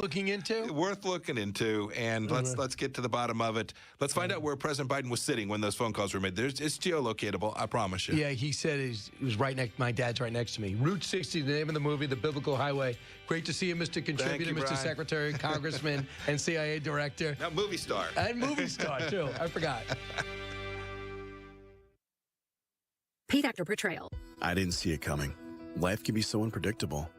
looking into? Worth looking into, and let's get to the bottom of it. Let's find out where President Biden was sitting when those phone calls were made. It's geolocatable, I promise you. Yeah, he said he was right next. My dad's right next to me. Route 60, the name of the movie, The Biblical Highway. Great to see you, Mr. Contributor, you, Mr. Brian. Secretary, Congressman, and CIA Director. Now, movie star. And movie star, too. I forgot. Paid actor portrayal. I didn't see it coming. Life can be so unpredictable.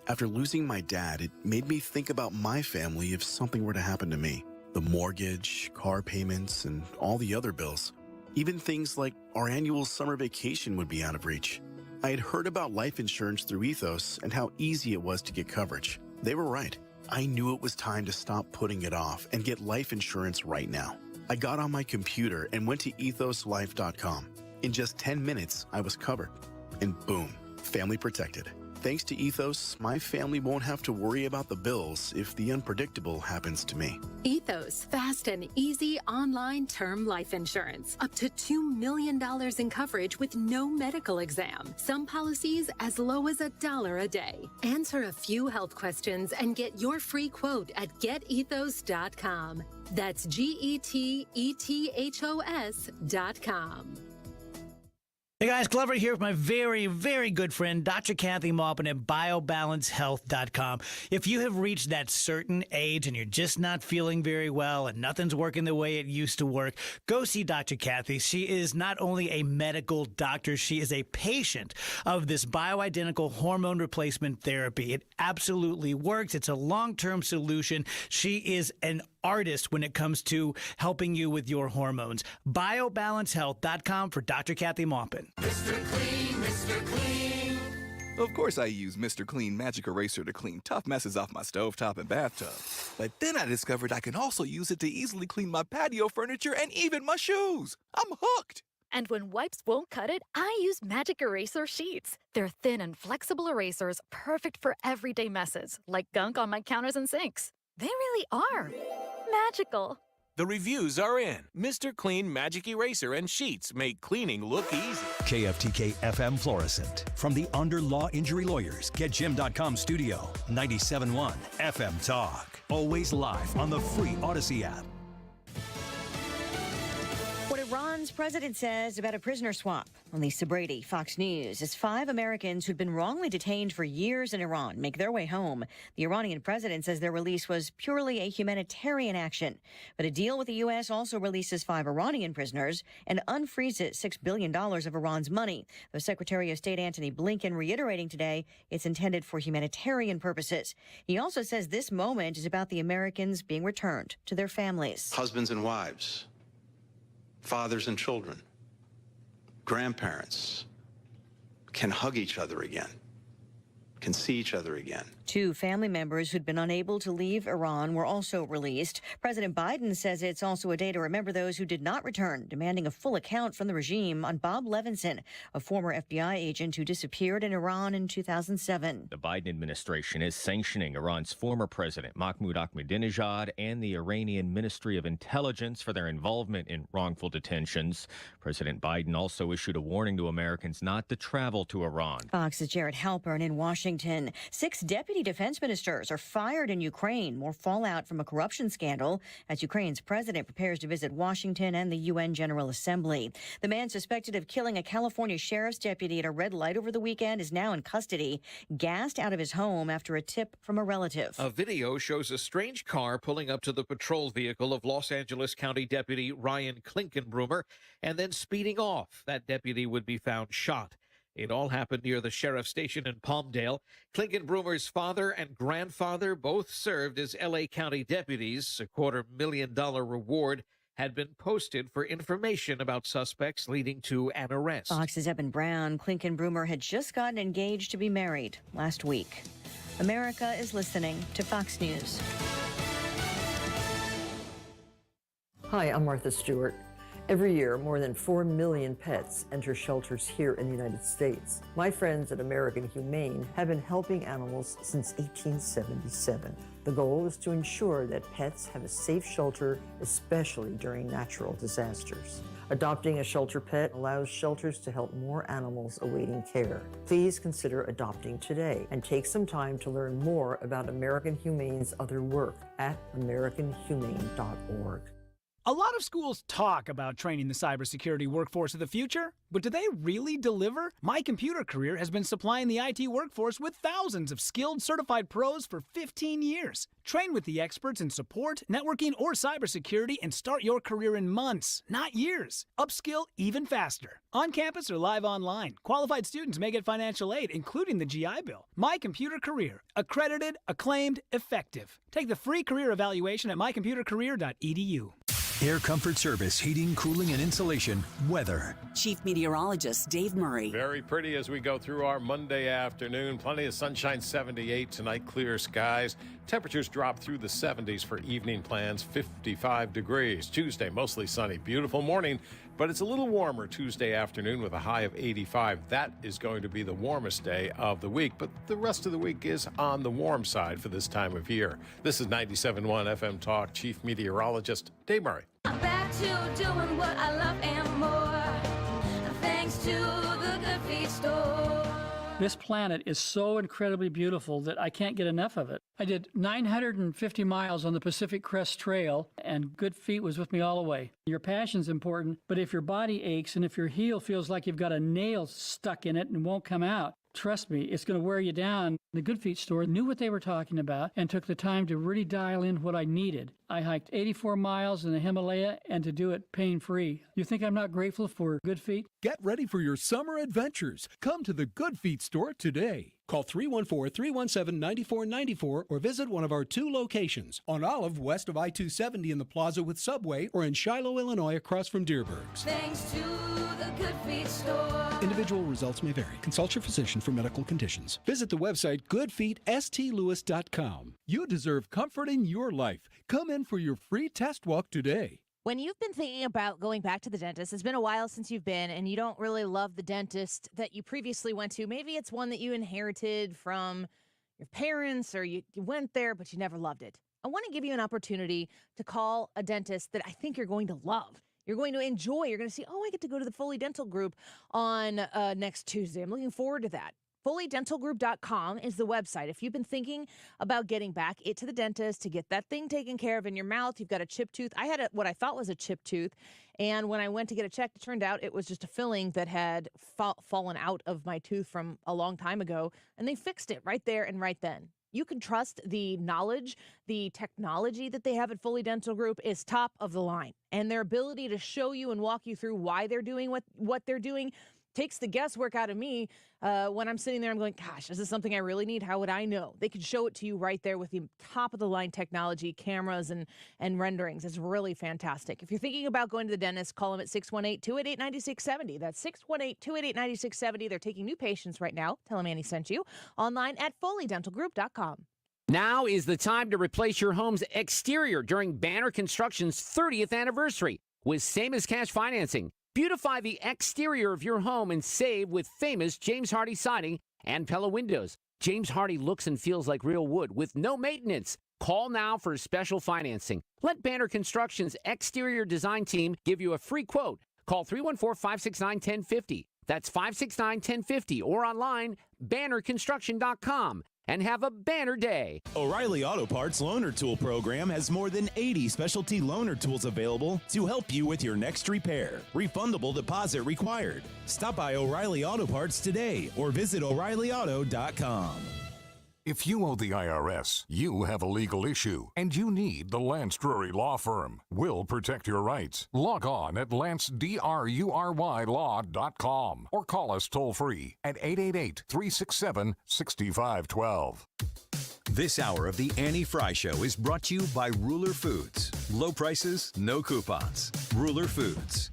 After losing my dad, it made me think about my family if something were to happen to me. The mortgage, car payments, and all the other bills. Even things like our annual summer vacation would be out of reach. I had heard about life insurance through Ethos and how easy it was to get coverage. They were right. I knew it was time to stop putting it off and get life insurance right now. I got on my computer and went to ethoslife.com. In just 10 minutes, I was covered. And boom, family protected. Thanks to Ethos, my family won't have to worry about the bills if the unpredictable happens to me. Ethos, fast and easy online term life insurance. Up to $2 million in coverage with no medical exam. Some policies as low as $1 a day. Answer a few health questions and get your free quote at getethos.com. That's GETETHOS.com. Hey guys, Glover here with my very, very good friend, Dr. Kathy Maupin at BioBalanceHealth.com. If you have reached that certain age and you're just not feeling very well and nothing's working the way it used to work, go see Dr. Kathy. She is not only a medical doctor, she is a patient of this bioidentical hormone replacement therapy. It absolutely works. It's a long-term solution. She is an artist when it comes to helping you with your hormones. BioBalanceHealth.com for Dr. Kathy Maupin. Mr. Clean, Mr. Clean. Of course I use Mr. Clean Magic Eraser to clean tough messes off my stovetop and bathtub. But then I discovered I can also use it to easily clean my patio furniture and even my shoes. I'm hooked. And when wipes won't cut it, I use Magic Eraser Sheets. They're thin and flexible erasers, perfect for everyday messes, like gunk on my counters and sinks. They really are magical. The reviews are in. Mr. Clean Magic Eraser and Sheets make cleaning look easy. KFTK FM Florissant. From the Under Law Injury Lawyers, GetJim.com studio. 97.1 FM Talk. Always live on the free Odyssey app. What Iran's president says about a prisoner swap. Lisa Brady, Fox News. As 5 Americans who'd been wrongly detained for years in Iran make their way home, the Iranian president says their release was purely a humanitarian action. But a deal with the U.S. also releases 5 Iranian prisoners and unfreezes $6 billion of Iran's money, though Secretary of State Antony Blinken reiterating today it's intended for humanitarian purposes. He also says this moment is about the Americans being returned to their families. Husbands and wives, fathers and children, grandparents can hug each other again, can see each other again. 2 family members who'd been unable to leave Iran were also released. President Biden says it's also a day to remember those who did not return, demanding a full account from the regime on Bob Levinson, a former FBI agent who disappeared in Iran in 2007. The Biden administration is sanctioning Iran's former president, Mahmoud Ahmadinejad, and the Iranian Ministry of Intelligence for their involvement in wrongful detentions. President Biden also issued a warning to Americans not to travel to Iran. Fox's Jared Halpern in Washington. 6 deputy defense ministers are fired in Ukraine. More fallout from a corruption scandal as Ukraine's president prepares to visit Washington and the UN General Assembly. The man suspected of killing a California sheriff's deputy at a red light over the weekend is now in custody, gassed out of his home after a tip from a relative. A video shows a strange car pulling up to the patrol vehicle of Los Angeles County Deputy Ryan Klinkenbroomer and then speeding off. That deputy would be found shot. It all happened near the sheriff's station in Palmdale. Klinkenbroomer's father and grandfather both served as L.A. County deputies. A $250,000 reward had been posted for information about suspects leading to an arrest. Fox's Eben Brown. Klinkenbroomer had just gotten engaged to be married last week. America is listening to Fox News. Hi, I'm Martha Stewart. Every year, more than 4 million pets enter shelters here in the United States. My friends at American Humane have been helping animals since 1877. The goal is to ensure that pets have a safe shelter, especially during natural disasters. Adopting a shelter pet allows shelters to help more animals awaiting care. Please consider adopting today and take some time to learn more about American Humane's other work at americanhumane.org. A lot of schools talk about training the cybersecurity workforce of the future, but do they really deliver? My Computer Career has been supplying the IT workforce with thousands of skilled, certified pros for 15 years. Train with the experts in support, networking, or cybersecurity and start your career in months, not years. Upskill even faster. On campus or live online. Qualified students may get financial aid, including the GI Bill. My Computer Career. Accredited, acclaimed, effective. Take the free career evaluation at mycomputercareer.edu. Air Comfort Service, heating, cooling, and insulation, weather. Chief Meteorologist Dave Murray. Very pretty as we go through our Monday afternoon. Plenty of sunshine, 78 tonight, clear skies. Temperatures drop through the 70s for evening plans, 55 degrees. Tuesday, mostly sunny, beautiful morning, but it's a little warmer Tuesday afternoon with a high of 85. That is going to be the warmest day of the week, but the rest of the week is on the warm side for this time of year. This is 97.1 FM Talk, Chief Meteorologist Dave Murray. I'm back to doing what I love and more, thanks to the Good Feet store. This planet is so incredibly beautiful that I can't get enough of it. I did 950 miles on the Pacific Crest Trail, and Good Feet was with me all the way. Your passion's important, but if your body aches and if your heel feels like you've got a nail stuck in it and won't come out, trust me, it's going to wear you down. The Good Feet store knew what they were talking about and took the time to really dial in what I needed. I hiked 84 miles in the Himalaya and to do it pain-free. You think I'm not grateful for Good Feet? Get ready for your summer adventures. Come to the Good Feet store today. Call 314-317-9494 or visit one of our 2 locations on Olive west of I-270 in the Plaza with Subway or in Shiloh, Illinois across from Deerberg's. Thanks to the Good Feet store. Individual results may vary. Consult your physician for medical conditions. Visit the website goodfeetstlewis.com. You deserve comfort in your life. Come in for your free test walk today. When you've been thinking about going back to the dentist, it's been a while since you've been, and you don't really love the dentist that you previously went to. Maybe it's one that you inherited from your parents, or you went there, but you never loved it. I want to give you an opportunity to call a dentist that I think you're going to love. You're going to enjoy. You're going to see, oh, I get to go to the Foley Dental Group on next Tuesday. I'm looking forward to that. FoleyDentalGroup.com is the website. If you've been thinking about getting back to the dentist to get that thing taken care of in your mouth, you've got a chipped tooth. I had what I thought was a chipped tooth, and when I went to get it checked, it turned out it was just a filling that had fallen out of my tooth from a long time ago, and they fixed it right there and right then. You can trust the knowledge, the technology that they have at Foley Dental Group is top of the line, and their ability to show you and walk you through why they're doing what they're doing takes the guesswork out of me. When I'm sitting there, I'm going, gosh, is this something I really need? How would I know? They could show it to you right there with the top-of-the-line technology, cameras, and renderings. It's really fantastic. If you're thinking about going to the dentist, call them at 618-288-9670. That's 618-288-9670. They're taking new patients right now. Tell them Annie sent you. Online at FoleyDentalGroup.com. Now is the time to replace your home's exterior during Banner Construction's 30th anniversary with same as cash financing. Beautify the exterior of your home and save with famous James Hardie siding and Pella windows. James Hardie looks and feels like real wood with no maintenance. Call now for special financing. Let Banner Construction's exterior design team give you a free quote. Call 314-569-1050. That's 569-1050 or online, bannerconstruction.com. And have a banner day. O'Reilly Auto Parts Loaner Tool Program has more than 80 specialty loaner tools available to help you with your next repair. Refundable deposit required. Stop by O'Reilly Auto Parts today or visit O'ReillyAuto.com. If you owe the IRS, you have a legal issue, and you need the Lance Drury Law Firm. We'll protect your rights. Log on at lancedrurylaw.com or call us toll-free at 888-367-6512. This hour of the Annie Frey Show is brought to you by Ruler Foods. Low prices, no coupons. Ruler Foods.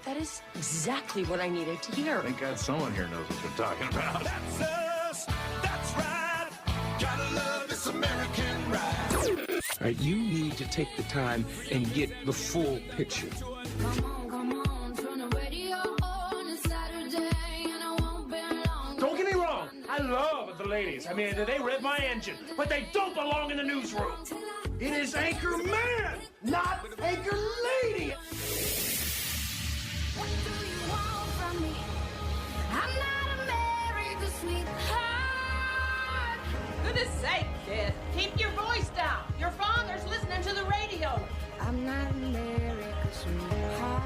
That is exactly what I needed to hear. Thank God someone here knows what they're talking about. That's us. That's right. Gotta love this American ride. All right, you need to take the time and get the full picture. Don't get me wrong. I love the ladies. I mean, they rev my engine, but they don't belong in the newsroom. It is Anchor Man, not Anchor Lady. What do you want from me? I'm not America's sweetheart. Goodness sake, kid. Keep your voice down. Your father's listening to the radio. I'm not America's sweetheart.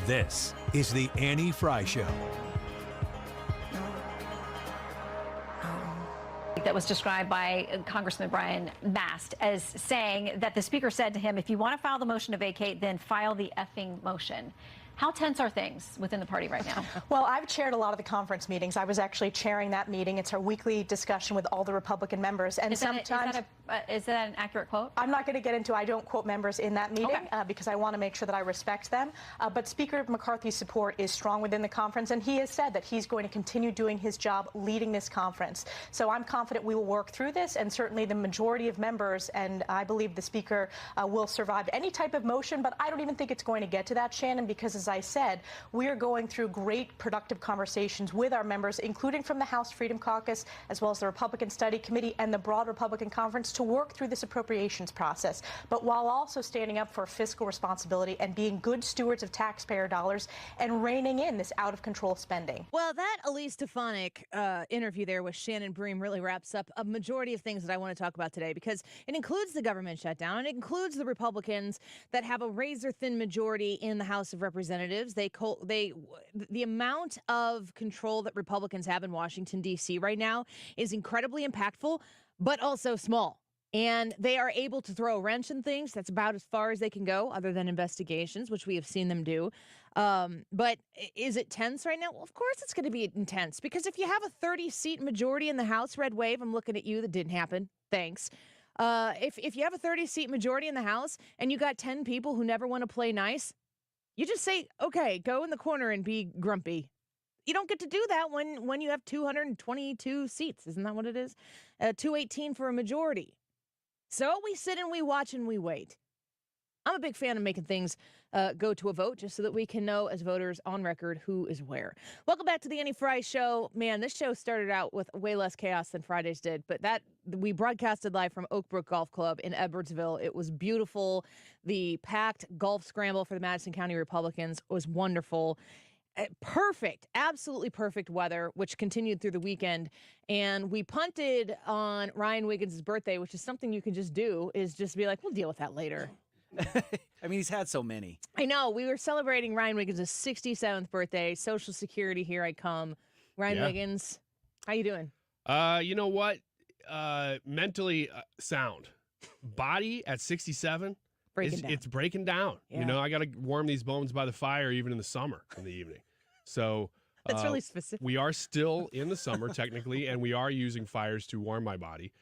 This is the Annie Frey Show. That was described by Congressman Brian Mast as saying that the speaker said to him, if you want to file the motion to vacate, then file the effing motion. How tense are things within the party right now? Well, I've chaired a lot of the conference meetings. I was actually chairing that meeting. It's our weekly discussion with all the Republican members. And is that an accurate quote? I'm not going to get into, I don't quote members in that meeting because I want to make sure that I respect them. But Speaker McCarthy's support is strong within the conference, and he has said that he's going to continue doing his job leading this conference. So I'm confident we will work through this, and certainly the majority of members, and I believe the Speaker will survive any type of motion, but I don't even think it's going to get to that, Shannon, because as I said, we are going through great productive conversations with our members, including from the House Freedom Caucus, as well as the Republican Study Committee and the broad Republican Conference, to work through this appropriations process, but while also standing up for fiscal responsibility and being good stewards of taxpayer dollars and reining in this out-of-control spending. Well, that Elise Stefanik interview there with Shannon Bream really wraps up a majority of things that I want to talk about today, because it includes the government shutdown. It includes the Republicans that have a razor-thin majority in the House of Representatives. The amount of control that Republicans have in Washington, D.C. right now is incredibly impactful, but also small. And they are able to throw a wrench in things. That's about as far as they can go, other than investigations, which we have seen them do. But is it tense right now? Well, of course it's going to be intense, because if you have a 30-seat majority in the House, Red Wave, I'm looking at you, that didn't happen. Thanks. If you have a 30-seat majority in the House and you got 10 people who never want to play nice, you just say, okay, go in the corner and be grumpy. You don't get to do that when you have 222 seats. Isn't that what it is? 218 for a majority. So we sit and we watch and we wait. I'm a big fan of making things go to a vote, just so that we can know as voters on record who is where. Welcome back to the Annie Frey Show. Man, this show started out with way less chaos than Fridays did, but we broadcasted live from Oak Brook Golf Club in Edwardsville. It was beautiful. The packed golf scramble for the Madison County Republicans was wonderful. Perfect, absolutely perfect weather, which continued through the weekend. And we punted on Ryan Wiggins' birthday, which is something you can just do, is just be like, we'll deal with that later. I mean, he's had so many. I know. We were celebrating Ryan Wiggins' 67th birthday. Social Security, here I come. Ryan Wiggins, how you doing? You know what? Mentally sound. Body at 67, it's breaking down. Yeah. You know, I got to warm these bones by the fire even in the summer in the evening. So that's really specific. We are still in the summer technically, and we are using fires to warm my body.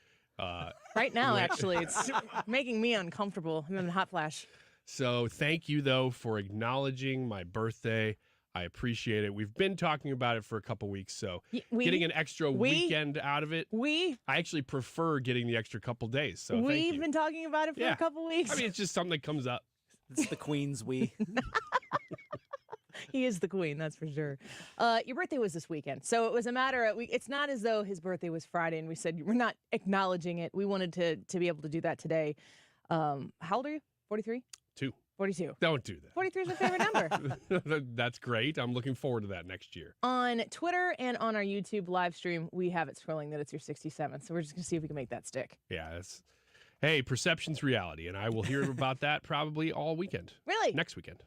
Right now, actually, it's making me uncomfortable. I'm in a hot flash. So thank you, though, for acknowledging my birthday. I appreciate it. We've been talking about it for a couple weeks, so getting an extra weekend out of it. I actually prefer getting the extra couple days. So we've been talking about it for a couple weeks. I mean, it's just something that comes up. It's the Queen's we. He is the queen, that's for sure. Your birthday was this weekend, so it was a matter of, it's not as though his birthday was Friday and we said we're not acknowledging it. We wanted to be able to do that today. How old are you? 43? 42. Don't do that. 43 is my favorite number. That's great. I'm looking forward to that next year. On Twitter and on our YouTube live stream, we have it scrolling that it's your 67th, so we're just going to see if we can make that stick. Yeah, hey, perception's reality, and I will hear about that probably all weekend. Really? Next weekend.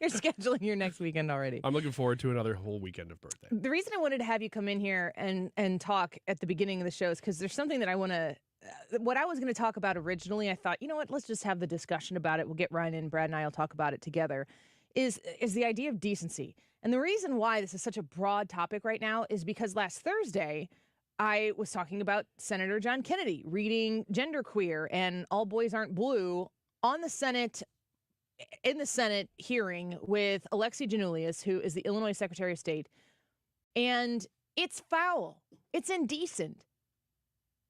You're scheduling your next weekend already. I'm looking forward to another whole weekend of birthday. The reason I wanted to have you come in here and talk at the beginning of the show is because there's something that I want to, what I was going to talk about originally, I thought, you know what, let's just have the discussion about it. We'll get Ryan in, Brad and I will talk about it together, is the idea of decency. And the reason why this is such a broad topic right now is because last Thursday, I was talking about Senator John Kennedy reading Genderqueer and All Boys Aren't Blue on the Senate, in the Senate hearing with Alexi Giannoulias, who is the Illinois Secretary of State. And it's foul. It's indecent.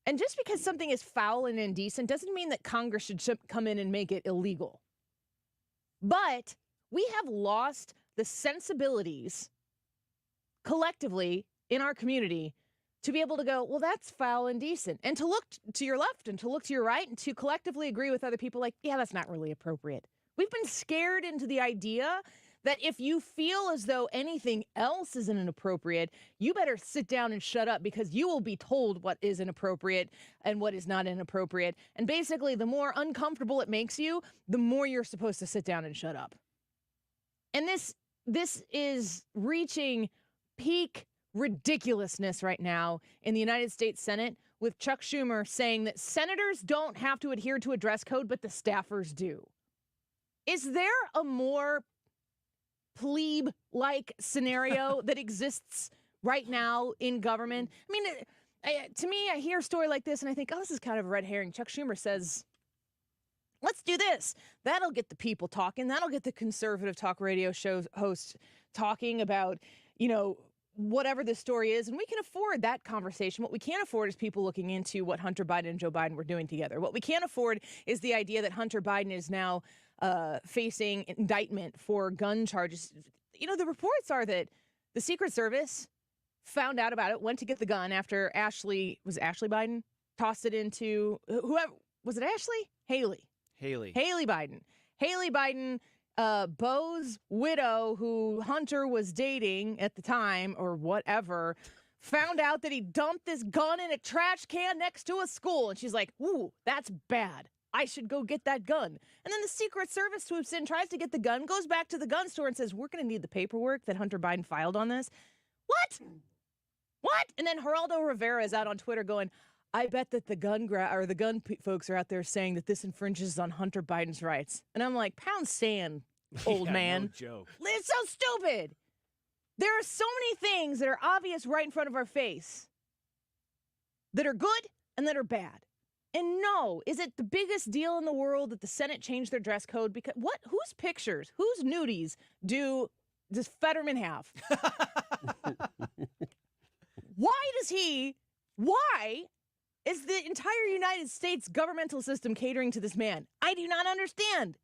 And just because something is foul and indecent doesn't mean that Congress should come in and make it illegal. But we have lost the sensibilities collectively in our community to be able to go, well, that's foul and decent. And to look to your left and to look to your right and to collectively agree with other people like, yeah, that's not really appropriate. We've been scared into the idea that if you feel as though anything else is inappropriate, you better sit down and shut up because you will be told what is inappropriate and what is not inappropriate. And basically, the more uncomfortable it makes you, the more you're supposed to sit down and shut up. And this is reaching peak ridiculousness right now in the United States Senate, with Chuck Schumer saying that senators don't have to adhere to a dress code, but the staffers do. Is there a more plebe-like scenario that exists right now in government? I mean, to me, I hear a story like this and I think, oh, this is kind of a red herring. Chuck Schumer says, let's do this. That'll get the people talking. That'll get the conservative talk radio show hosts talking about, whatever the story is. And we can afford that conversation. What we can't afford is people looking into what Hunter Biden and Joe Biden were doing together. What we can't afford is the idea that Hunter Biden is now facing indictment for gun charges. The reports are that the Secret Service found out about it, went to get the gun after Ashley Biden tossed it into whoever. Was it Ashley? Haley Biden. Haley Biden, Bo's widow, who Hunter was dating at the time or whatever, found out that he dumped this gun in a trash can next to a school. And she's like, ooh, that's bad. I should go get that gun. And then the Secret Service swoops in, tries to get the gun, goes back to the gun store and says, we're going to need the paperwork that Hunter Biden filed on this. What? And then Geraldo Rivera is out on Twitter going, I bet that the gun folks are out there saying that this infringes on Hunter Biden's rights. And I'm like, pound sand, old man. No joke. It's so stupid. There are so many things that are obvious right in front of our face that are good and that are bad. And no, is it the biggest deal in the world that the Senate changed their dress code? Because whose pictures, whose nudies does Fetterman have? Why is the entire United States governmental system catering to this man? I do not understand.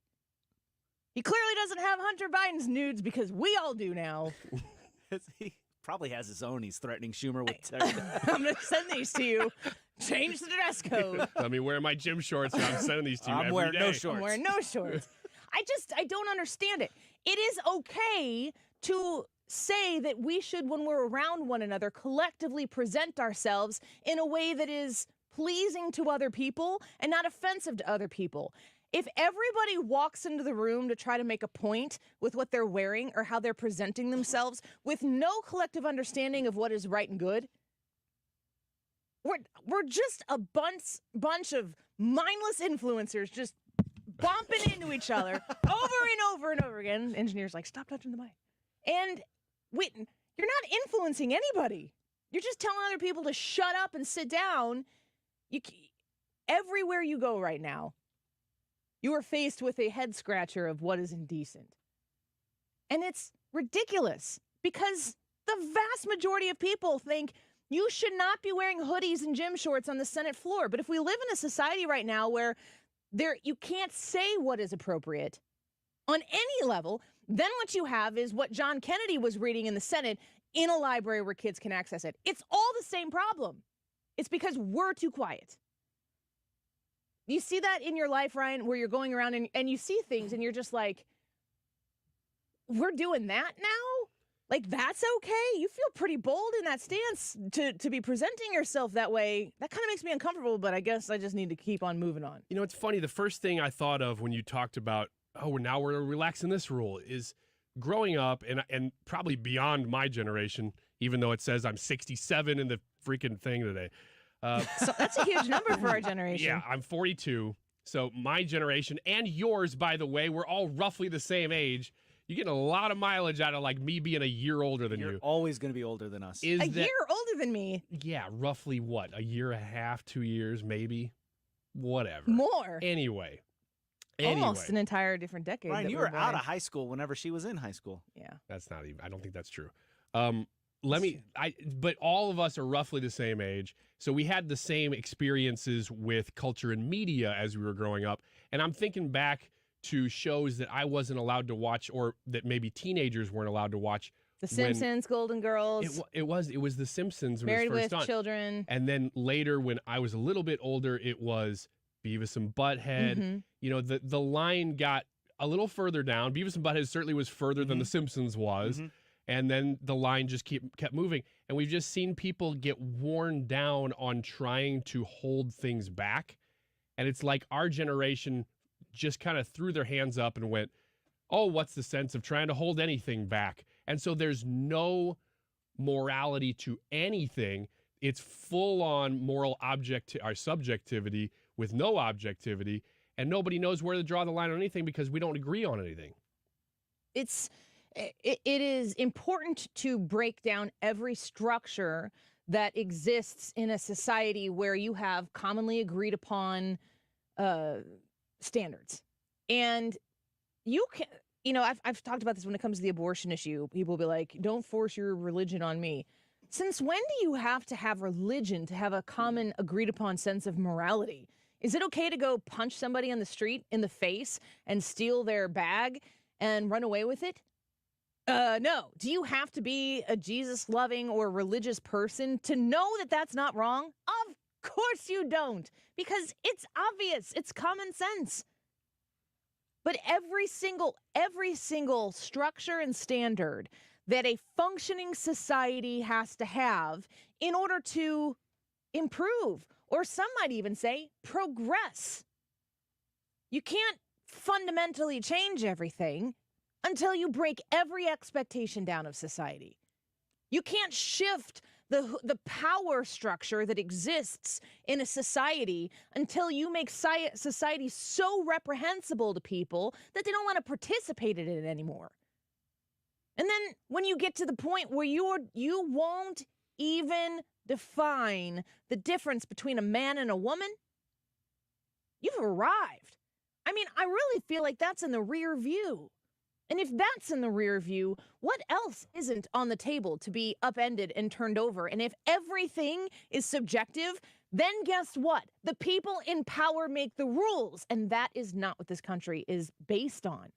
He clearly doesn't have Hunter Biden's nudes because we all do now. He probably has his own. He's threatening Schumer with. I'm going to send these to you. Change the dress code. Let me wear my gym shorts and I'm sending these to you I'm every wearing day. no shorts. I'm wearing no shorts. I don't understand it. It is okay to say that we should, when we're around one another, collectively present ourselves in a way that is pleasing to other people and not offensive to other people. If everybody walks into the room to try to make a point with what they're wearing or how they're presenting themselves with no collective understanding of what is right and good, we're just a bunch of mindless influencers just bumping into each other over and over and over again. Engineers like, stop touching the mic. And you're not influencing anybody. You're just telling other people to shut up and sit down. Everywhere you go right now, you are faced with a head scratcher of what is indecent. And it's ridiculous because the vast majority of people think you should not be wearing hoodies and gym shorts on the Senate floor. But if we live in a society right now where you can't say what is appropriate on any level, then what you have is what John Kennedy was reading in the Senate in a library where kids can access it. It's all the same problem. It's because we're too quiet. You see that in your life, Ryan, where you're going around and you see things and you're just like, we're doing that now? Like, that's okay? You feel pretty bold in that stance to be presenting yourself that way. That kind of makes me uncomfortable, but I guess I just need to keep on moving on. You know, it's funny. The first thing I thought of when you talked about, now we're relaxing this rule, is growing up and probably beyond my generation, even though it says I'm 67 in the freaking thing today. So that's a huge number for our generation. Yeah, I'm 42. So my generation and yours, by the way, we're all roughly the same age. You get a lot of mileage out of like me being a year older than you. You're always going to be older than us. Year older than me? Yeah, roughly what? A year and a half, 2 years, maybe? Whatever. More. Anyway. Almost an entire different decade. Ryan, you were out of high school whenever she was in high school. Yeah. That's not even, I don't think that's true. But all of us are roughly the same age. So we had the same experiences with culture and media as we were growing up. And I'm thinking back to shows that I wasn't allowed to watch, or that maybe teenagers weren't allowed to watch. The Simpsons, Golden Girls. It was The Simpsons. Married when it was first with Children. And then later, when I was a little bit older, it was Beavis and Butthead. Mm-hmm. You know, the line got a little further down. Beavis and Butthead certainly was further than The Simpsons was. And then the line just kept moving. And we've just seen people get worn down on trying to hold things back. And it's like our generation just kind of threw their hands up and went, oh, what's the sense of trying to hold anything back? And so there's no morality to anything. It's full-on moral subjectivity with no objectivity. And nobody knows where to draw the line on anything because we don't agree on anything. It is important to break down every structure that exists in a society where you have commonly agreed upon standards. And you can, I've talked about this when it comes to the abortion issue. People will be like, don't force your religion on me. Since when do you have to have religion to have a common agreed upon sense of morality? Is it okay to go punch somebody on the street in the face and steal their bag and run away with it? No. Do you have to be a Jesus-loving or religious person to know that that's not wrong? Of course you don't, because it's obvious. It's common sense. But every single structure and standard that a functioning society has to have in order to improve, or some might even say progress. You can't fundamentally change everything until you break every expectation down of society. You can't shift the power structure that exists in a society until you make society so reprehensible to people that they don't want to participate in it anymore. And then when you get to the point where you won't even define the difference between a man and a woman, you've arrived. I mean, I really feel like that's in the rear view. And if that's in the rear view, what else isn't on the table to be upended and turned over? And if everything is subjective, then guess what? The people in power make the rules. And that is not what this country is based on.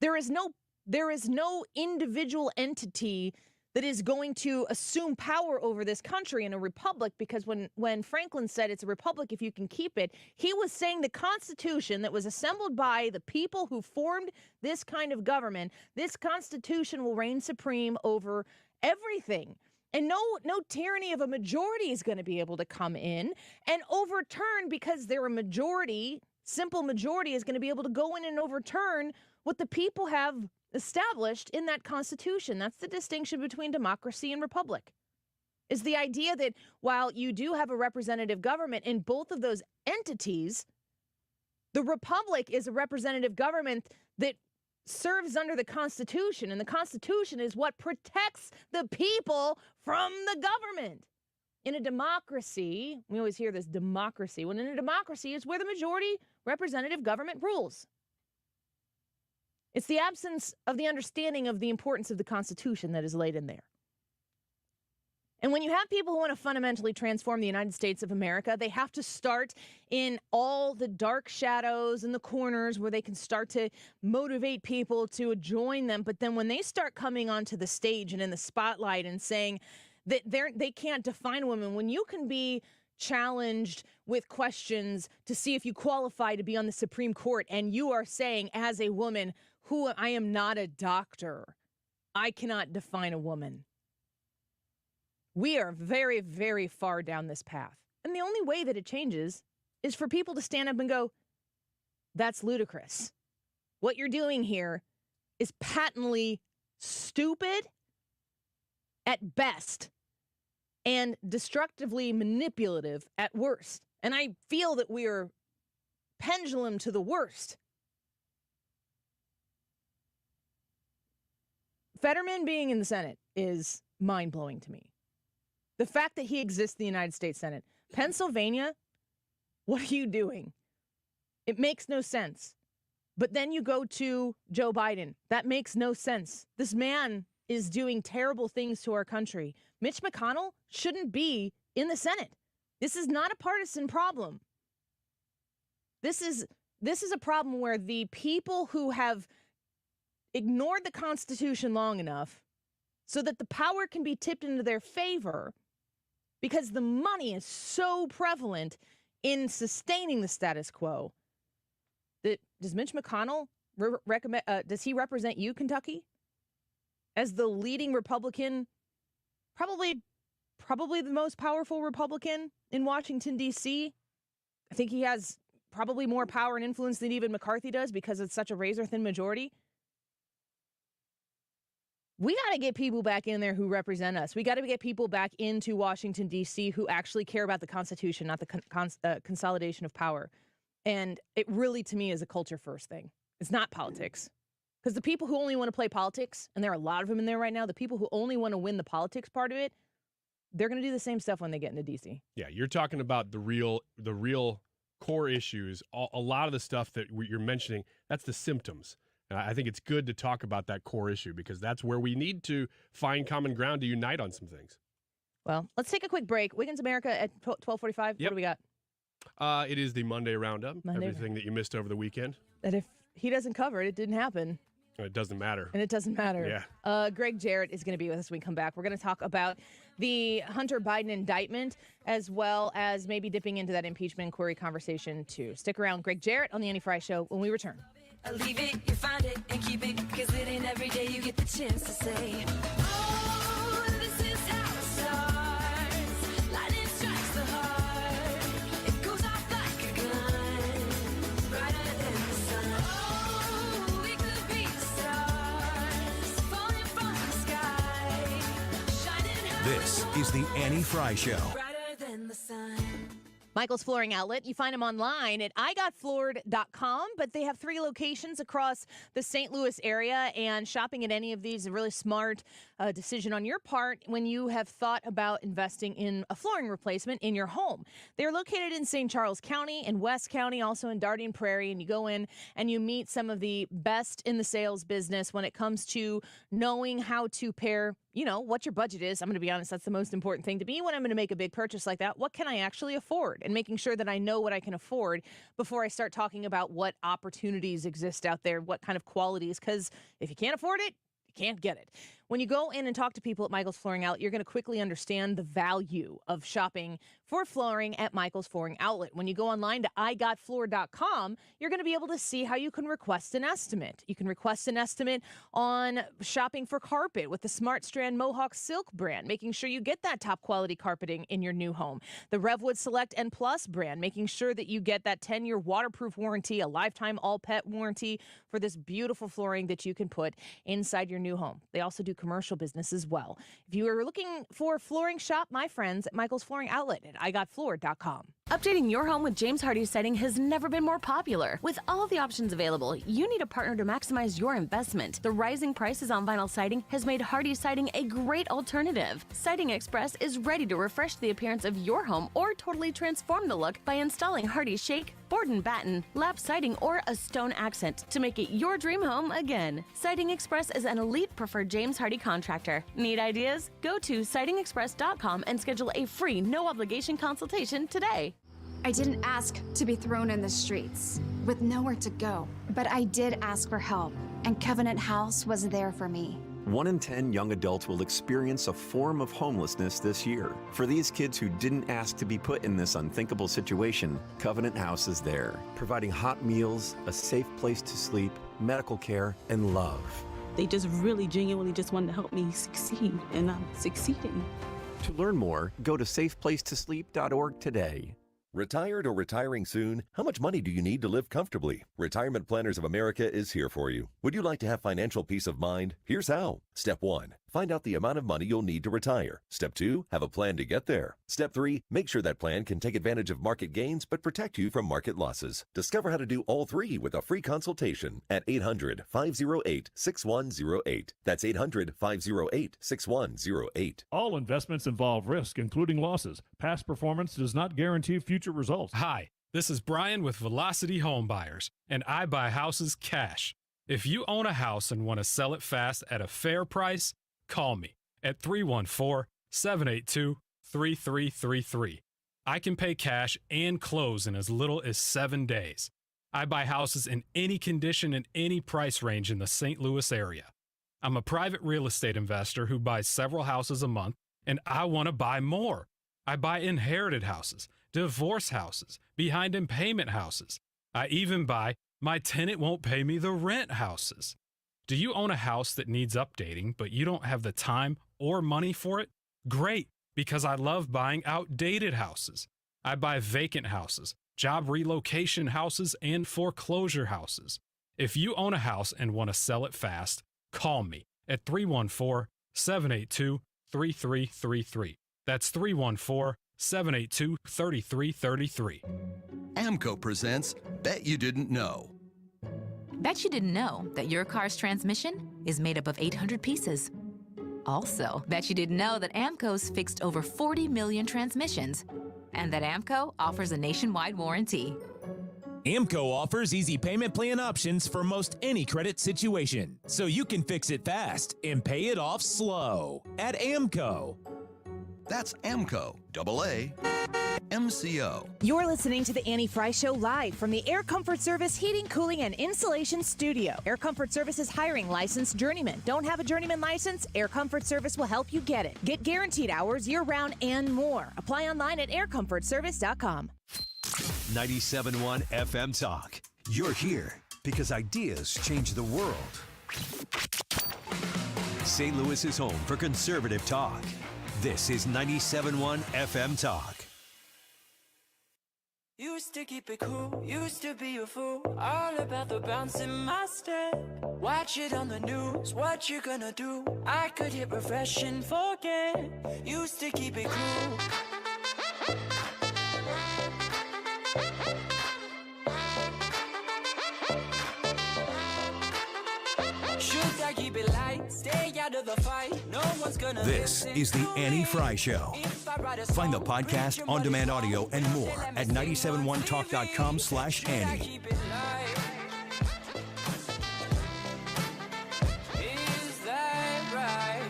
There is no individual entity that is going to assume power over this country in a republic, because when Franklin said it's a republic if you can keep it, he was saying the Constitution that was assembled by the people who formed this kind of government, this Constitution will reign supreme over everything. And no tyranny of a majority is going to be able to come in and overturn, because they're a majority, simple majority is going to be able to go in and overturn what the people have established in that Constitution. That's the distinction between democracy and republic, is the idea that while you do have a representative government in both of those entities, the republic is a representative government that serves under the Constitution, and the Constitution is what protects the people from the government. In a democracy, we always hear this democracy, when in a democracy is where the majority representative government rules. It's the absence of the understanding of the importance of the Constitution that is laid in there. And when you have people who want to fundamentally transform the United States of America, they have to start in all the dark shadows and the corners where they can start to motivate people to join them. But then when they start coming onto the stage and in the spotlight and saying that they can't define women, when you can be challenged with questions to see if you qualify to be on the Supreme Court, and you are saying as a woman, I am not a doctor, I cannot define a woman. We are very, very far down this path. And the only way that it changes is for people to stand up and go, that's ludicrous. What you're doing here is patently stupid at best and destructively manipulative at worst. And I feel that we are pendulum to the worst. Fetterman being in the Senate is mind-blowing to me. The fact that he exists in the United States Senate. Pennsylvania, what are you doing? It makes no sense. But then you go to Joe Biden. That makes no sense. This man is doing terrible things to our country. Mitch McConnell shouldn't be in the Senate. This is not a partisan problem. This is a problem where the people who have ignored the Constitution long enough so that the power can be tipped into their favor, because the money is so prevalent in sustaining the status quo, Does Mitch McConnell recommend? Does he represent you, Kentucky, as the leading Republican, probably the most powerful Republican in Washington, D.C.? I think he has probably more power and influence than even McCarthy does because it's such a razor-thin majority. We got to get people back in there who represent us. We got to get people back into Washington, D.C. who actually care about the Constitution, not the consolidation of power. And it really, to me, is a culture-first thing. It's not politics. Because the people who only want to play politics, and there are a lot of them in there right now, the people who only want to win the politics part of it, they're going to do the same stuff when they get into D.C. Yeah, you're talking about the real core issues. A lot of the stuff that you're mentioning, that's the symptoms. And I think it's good to talk about that core issue because that's where we need to find common ground to unite on some things. Well, let's take a quick break. Wiggins America at 12:45. Yep. What do we got? It is the Monday Roundup. Everything that you missed over the weekend. That if he doesn't cover it, it didn't happen. It doesn't matter. And it doesn't matter. Yeah. Greg Jarrett is going to be with us when we come back. We're going to talk about the Hunter Biden indictment as well as maybe dipping into that impeachment inquiry conversation too. Stick around. Greg Jarrett on the Annie Frey Show when we return. Leave it, you find it, and keep it, because it ain't every day you get the chance to say, oh, this is how it starts. Lightning strikes the heart. It goes off like a gun, brighter than the sun. Oh, we could be the stars, falling from the sky, shining high. This is the Annie Frey Show. Brighter than the sun. Michael's Flooring Outlet. You find them online at igotfloored.com, but they have 3 locations across the St. Louis area, and shopping at any of these is a really smart decision on your part when you have thought about investing in a flooring replacement in your home. They're located in St. Charles County, in West County, also in Darien Prairie, and you go in and you meet some of the best in the sales business when it comes to knowing how to pair, you know, what your budget is. I'm going to be honest, that's the most important thing to me when I'm going to make a big purchase like that. What can I actually afford? And making sure that I know what I can afford before I start talking about what opportunities exist out there, what kind of qualities, because if you can't afford it, you can't get it. When you go in and talk to people at Michael's Flooring Outlet, you're going to quickly understand the value of shopping for flooring at Michael's Flooring Outlet. When you go online to igotfloored.com, you're going to be able to see how you can request an estimate. You can request an estimate on shopping for carpet with the Smart Strand Mohawk Silk brand, making sure you get that top quality carpeting in your new home. The Revwood Select N Plus brand, making sure that you get that 10-year waterproof warranty, a lifetime all-pet warranty for this beautiful flooring that you can put inside your new home. They also do commercial business as well. If you are looking for flooring, shop my friends at Michael's Flooring Outlet at igotfloored.com. Updating your home with James Hardie Siding has never been more popular. With all the options available, you need a partner to maximize your investment. The rising prices on vinyl siding has made Hardie Siding a great alternative. Siding Express is ready to refresh the appearance of your home or totally transform the look by installing Hardie Shake, board and batten, lap siding, or a stone accent to make it your dream home again. Siding Express is an elite preferred James Hardie contractor. Need ideas? Go to sidingexpress.com and schedule a free, no-obligation consultation today. I didn't ask to be thrown in the streets with nowhere to go, but I did ask for help, and Covenant House was there for me. 1 in 10 young adults will experience a form of homelessness this year. For these kids who didn't ask to be put in this unthinkable situation, Covenant House is there, providing hot meals, a safe place to sleep, medical care, and love. They just really genuinely just wanted to help me succeed, and I'm succeeding. To learn more, go to safeplacetosleep.org today. Retired or retiring soon? How much money do you need to live comfortably? Retirement Planners of America is here for you. Would you like to have financial peace of mind? Here's how. Step 1. Find out the amount of money you'll need to retire. Step 2. Have a plan to get there. Step 3. Make sure that plan can take advantage of market gains but protect you from market losses. Discover how to do all 3 with a free consultation at 800-508-6108. That's 800-508-6108. All investments involve risk, including losses. Past performance does not guarantee future results. Hi, this is Brian with Velocity Home Buyers, and I buy houses cash. If you own a house and want to sell it fast at a fair price, call me at 314-782-3333. I can pay cash and close in as little as 7 days. I buy houses in any condition and any price range in the St. Louis area. I'm a private real estate investor who buys several houses a month, and I want to buy more. I buy inherited houses, divorce houses, behind in payment houses. I even buy My tenant won't pay me the rent houses. Do you own a house that needs updating, but you don't have the time or money for it? Great, because I love buying outdated houses. I buy vacant houses, job relocation houses, and foreclosure houses. If you own a house and want to sell it fast, call me at 314-782-3333. That's 314-782-3333. AMCO presents Bet You Didn't Know. Bet you didn't know that your car's transmission is made up of 800 pieces. Also, bet you didn't know that AMCO's fixed over 40 million transmissions and that AMCO offers a nationwide warranty. AMCO offers easy payment plan options for most any credit situation, so you can fix it fast and pay it off slow at AMCO. That's AMCO, AA, MCO. You're listening to the Annie Frey Show live from the Air Comfort Service Heating, Cooling, and Insulation Studio. Air Comfort Service is hiring licensed journeymen. Don't have a journeyman license? Air Comfort Service will help you get it. Get guaranteed hours year-round and more. Apply online at aircomfortservice.com. 97.1 FM Talk. You're here because ideas change the world. St. Louis is home for conservative talk. This is 97.1 FM Talk. Used to keep it cool, used to be a fool, all about the bounce in my step. Watch it on the news, what you gonna do? I could hit refresh and forget. Used to keep it cool. Should I keep it light? Stay out of the fight. No one's gonna This is the Annie Frey Show. Find the podcast, on-demand audio, and more at 971talk.com/Annie. Is that right?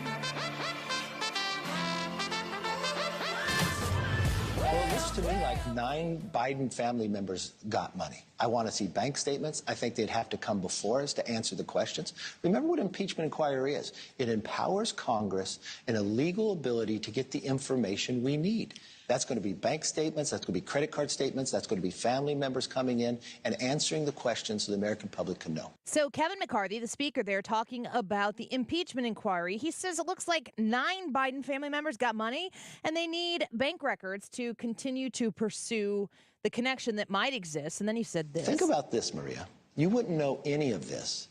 Well, it looks to me like 9 Biden family members got money. I want to see bank statements. I think they'd have to come before us to answer the questions. Remember what impeachment inquiry is. It empowers Congress and a legal ability to get the information we need. That's going to be bank statements. That's going to be credit card statements. That's going to be family members coming in and answering the questions so the American public can know. So Kevin McCarthy, the speaker there, talking about the impeachment inquiry. He says it looks like 9 Biden family members got money, and they need bank records to continue to pursue the connection that might exist. And then he said this. Think about this, Maria. You wouldn't know any of this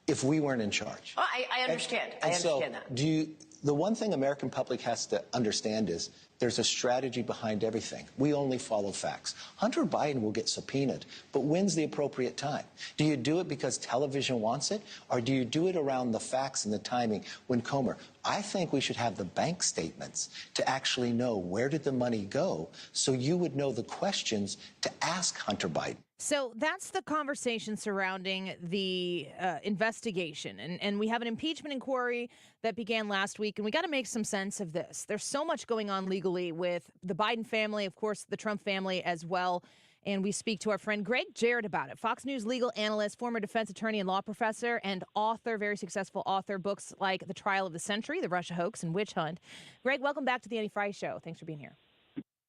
if we weren't in charge. Oh, I understand. I understand that. The one thing American public has to understand is there's a strategy behind everything. We only follow facts. Hunter Biden will get subpoenaed, but when's the appropriate time? Do you do it because television wants it, or do you do it around the facts and the timing when Comer? I think we should have the bank statements to actually know where did the money go, so you would know the questions to ask Hunter Biden. So that's the conversation surrounding the investigation. And we have an impeachment inquiry that began last week, and we got to make some sense of this. There's so much going on legally with the Biden family, of course, the Trump family as well. And we speak to our friend Gregg Jarrett about it. Fox News legal analyst, former defense attorney and law professor, and author, very successful author, books like The Trial of the Century, The Russia Hoax, and Witch Hunt. Greg, welcome back to the Annie Frey Show. Thanks for being here.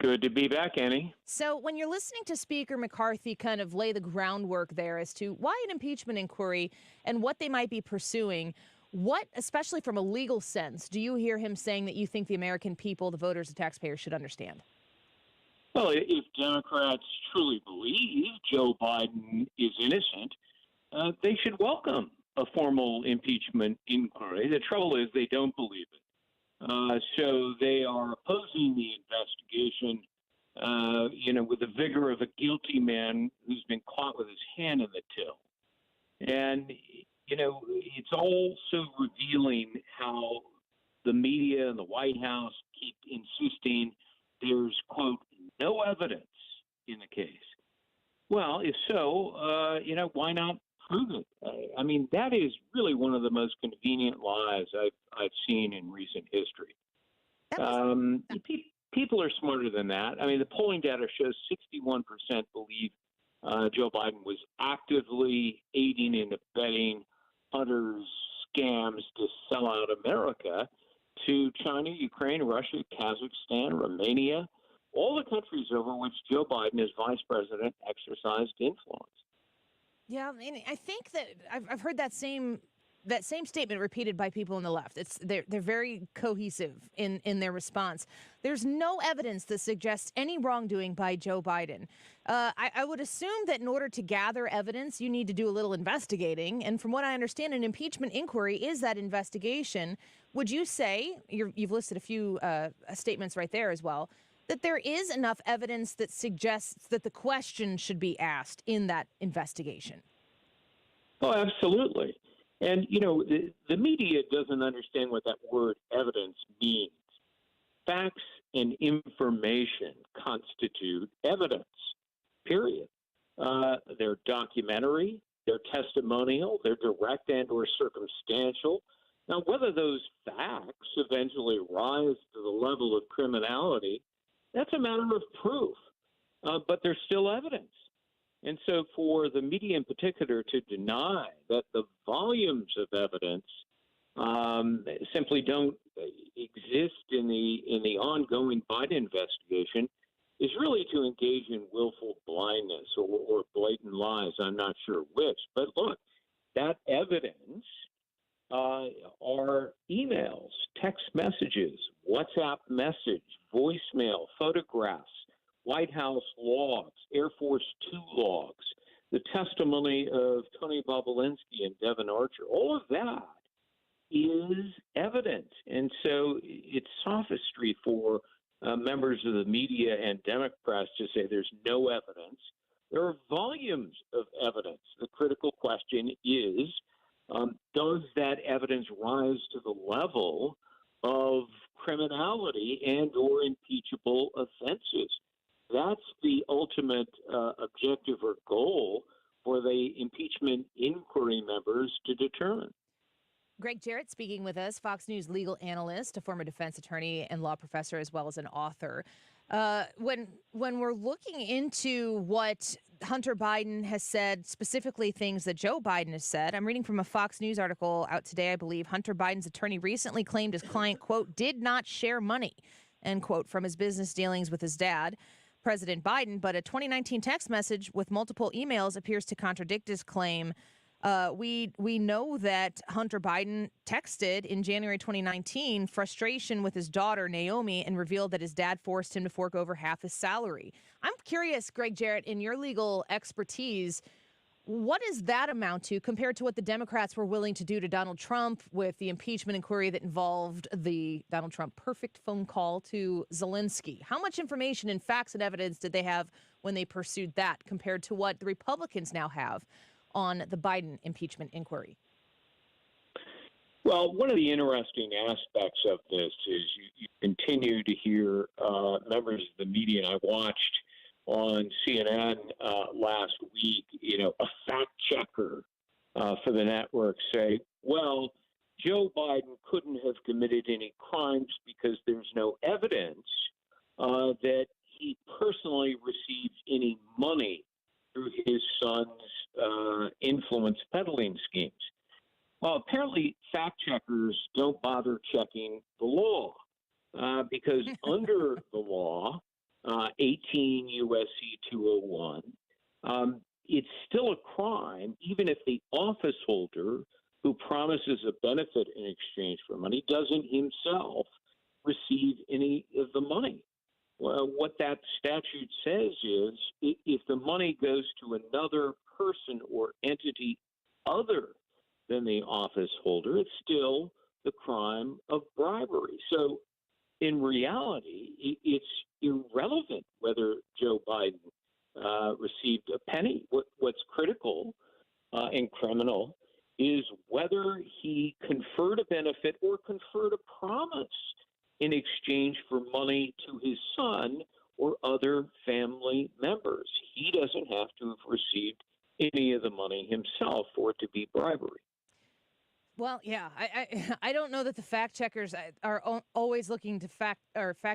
Good to be back, Annie. So when you're listening to Speaker McCarthy kind of lay the groundwork there as to why an impeachment inquiry and what they might be pursuing, what, especially from a legal sense, do you hear him saying that you think the American people, the voters, the taxpayers should understand? Well, if Democrats truly believe Joe Biden is innocent, they should welcome a formal impeachment inquiry. The trouble is they don't believe it. So they are opposing the investigation, with the vigor of a guilty man who's been caught with his hand in the till. And, it's all so revealing how the media and the White House keep insisting there's, quote, no evidence in the case. Well, if so, why not prove it? I mean, that is really one of the most convenient lies I've seen in recent history. People are smarter than that. I mean, the polling data shows 61% believe Joe Biden was actively aiding and abetting Hunter's scams to sell out America to China, Ukraine, Russia, Kazakhstan, Romania, all the countries over which Joe Biden, as vice president, exercised influence. Yeah, and I think that I've heard that same statement repeated by people on the left. They're very cohesive in their response. There's no evidence that suggests any wrongdoing by Joe Biden. I would assume that in order to gather evidence, you need to do a little investigating. And from what I understand, an impeachment inquiry is that investigation. Would you say, you've listed a few statements right there as well, that there is enough evidence that suggests that the question should be asked in that investigation? Oh, absolutely. And, the media doesn't understand what that word evidence means. Facts and information constitute evidence, period. They're documentary, they're testimonial, they're direct and or circumstantial. Now, whether those facts eventually rise to the level of criminality, that's a matter of proof, but they're still evidence. And so for the media in particular to deny that the volumes of evidence simply don't exist in the ongoing Biden investigation is really to engage in willful blindness or blatant lies. I'm not sure which. But look, that evidence are emails, text messages, WhatsApp message, voicemail, photographs, White House logs, Air Force 2 logs, the testimony of Tony Bobolinsky and Devin Archer. All of that is evidence. And so it's sophistry for members of the media and Democrats to say there's no evidence. There are volumes of evidence. The critical question is, does that evidence rise to the level of criminality and or impeachable offenses? That's the ultimate objective or goal for the impeachment inquiry members to determine. Greg Jarrett speaking with us, Fox News legal analyst, a former defense attorney and law professor, as well as an author. When we're looking into what Hunter Biden has said, specifically things that Joe Biden has said, I'm reading from a Fox News article out today, I believe. Hunter Biden's attorney recently claimed his client, quote, did not share money, end quote, from his business dealings with his dad, President Biden. But a 2019 text message with multiple emails appears to contradict his claim. We know that Hunter Biden texted in January 2019 frustration with his daughter, Naomi, and revealed that his dad forced him to fork over half his salary. I'm curious, Greg Jarrett, in your legal expertise, what does that amount to compared to what the Democrats were willing to do to Donald Trump with the impeachment inquiry that involved the Donald Trump perfect phone call to Zelensky? How much information and facts and evidence did they have when they pursued that compared to what the Republicans now have on the Biden impeachment inquiry? Well, one of the interesting aspects of this is you continue to hear members of the media, and I watched on CNN last week, a fact checker for the network say, well, Joe Biden couldn't have committed any crimes because there's no evidence that he personally received any money through his son's influence peddling schemes. Well, apparently fact checkers don't bother checking the law because under the law, 18 U.S.C. 201, it's still a crime even if the office holder who promises a benefit in exchange for money doesn't himself receive any of the money. Well, what that statute says is if the money goes to another person or entity other than the office holder, it's still the crime of bribery. So in reality, it's irrelevant whether Joe Biden received a penny. What's critical and criminal is whether he conferred a benefit or conferred a promise in exchange for money to his son or other family members. He doesn't have to have received any of the money himself for it to be bribery. Well, yeah, I don't know that the fact checkers are always looking to fact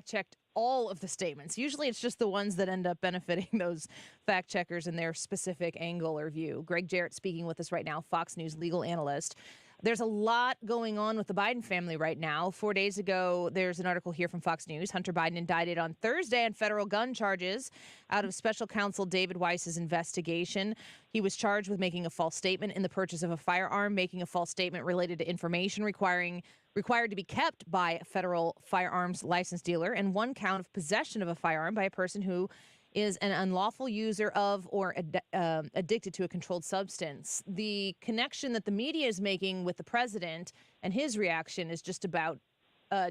check all of the statements. Usually it's just the ones that end up benefiting those fact checkers in their specific angle or view. Greg Jarrett speaking with us right now, Fox News legal analyst. There's a lot going on with the Biden family right now. 4 days ago, there's an article here from Fox News. Hunter Biden indicted on Thursday on federal gun charges out of special counsel David Weiss's investigation. He was charged with making a false statement in the purchase of a firearm, making a false statement related to information required to be kept by a federal firearms license dealer, and one count of possession of a firearm by a person who is an unlawful user of or addicted to a controlled substance. The connection that the media is making with the president and his reaction is just about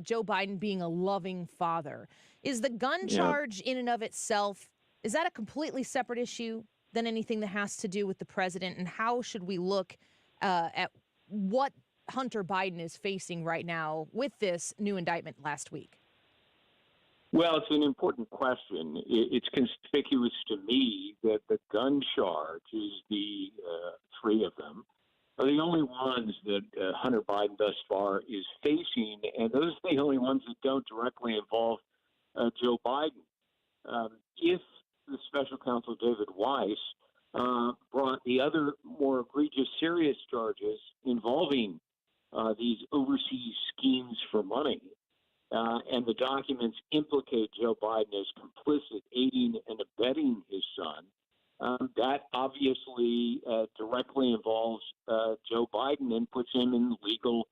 Joe Biden being a loving father. Is the gun charge in and of itself, is that a completely separate issue than anything that has to do with the president? And how should we look at what Hunter Biden is facing right now with this new indictment last week? Well, it's an important question. It's conspicuous to me that the gun charges, the three of them, are the only ones that Hunter Biden thus far is facing, and those are the only ones that don't directly involve Joe Biden. If the special counsel David Weiss brought the other more egregious, serious charges involving these overseas schemes for money, and the documents implicate Joe Biden as complicit, aiding and abetting his son, that obviously directly involves Joe Biden and puts him in legal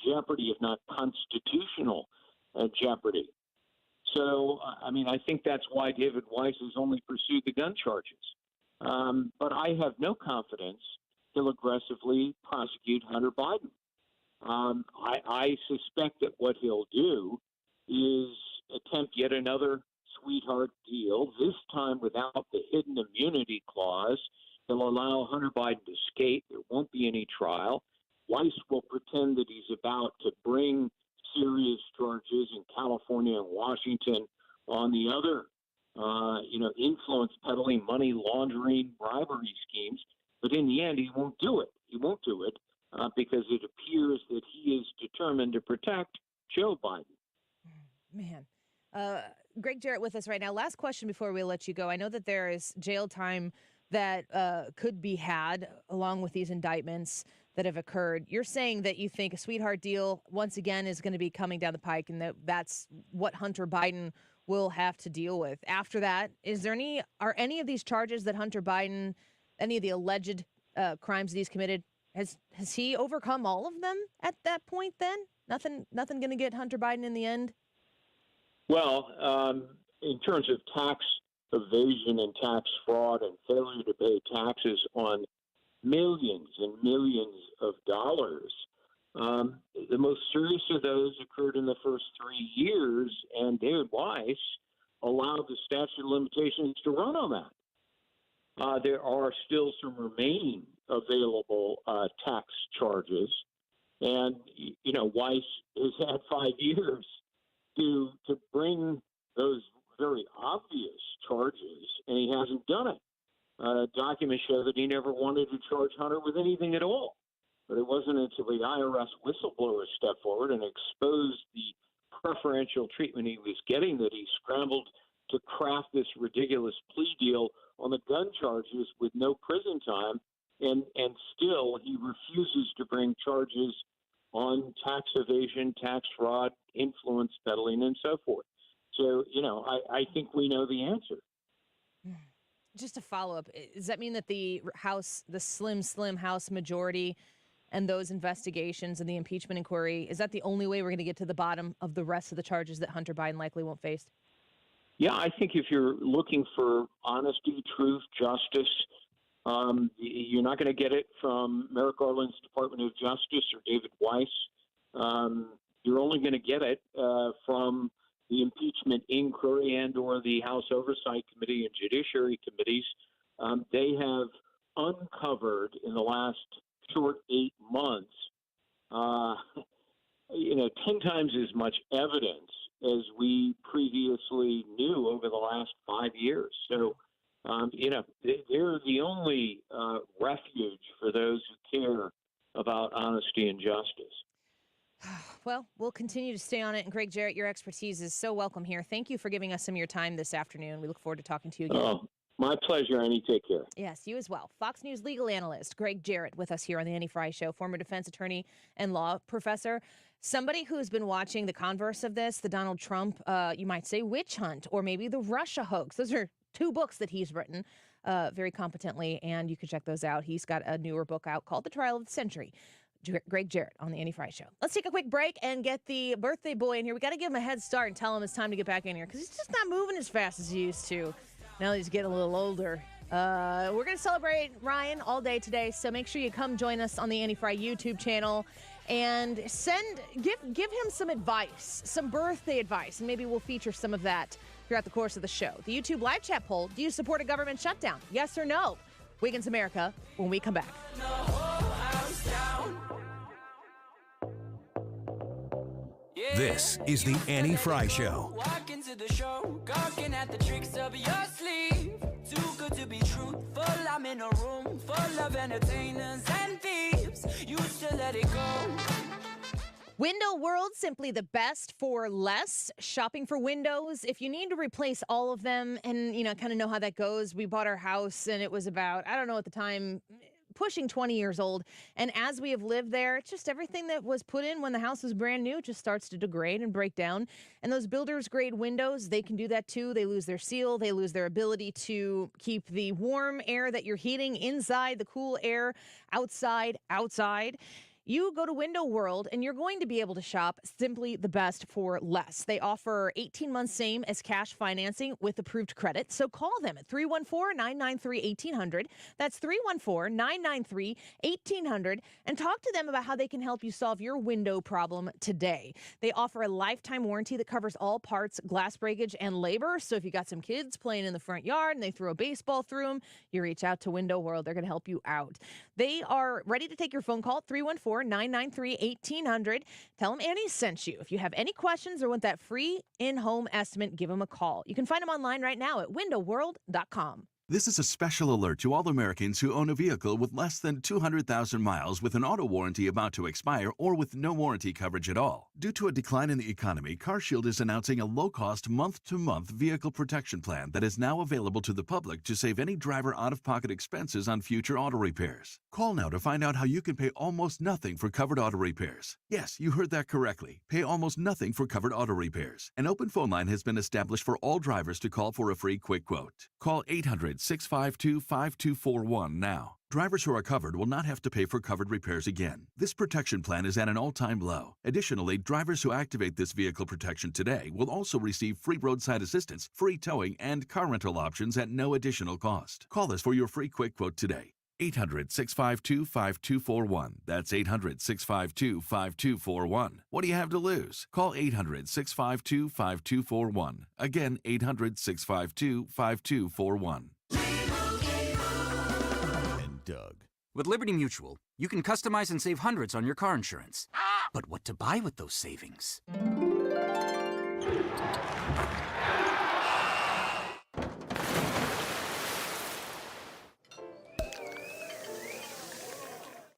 jeopardy, if not constitutional jeopardy. So, I mean, I think that's why David Weiss has only pursued the gun charges. But I have no confidence he'll aggressively prosecute Hunter Biden. I suspect that what he'll do is attempt yet another sweetheart deal, this time without the hidden immunity clause. He'll allow Hunter Biden to skate. There won't be any trial. Weiss will pretend that he's about to bring serious charges in California and Washington on the other, influence peddling, money laundering, bribery schemes. But in the end, he won't do it. He won't do it. Because it appears that he is determined to protect Joe Biden. Man. Greg Jarrett with us right now. Last question before we let you go. I know that there is jail time that could be had along with these indictments that have occurred. You're saying that you think a sweetheart deal, once again, is going to be coming down the pike, and that's what Hunter Biden will have to deal with. After that, are any of these charges that Hunter Biden, any of the alleged crimes that he's committed, has he overcome all of them at that point then? Nothing going to get Hunter Biden in the end? Well, in terms of tax evasion and tax fraud and failure to pay taxes on millions and millions of dollars, the most serious of those occurred in the first 3 years, and David Weiss allowed the statute of limitations to run on that. There are still some remaining available tax charges, and Weiss has had 5 years to bring those very obvious charges, and he hasn't done it. Documents show that he never wanted to charge Hunter with anything at all, but it wasn't until the IRS whistleblowers stepped forward and exposed the preferential treatment he was getting that he scrambled to craft this ridiculous plea deal on the gun charges with no prison time. And still, he refuses to bring charges on tax evasion, tax fraud, influence peddling, and so forth. So, I think we know the answer. Just a follow-up, does that mean that the slim House majority and those investigations and the impeachment inquiry, is that the only way we're going to get to the bottom of the rest of the charges that Hunter Biden likely won't face? Yeah, I think if you're looking for honesty, truth, justice, you're not going to get it from Merrick Garland's Department of Justice or David Weiss. You're only going to get it from the impeachment inquiry and or the House Oversight Committee and Judiciary Committees. They have uncovered in the last short 8 months, 10 times as much evidence as we previously knew over the last 5 years. So, they're the only refuge for those who care about honesty and justice. Well, we'll continue to stay on it. And Greg Jarrett, your expertise is so welcome here. Thank you for giving us some of your time this afternoon. We look forward to talking to you again. My pleasure, Annie. Take care. Yes, you as well. Fox News legal analyst Gregg Jarrett with us here on the Annie Frey Show, former defense attorney and law professor. Somebody who's been watching the converse of this, the Donald Trump, you might say, witch hunt, or maybe the Russia hoax. Those are 2 books that he's written very competently, and you can check those out. He's got a newer book out called The Trial of the Century. Gregg Jarrett on the Annie Frey Show. Let's take a quick break and get the birthday boy in here. We got to give him a head start and tell him it's time to get back in here because he's just not moving as fast as he used to. Now that he's getting a little older. We're going to celebrate Ryan all day today, so make sure you come join us on the Annie Frey YouTube channel and give him some advice, some birthday advice, and maybe we'll feature some of that throughout the course of the show. The YouTube live chat poll: do you support a government shutdown? Yes or no? Wiggins America when we come back. This is the Annie Frey Show. Walk into the show, gawking at the tricks of your sleeve. Too good to be truthful. I'm in a room full of entertainers and thieves. You should let it go. Window World, simply the best for less. Shopping for windows. If you need to replace all of them and, kind of know how that goes. We bought our house and it was about, I don't know at the time, pushing 20 years old. And as we have lived there, it's just everything that was put in when the house was brand new just starts to degrade and break down. And those builder's grade windows, they can do that too. They lose their seal. They lose their ability to keep the warm air that you're heating inside, the cool air outside. You go to Window World, and you're going to be able to shop simply the best for less. They offer 18 months same as cash financing with approved credit. So call them at 314-993-1800. That's 314-993-1800. And talk to them about how they can help you solve your window problem today. They offer a lifetime warranty that covers all parts, glass breakage, and labor. So if you got some kids playing in the front yard and they throw a baseball through them, you reach out to Window World. They're going to help you out. They are ready to take your phone call, 314-993-1800. Tell them Annie sent you. If you have any questions or want that free in-home estimate, give them a call. You can find them online right now at windowworld.com. This is a special alert to all Americans who own a vehicle with less than 200,000 miles with an auto warranty about to expire or with no warranty coverage at all. Due to a decline in the economy, CarShield is announcing a low-cost month-to-month vehicle protection plan that is now available to the public to save any driver out-of-pocket expenses on future auto repairs. Call now to find out how you can pay almost nothing for covered auto repairs. Yes, you heard that correctly. Pay almost nothing for covered auto repairs. An open phone line has been established for all drivers to call for a free quick quote. Call 800-652-5241 now. Drivers who are covered will not have to pay for covered repairs again. This protection plan is at an all-time low. Additionally, drivers who activate this vehicle protection today will also receive free roadside assistance, free towing, and car rental options at no additional cost. Call us for your free quick quote today. 800-652-5241. That's 800-652-5241. What do you have to lose? Call 800-652-5241. Again, 800-652-5241. And Doug. With Liberty Mutual, you can customize and save hundreds on your car insurance. But what to buy with those savings?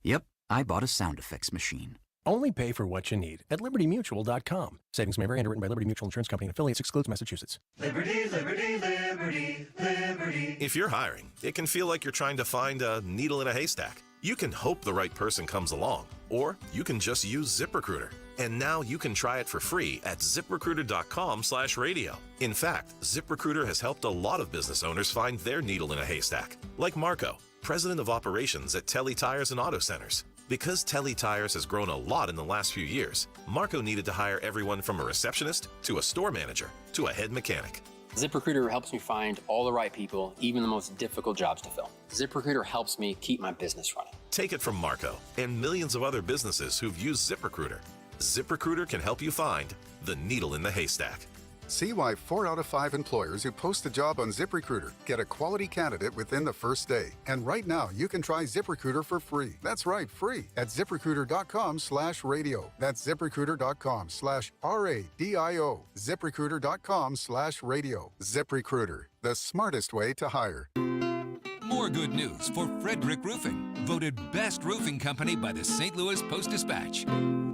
Yep, I bought a sound effects machine. Only pay for what you need at LibertyMutual.com. Savings may vary. Underwritten by Liberty Mutual Insurance Company and affiliates. Excludes Massachusetts. Liberty, liberty, liberty, liberty. If you're hiring, it can feel like you're trying to find a needle in a haystack. You can hope the right person comes along, or you can just use ZipRecruiter. And now you can try it for free at ZipRecruiter.com/radio. In fact, ZipRecruiter has helped a lot of business owners find their needle in a haystack, like Marco, president of operations at Telly Tires and Auto Centers. Because Telly Tires has grown a lot in the last few years, Marco needed to hire everyone from a receptionist to a store manager to a head mechanic. ZipRecruiter helps me find all the right people, even the most difficult jobs to fill. ZipRecruiter helps me keep my business running. Take it from Marco and millions of other businesses who've used ZipRecruiter. ZipRecruiter can help you find the needle in the haystack. See why 4 out of 5 employers who post a job on ZipRecruiter get a quality candidate within the first day. And right now, you can try ZipRecruiter for free. That's right, free at ZipRecruiter.com/radio. That's ZipRecruiter.com/RADIO. ZipRecruiter.com/radio. ZipRecruiter, the smartest way to hire. More good news for Frederick Roofing, voted best roofing company by the St. Louis Post-Dispatch.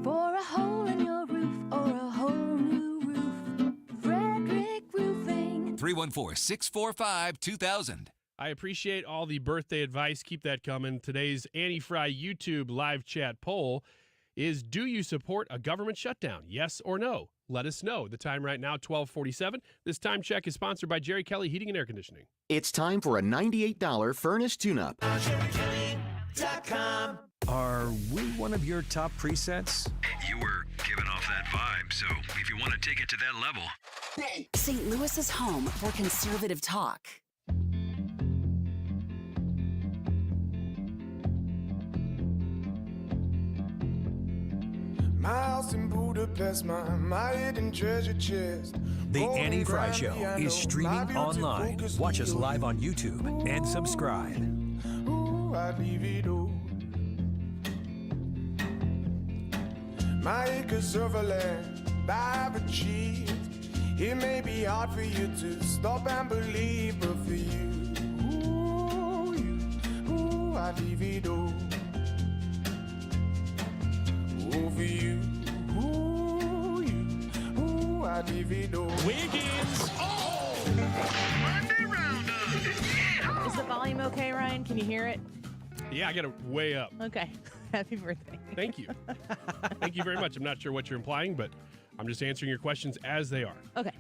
For a hole in your roof or a whole new roof, Frederick Roofing. 314-645-2000. I appreciate all the birthday advice. Keep that coming. Today's Annie Frey YouTube live chat poll is, do you support a government shutdown? Yes or no? Let us know. The time right now, 12:47. This time check is sponsored by Jerry Kelly Heating and Air Conditioning. It's time for a $98 furnace tune-up. Are we one of your top presets? You were giving off that vibe, so if you want to take it to that level. St. Louis's home for conservative talk. My house in Budapest, my hidden treasure chest. The Annie Frey Show is streaming online. Watch us live on YouTube and subscribe. Ooh, I'd leave it all. My acres of land I've achieved. It may be hard for you to stop and believe, but for you, I'd leave it all. For you, I'd leave it all. Wiggins! Oh! Monday Roundup! Yeah! Is the volume okay, Ryan? Can you hear it? Yeah, I got it way up. Okay. Happy birthday. Thank you. Thank you very much. I'm not sure what you're implying, but I'm just answering your questions as they are. Okay.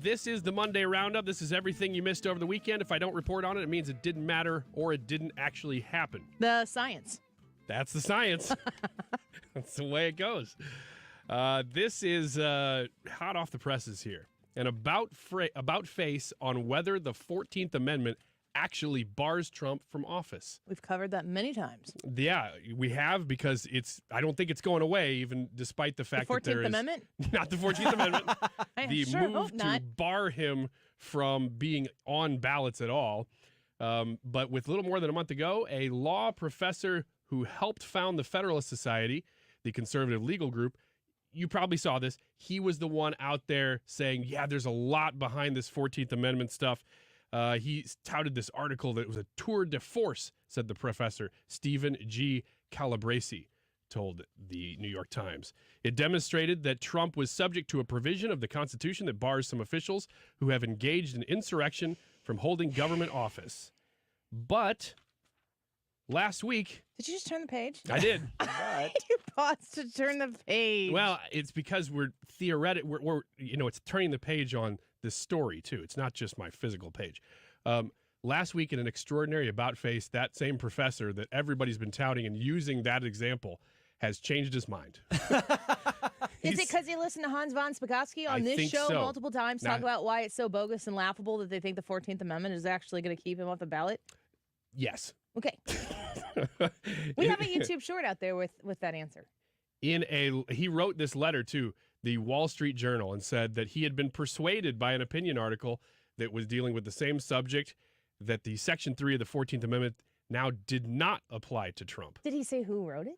This is the Monday Roundup. This is everything you missed over the weekend. If I don't report on it, it means it didn't matter or it didn't actually happen. The science. That's the science. That's the way it goes. This is hot off the presses here. An about face on whether the 14th Amendment actually bars Trump from office. We've covered that many times. Yeah, we have, because I don't think it's going away, even despite the fact that there is... The 14th Amendment? Not the 14th Amendment. The sure move to not. bar him from being on ballots at all. But with little more than a month ago, a law professor who helped found the Federalist Society, the conservative legal group, you probably saw this. He was the one out there saying, yeah, there's a lot behind this 14th Amendment stuff. He touted this article that it was a tour de force, said the professor, Stephen G. Calabresi told the New York Times. It demonstrated that Trump was subject to a provision of the Constitution that bars some officials who have engaged in insurrection from holding government office. But last week... Did you just turn the page? I did. You paused to turn the page. Well, it's because we're it's turning the page on this story, too. It's not just my physical page. Last week in an extraordinary about face, that same professor that everybody's been touting and using that example has changed his mind. Is it because he listened to Hans von Spakovsky on this show multiple times talk about why it's so bogus and laughable that they think the 14th Amendment is actually going to keep him off the ballot? Yes. Okay. We have a YouTube short out there with that answer. He wrote this letter to the Wall Street Journal and said that he had been persuaded by an opinion article that was dealing with the same subject, that the Section 3 of the 14th Amendment now did not apply to Trump. Did he say who wrote it?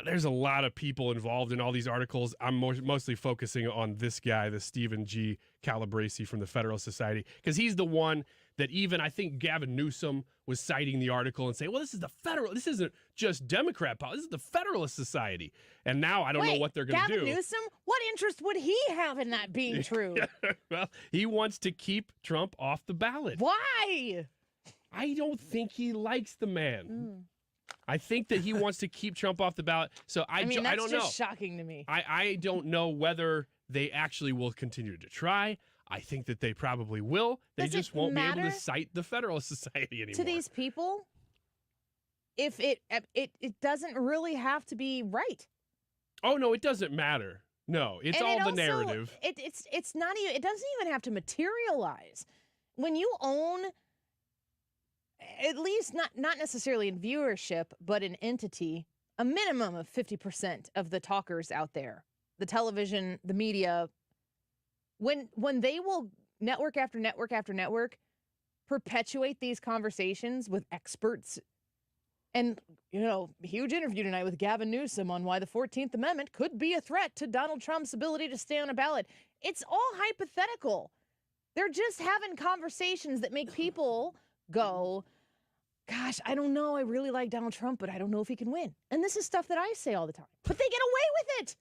There's a lot of people involved in all these articles. I'm mostly focusing on this guy, the Stephen G. Calabresi from the Federalist Society, because he's the one that even I think Gavin Newsom was citing the article and saying, well, this isn't just Democrat policy, this is the Federalist Society. And now I don't know what they're going to do. Gavin Newsom? What interest would he have in that being true? Well, he wants to keep Trump off the ballot. Why? I don't think he likes the man. I think that he wants to keep Trump off the ballot. So I don't know. That's just shocking to me. I don't know whether they actually will continue to try. I think that they probably will. They just won't be able to cite the Federalist Society anymore. To these people, if it doesn't really have to be right. Oh no, it doesn't matter. No, it's all the narrative. It's not even. It doesn't even have to materialize. When you own, at least not necessarily in viewership, but an entity, a minimum of 50% of the talkers out there, the television, the media. When they will network after network after network perpetuate these conversations with experts, and huge interview tonight with Gavin Newsom on why the 14th Amendment could be a threat to Donald Trump's ability to stay on a ballot. It's all hypothetical. They're just having conversations that make people go, gosh, I don't know. I really like Donald Trump, but I don't know if he can win. And this is stuff that I say all the time. But they get away with it.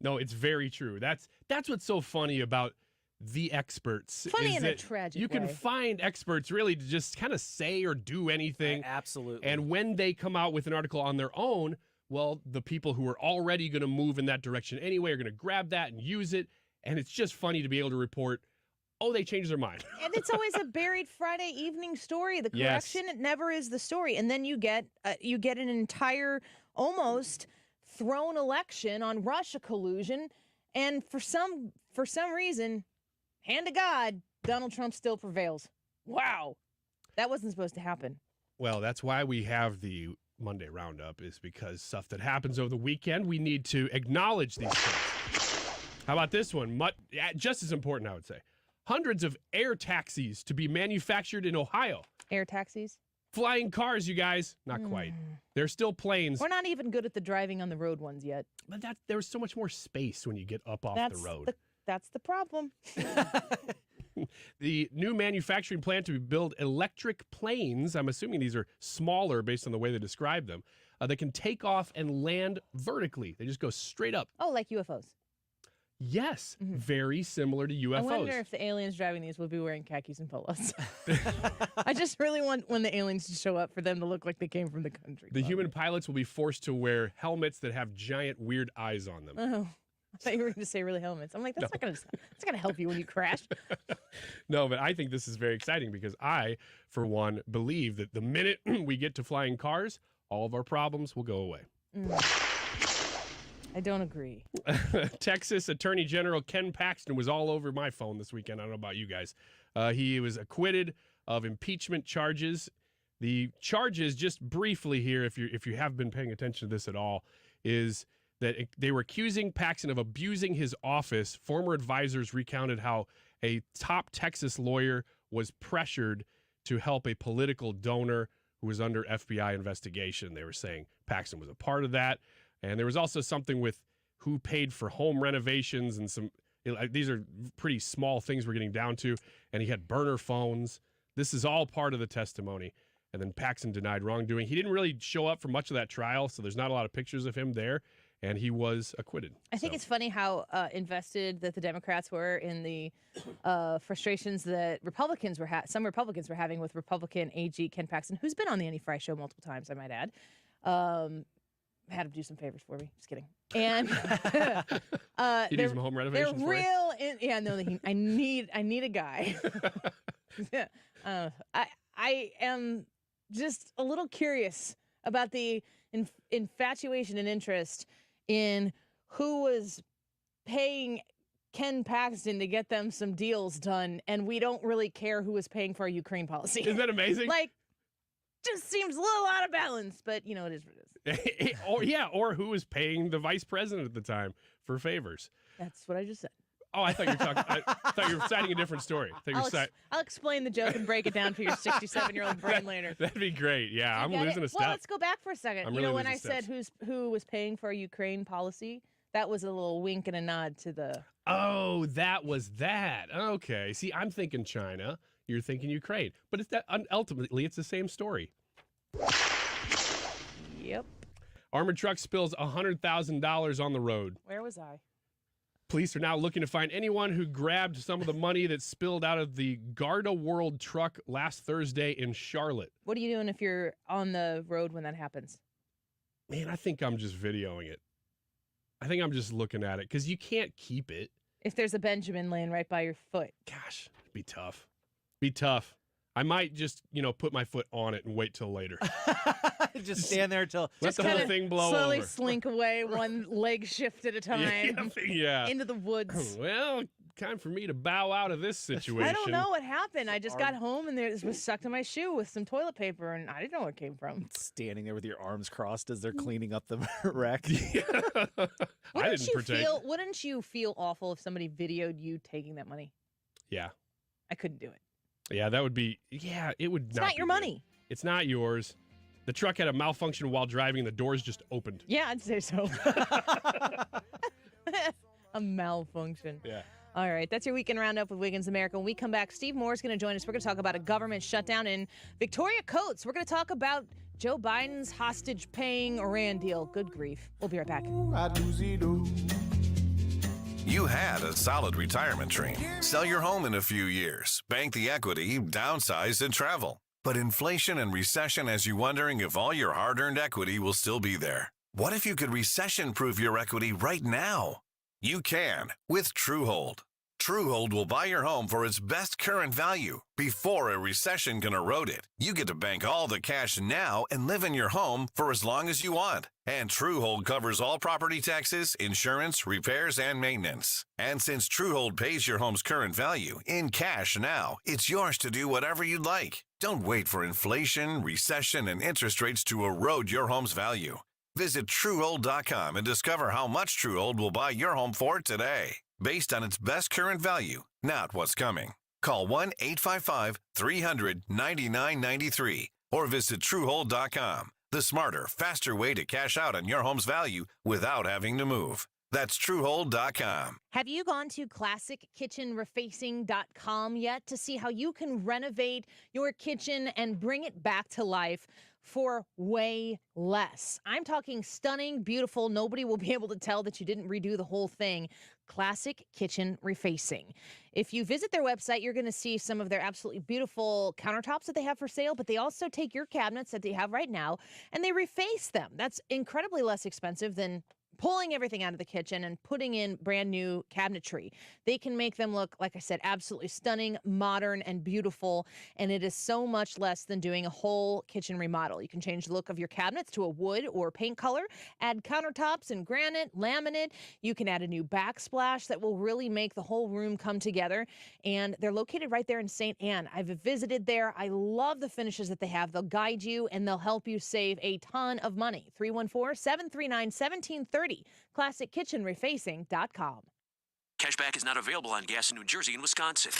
No, it's very true. That's what's so funny about the experts. Funny is in a that tragic you can way. find experts really to just kind of say or do anything. Absolutely. And when they come out with an article on their own, well, the people who are already going to move in that direction anyway are going to grab that and use it. And it's just funny to be able to report, oh, they changed their mind. And it's always a buried Friday evening story. The correction, it never is the story. And then you get an entire almost thrown election on Russia collusion. And for some reason, hand to God, Donald Trump still prevails. Wow. That wasn't supposed to happen. Well, that's why we have the Monday Roundup, is because stuff that happens over the weekend, we need to acknowledge these things. How about this one? Just as important, I would say. Hundreds of air taxis to be manufactured in Ohio. Air taxis? Flying cars, you guys. Not quite. They're still planes. We're not even good at the driving on the road ones yet. But there's so much more space when you get up off the road. That's the problem. The new manufacturing plant to build electric planes, I'm assuming these are smaller based on the way they describe them, that can take off and land vertically. They just go straight up. Oh, like UFOs. Yes, very similar to UFOs. I wonder if the aliens driving these will be wearing khakis and polos. I just really want when the aliens to show up for them to look like they came from the country. The human pilots will be forced to wear helmets that have giant weird eyes on them. Oh, I thought you were going to say really helmets. I'm like, that's not going to help you when you crash. No, but I think this is very exciting because I, for one, believe that the minute we get to flying cars, all of our problems will go away. I don't agree. Texas Attorney General Ken Paxton was all over my phone this weekend. I don't know about you guys. He was acquitted of impeachment charges. The charges, just briefly here, if you have been paying attention to this at all, is that they were accusing Paxton of abusing his office. Former advisors recounted how a top Texas lawyer was pressured to help a political donor who was under FBI investigation. They were saying Paxton was a part of that. And there was also something with who paid for home renovations and these are pretty small things we're getting down to. And he had burner phones. This is all part of the testimony. And then Paxton denied wrongdoing. He didn't really show up for much of that trial, so there's not a lot of pictures of him there. And he was acquitted. I think it's funny how invested that the Democrats were in the frustrations that some Republicans were having with Republican AG Ken Paxton, who's been on the Annie Frey show multiple times, I might add. Had him do some favors for me. Just kidding. And you need some home renovations. They're real. I need a guy. I am just a little curious about the infatuation and interest in who was paying Ken Paxton to get them some deals done, and we don't really care who was paying for our Ukraine policy. Isn't that amazing? Just seems a little out of balance, but it is what it is. or who was paying the vice president at the time for favors. That's what I just said. Oh, I thought you were talking. I thought you were citing a different story. I'll explain the joke and break it down for your 67-year-old brain later. That'd be great. Yeah, I'm losing a step. Well, let's go back for a second. I'm really when I steps. said who was paying for our Ukraine policy, that was a little wink and a nod to the. Oh, that was that. Okay. See, I'm thinking China. You're thinking Ukraine, but ultimately it's the same story. Yep. Armored truck spills $100,000 on the road. Where was I? Police are now looking to find anyone who grabbed some of the money that spilled out of the Garda World truck last Thursday in Charlotte. What are you doing if you're on the road when that happens? Man, I think I'm just videoing it. I think I'm just looking at it because you can't keep it. If there's a Benjamin laying right by your foot. Gosh, it'd be tough. Be tough. I might just, put my foot on it and wait till later. Just stand there till let the whole thing blow slowly over. slink away, one leg shift at a time. Yeah. Into the woods. Well, time for me to bow out of this situation. I don't know what happened. I just got home and it was stuck to my shoe with some toilet paper, and I didn't know where it came from. Standing there with your arms crossed as they're cleaning up the wreck. Wouldn't you feel awful if somebody videoed you taking that money? Yeah. I couldn't do it. Yeah, that would be. Yeah, it would. It's not your money. It's not yours. The truck had a malfunction while driving. The doors just opened. Yeah, I'd say so. A malfunction. Yeah. All right, that's your Weekend Roundup with Wiggins America. When we come back, Steve Moore's going to join us. We're going to talk about a government shutdown in Victoria Coates. We're going to talk about Joe Biden's hostage-paying Iran deal. Good grief. We'll be right back. You had a solid retirement dream. Sell your home in a few years, bank the equity, downsize, and travel. But inflation and recession has you wondering if all your hard-earned equity will still be there. What if you could recession-proof your equity right now? You can with TrueHold. TrueHold will buy your home for its best current value before a recession can erode it. You get to bank all the cash now and live in your home for as long as you want. And TrueHold covers all property taxes, insurance, repairs, and maintenance. And since TrueHold pays your home's current value in cash now, it's yours to do whatever you'd like. Don't wait for inflation, recession, and interest rates to erode your home's value. Visit TrueHold.com and discover how much TrueHold will buy your home for today, based on its best current value, not what's coming. Call 1-855-300-9993 or visit TrueHold.com. The smarter, faster way to cash out on your home's value without having to move. That's TrueHold.com. Have you gone to ClassicKitchenRefacing.com yet to see how you can renovate your kitchen and bring it back to life for way less? I'm talking stunning, beautiful. Nobody will be able to tell that you didn't redo the whole thing. Classic Kitchen Refacing. If you visit their website, you're going to see some of their absolutely beautiful countertops that they have for sale, but they also take your cabinets that they have right now and they reface them. That's incredibly less expensive than pulling everything out of the kitchen and putting in brand new cabinetry. They can make them look, like I said, absolutely stunning, modern, and beautiful, and it is so much less than doing a whole kitchen remodel. You can change the look of your cabinets to a wood or paint color, add countertops in granite, laminate. You can add a new backsplash that will really make the whole room come together, and they're located right there in St. Anne. I've visited there. I love the finishes that they have. They'll guide you, and they'll help you save a ton of money. 314-739-1730. ClassicKitchenRefacing.com. Cashback is not available on gas in New Jersey and Wisconsin.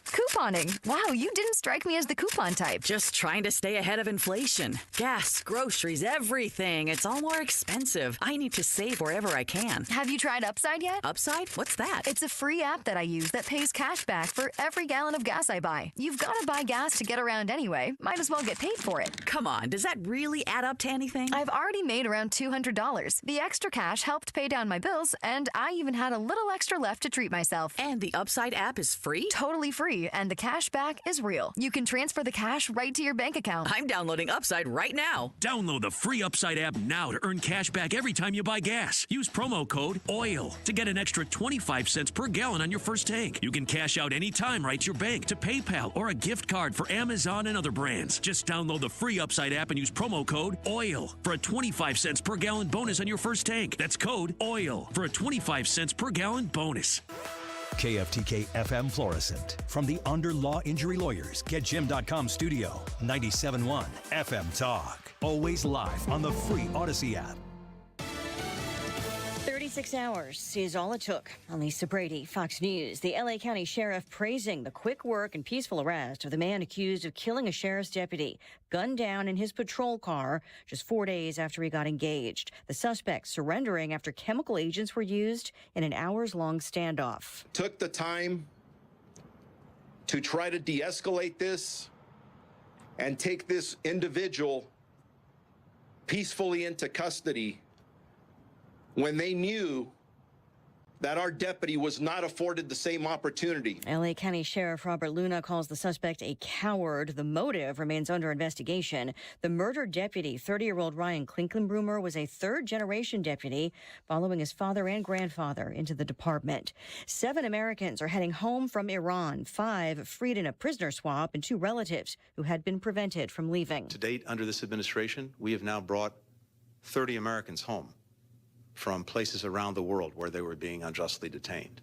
Couponing. Wow, you didn't strike me as the coupon type. Just trying to stay ahead of inflation. Gas, groceries, everything. It's all more expensive. I need to save wherever I can. Have you tried Upside yet? Upside? What's that? It's a free app that I use that pays cash back for every gallon of gas I buy. You've got to buy gas to get around anyway. Might as well get paid for it. Come on, does that really add up to anything? I've already made around $200. The extra cash helped pay down my bills, and I even had a little extra left to treat myself. And the Upside app is free? Totally free, and the cash back is real. You can transfer the cash right to your bank account. I'm downloading Upside right now. Download the free Upside app now to earn cash back every time you buy gas. Use promo code OIL to get an extra 25 cents per gallon on your first tank. You can cash out anytime right to your bank, to PayPal, or a gift card for Amazon and other brands. Just download the free Upside app and use promo code OIL for a 25 cents per gallon bonus on your first tank. That's code OIL for a 25 cents per gallon bonus. KFTK FM Florissant. From the Under Law Injury Lawyers, GetJim.com studio. 97.1 FM Talk. Always live on the free Odyssey app. 36 hours is all it took. Lisa Brady, Fox News. The LA County Sheriff praising the quick work and peaceful arrest of the man accused of killing a sheriff's deputy, gunned down in his patrol car just 4 days after he got engaged. The suspect surrendering after chemical agents were used in an hours-long standoff. Took the time to try to de-escalate this and take this individual peacefully into custody when they knew that our deputy was not afforded the same opportunity. LA County Sheriff Robert Luna calls the suspect a coward. The motive remains under investigation. The murdered deputy, 30-year-old Ryan Klinklenbroomer, was a third-generation deputy following his father and grandfather into the department. 7 Americans are heading home from Iran. 5 freed in a prisoner swap, and 2 relatives who had been prevented from leaving. To date, under this administration, we have now brought 30 Americans home from places around the world where they were being unjustly detained.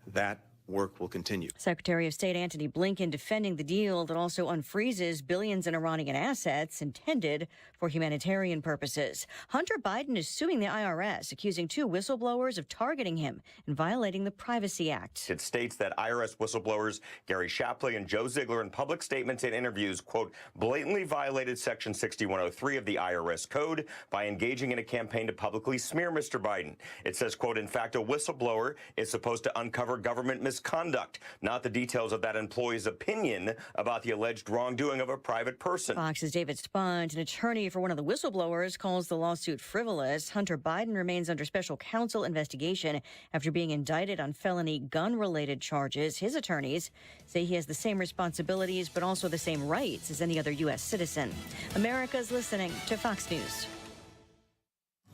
That work will continue. Secretary of State Antony Blinken defending the deal that also unfreezes billions in Iranian assets intended for humanitarian purposes. Hunter Biden is suing the IRS, accusing 2 whistleblowers of targeting him and violating the Privacy Act. It states that IRS whistleblowers Gary Shapley and Joe Ziegler in public statements and interviews, quote, blatantly violated Section 6103 of the IRS Code by engaging in a campaign to publicly smear Mr. Biden. It says, quote, in fact, a whistleblower is supposed to uncover government misconduct misconduct, not the details of that employee's opinion about the alleged wrongdoing of a private person. Fox's David Sponge, an attorney for one of the whistleblowers, calls the lawsuit frivolous. Hunter Biden remains under special counsel investigation after being indicted on felony gun-related charges. His attorneys say he has the same responsibilities but also the same rights as any other U.S. citizen. America's listening to Fox News.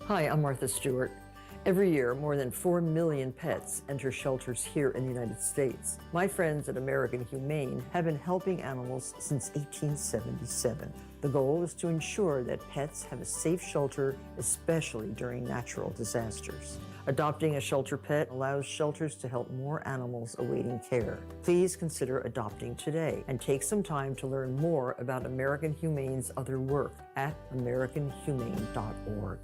Hi, I'm Martha Stewart. Every year, more than 4 million pets enter shelters here in the United States. My friends at American Humane have been helping animals since 1877. The goal is to ensure that pets have a safe shelter, especially during natural disasters. Adopting a shelter pet allows shelters to help more animals awaiting care. Please consider adopting today and take some time to learn more about American Humane's other work at americanhumane.org.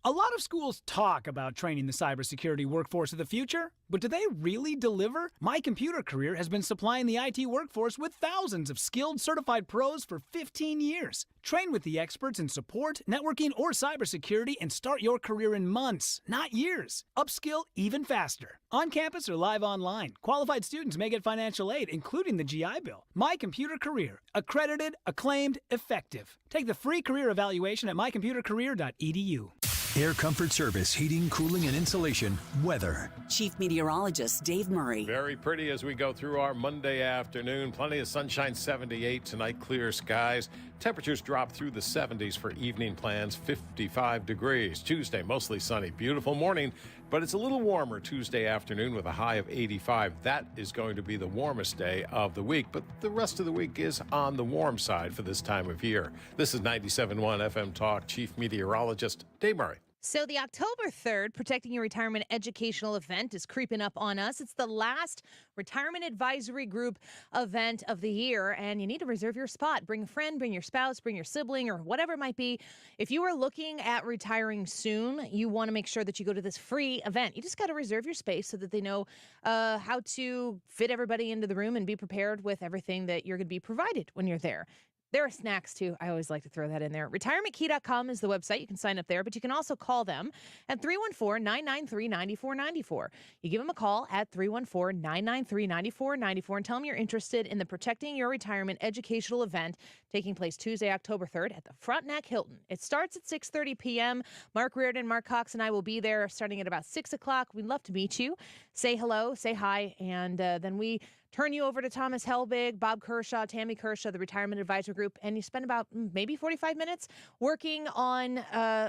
A lot of schools talk about training the cybersecurity workforce of the future, but do they really deliver? My Computer Career has been supplying the IT workforce with thousands of skilled, certified pros for 15 years. Train with the experts in support, networking, or cybersecurity and start your career in months, not years. Upskill even faster. On campus or live online, qualified students may get financial aid, including the GI Bill. My Computer Career. Accredited, acclaimed, effective. Take the free career evaluation at mycomputercareer.edu. Air Comfort Service, heating, cooling, and insulation. Weather. Chief Meteorologist Dave Murray. Very pretty as we go through our Monday afternoon. Plenty of sunshine, 78 tonight, clear skies. Temperatures drop through the 70s for evening plans, 55 degrees. Tuesday, mostly sunny, beautiful morning, but it's a little warmer Tuesday afternoon with a high of 85. That is going to be the warmest day of the week, but the rest of the week is on the warm side for this time of year. This is 97.1 FM Talk, Chief Meteorologist Dave Murray. So the October 3rd Protecting Your Retirement educational event is creeping up on us. It's the last retirement advisory group event of the year, and you need to reserve your spot. Bring a friend, bring your spouse, bring your sibling, or whatever it might be. If you are looking at retiring soon, you want to make sure that you go to this free event. You just got to reserve your space so that they know how to fit everybody into the room and be prepared with everything that you're going to be provided when you're there. There are snacks, too. I always like to throw that in there. RetirementKey.com is the website. You can sign up there, but you can also call them at 314-993-9494. You give them a call at 314-993-9494 and tell them you're interested in the Protecting Your Retirement educational event taking place Tuesday, October 3rd at the Frontenac Hilton. It starts at 6:30 p.m. Mark Reardon, Mark Cox, and I will be there starting at about 6 o'clock. We'd love to meet you. Say hello, say hi, and then we turn you over to Thomas Helbig, Bob Kershaw, Tammy Kershaw, the Retirement Advisor Group, and you spend about maybe 45 minutes working on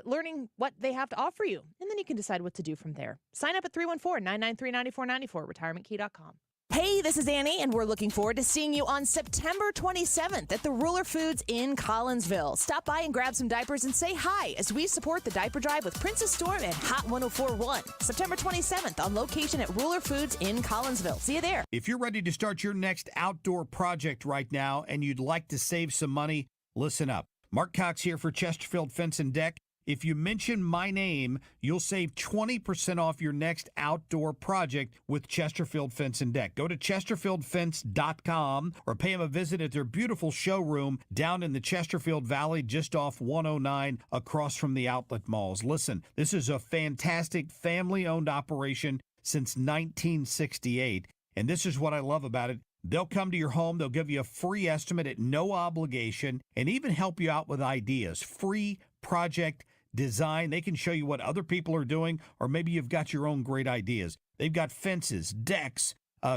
learning what they have to offer you. And then you can decide what to do from there. Sign up at 314-993-9494, retirementkey.com. Hey, this is Annie, and we're looking forward to seeing you on September 27th at the Ruler Foods in Collinsville. Stop by and grab some diapers and say hi as we support the diaper drive with Princess Storm and Hot 104.1. September 27th on location at Ruler Foods in Collinsville. See you there. If you're ready to start your next outdoor project right now and you'd like to save some money, listen up. Mark Cox here for Chesterfield Fence and Deck. If you mention my name, you'll save 20% off your next outdoor project with Chesterfield Fence and Deck. Go to chesterfieldfence.com or pay them a visit at their beautiful showroom down in the Chesterfield Valley, just off 109 across from the outlet malls. Listen, this is a fantastic family-owned operation since 1968, and this is what I love about it. They'll come to your home, they'll give you a free estimate at no obligation, and even help you out with ideas. Free project design. They can show you what other people are doing, or maybe you've got your own great ideas. They've got fences, decks,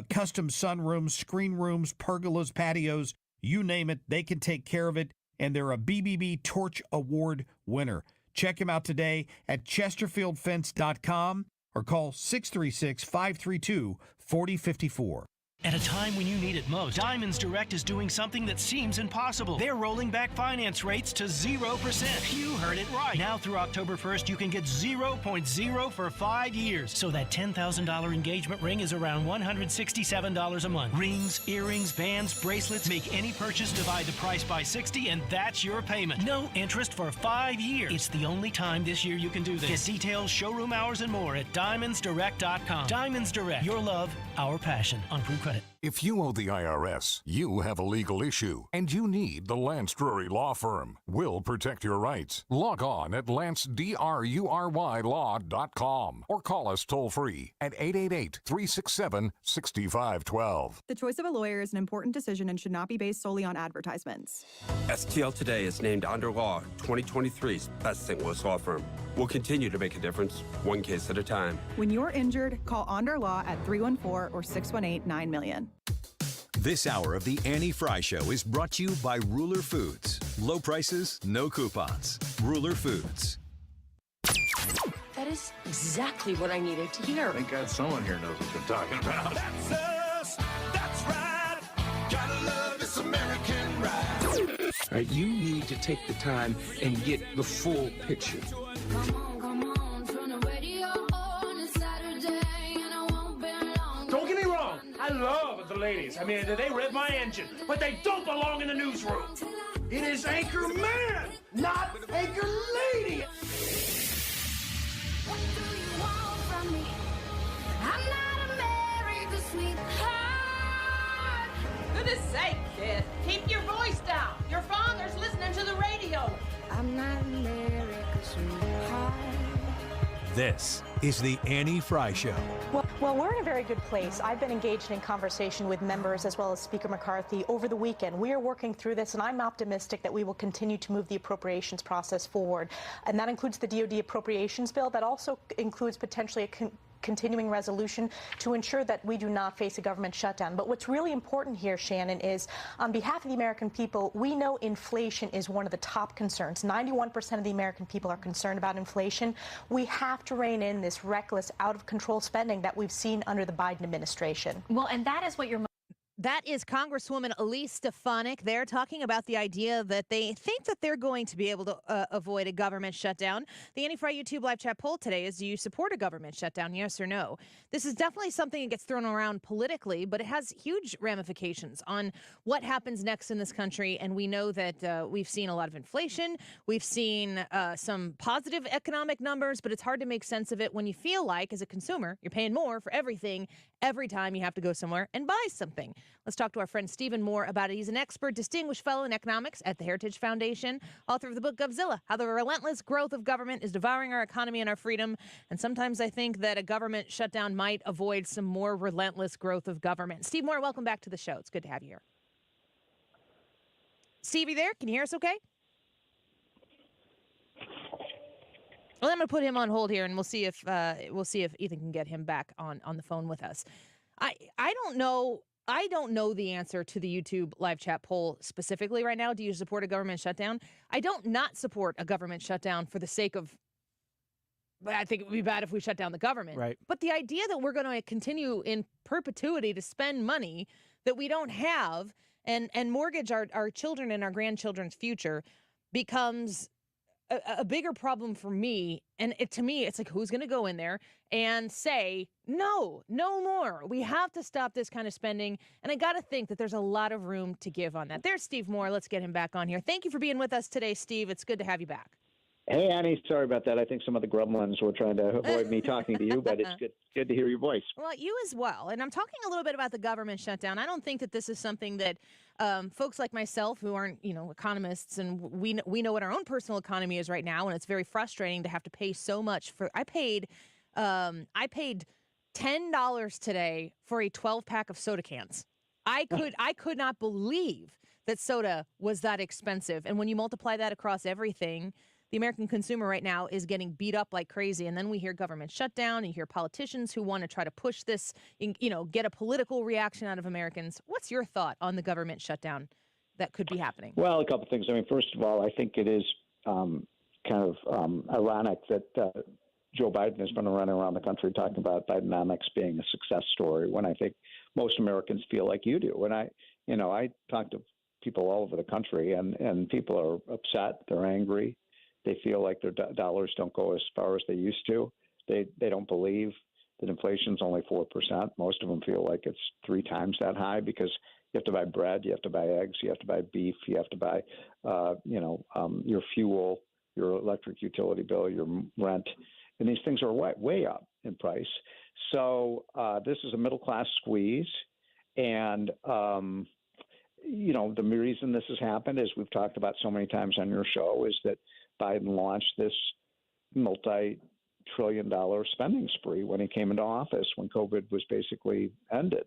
custom sunrooms, screen rooms, pergolas, patios, you name it. They can take care of it, and they're a BBB Torch Award winner. Check them out today at chesterfieldfence.com or call 636-532-4054. At a time when you need it most, Diamonds Direct is doing something that seems impossible. They're rolling back finance rates to 0%. You heard it right. Now through October 1st, you can get 0.0 for 5 years. So that $10,000 engagement ring is around $167 a month. Rings, earrings, bands, bracelets, make any purchase, divide the price by 60, and that's your payment. No interest for 5 years. It's the only time this year you can do this. Get details, showroom hours, and more at DiamondsDirect.com. Diamonds Direct. Your love, our passion on Proof Credit. If you owe the IRS, you have a legal issue, and you need the Lance Drury Law Firm. We'll protect your rights. Log on at lancedrurylaw.com or call us toll-free at 888-367-6512. The choice of a lawyer is an important decision and should not be based solely on advertisements. STL Today is named Under Law 2023's best St. Louis law firm. We'll continue to make a difference, one case at a time. When you're injured, call Onder Law at 314 or 618-9000000. This hour of the Annie Frey Show is brought to you by Ruler Foods. Low prices, no coupons. Ruler Foods. That is exactly what I needed to hear. Thank God someone here knows what they're talking about. That's us. That's right. Gotta love this American ride. All right, you need to take the time and get the full picture. Don't get me wrong, I love the ladies. I mean, they rev my engine, but they don't belong in the newsroom. It is Anchor Man, not Anchor Lady. What do you want from me? I'm not America's sweetheart. Goodness sake, kid. Keep your voice down. Your father's listening to the radio. I'm not America's sweetheart. This is the Annie Frey Show. Well, we're in a very good place. I've been engaged in conversation with members as well as Speaker McCarthy over the weekend. We are working through this, and I'm optimistic that we will continue to move the appropriations process forward. And that includes the DOD appropriations bill. That also includes potentially a continuing resolution to ensure that we do not face a government shutdown. But what's really important here, Shannon, is on behalf of the American people, we know inflation is one of the top concerns. 91% of the American people are concerned about inflation. We have to rein in this reckless, out-of-control spending that we've seen under the Biden administration. Well, and that is what you're... That is Congresswoman Elise Stefanik. They're talking about the idea that they think that they're going to be able to avoid a government shutdown. The Annie Frey YouTube live chat poll today is, do you support a government shutdown, yes or no? This is definitely something that gets thrown around politically, but it has huge ramifications on what happens next in this country. And we know that we've seen a lot of inflation. We've seen some positive economic numbers, but it's hard to make sense of it when you feel like, as a consumer, you're paying more for everything every time you have to go somewhere and buy something. Let's talk to our friend Stephen Moore about it. He's an expert, distinguished fellow in economics at the Heritage Foundation, author of the book Govzilla, How the Relentless Growth of Government is Devouring Our Economy and Our Freedom. And sometimes I think that a government shutdown might avoid some more relentless growth of government. Steve Moore, welcome back to the show. It's good to have you here. Steve, you there? Can you hear us okay? Well, I'm going to put him on hold here, and we'll see if Ethan can get him back on the phone with us. I don't know. I don't know the answer to the YouTube live chat poll specifically right now. Do you support a government shutdown? I don't not support a government shutdown for the sake of, I think it would be bad if we shut down the government. Right. But the idea that we're going to continue in perpetuity to spend money that we don't have and mortgage our children and our grandchildren's future becomes a bigger problem for me. And to me, it's like, who's going to go in there and say, no more. We have to stop this kind of spending. And I got to think that there's a lot of room to give on that. There's Steve Moore. Let's get him back on here. Thank you for being with us today, Steve. It's good to have you back. Hey, Annie, sorry about that. I think some of the gremlins were trying to avoid me talking to you, but it's good to hear your voice. Well, you as well. And I'm talking a little bit about the government shutdown. I don't think that this is something that folks like myself who aren't, economists, and we know what our own personal economy is right now, and it's very frustrating to have to pay so much for. I paid $10 today for a 12-pack of soda cans. I could not believe that soda was that expensive. And when you multiply that across everything, the American consumer right now is getting beat up like crazy. And then we hear government shutdown, and you hear politicians who want to try to push this, get a political reaction out of Americans. What's your thought on the government shutdown that could be happening? Well, a couple things. I mean, first of all, I think it is kind of ironic that Joe Biden has been running around the country talking about Bidenomics being a success story when I think most Americans feel like you do. When I talk to people all over the country, and people are upset, they're angry. They feel like their dollars don't go as far as they used to. They don't believe that inflation's only 4%. Most of them feel like it's 3 times that high because you have to buy bread, you have to buy eggs, you have to buy beef, you have to buy, your fuel, your electric utility bill, your rent. and these things are way up in price. So this is a middle class squeeze, and the reason this has happened, as we've talked about so many times on your show, is that Biden launched this multi-trillion-dollar spending spree when he came into office, when COVID was basically ended.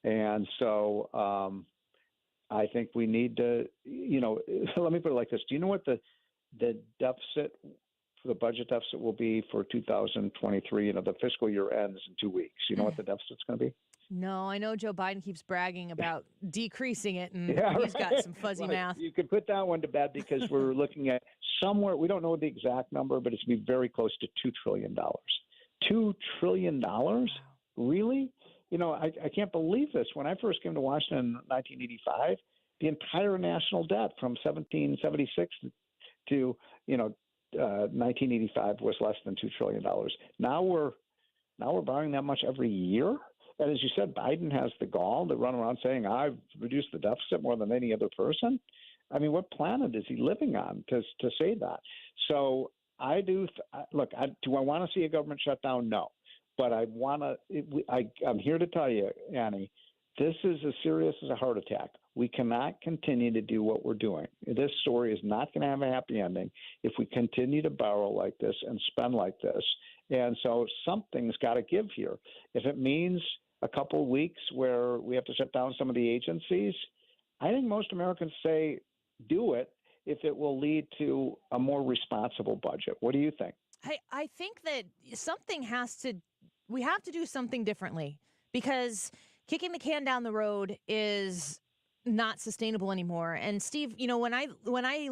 And so I think we need to, let me put it like this. Do you know what the deficit, the budget deficit will be for 2023? The fiscal year ends in 2 weeks. You know what the deficit's going to be? No, I know Joe Biden keeps bragging about decreasing it, and he's right. got some fuzzy math. You could put that one to bed because we're looking at somewhere, we don't know the exact number, but it's going to be very close to $2 trillion. $2 trillion? Really? I can't believe this. When I first came to Washington in 1985, the entire national debt from 1776 to 1985 was less than $2 trillion. Now we're borrowing that much every year. And as you said, Biden has the gall to run around saying, I've reduced the deficit more than any other person. I mean, what planet is he living on to say that? So I do look. Do I want to see a government shutdown? No, but I want to. I'm here to tell you, Annie, this is as serious as a heart attack. We cannot continue to do what we're doing. This story is not going to have a happy ending if we continue to borrow like this and spend like this. And so something's got to give here. If it means a couple of weeks where we have to shut down some of the agencies, I think most Americans say do it if it will lead to a more responsible budget. What do you think? I think that we have to do something differently, because kicking the can down the road is not sustainable anymore. And Steve, when I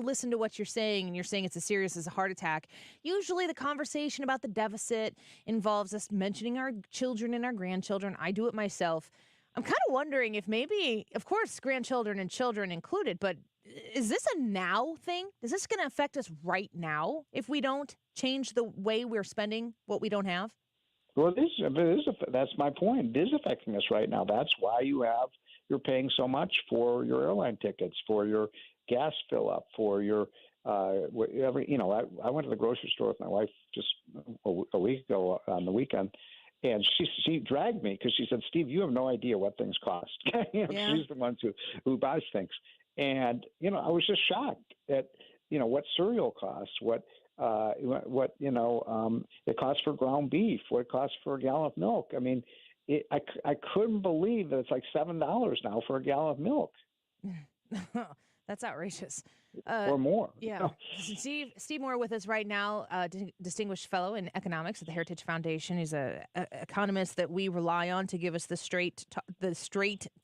listen to what you're saying, and you're saying it's as serious as a heart attack, usually the conversation about the deficit involves us mentioning our children and our grandchildren. I do it myself. I'm kind of wondering if maybe, of course, grandchildren and children included, but is this a now thing? Is this going to affect us right now if we don't change the way we're spending what we don't have? Well, that's my point. It is affecting us right now. That's why you're paying so much for your airline tickets, for your gas fill up, for your whatever. I went to the grocery store with my wife just a week ago on the weekend, and she dragged me because she said, "Steve, you have no idea what things cost." She's the one who buys things, and I was just shocked at what cereal costs, what it costs for ground beef, what it costs for a gallon of milk. I mean, I couldn't believe that it's like $7 now for a gallon of milk. That's outrageous. Or more. Yeah. Steve Moore with us right now, distinguished fellow in economics at the Heritage Foundation. He's an economist that we rely on to give us the straight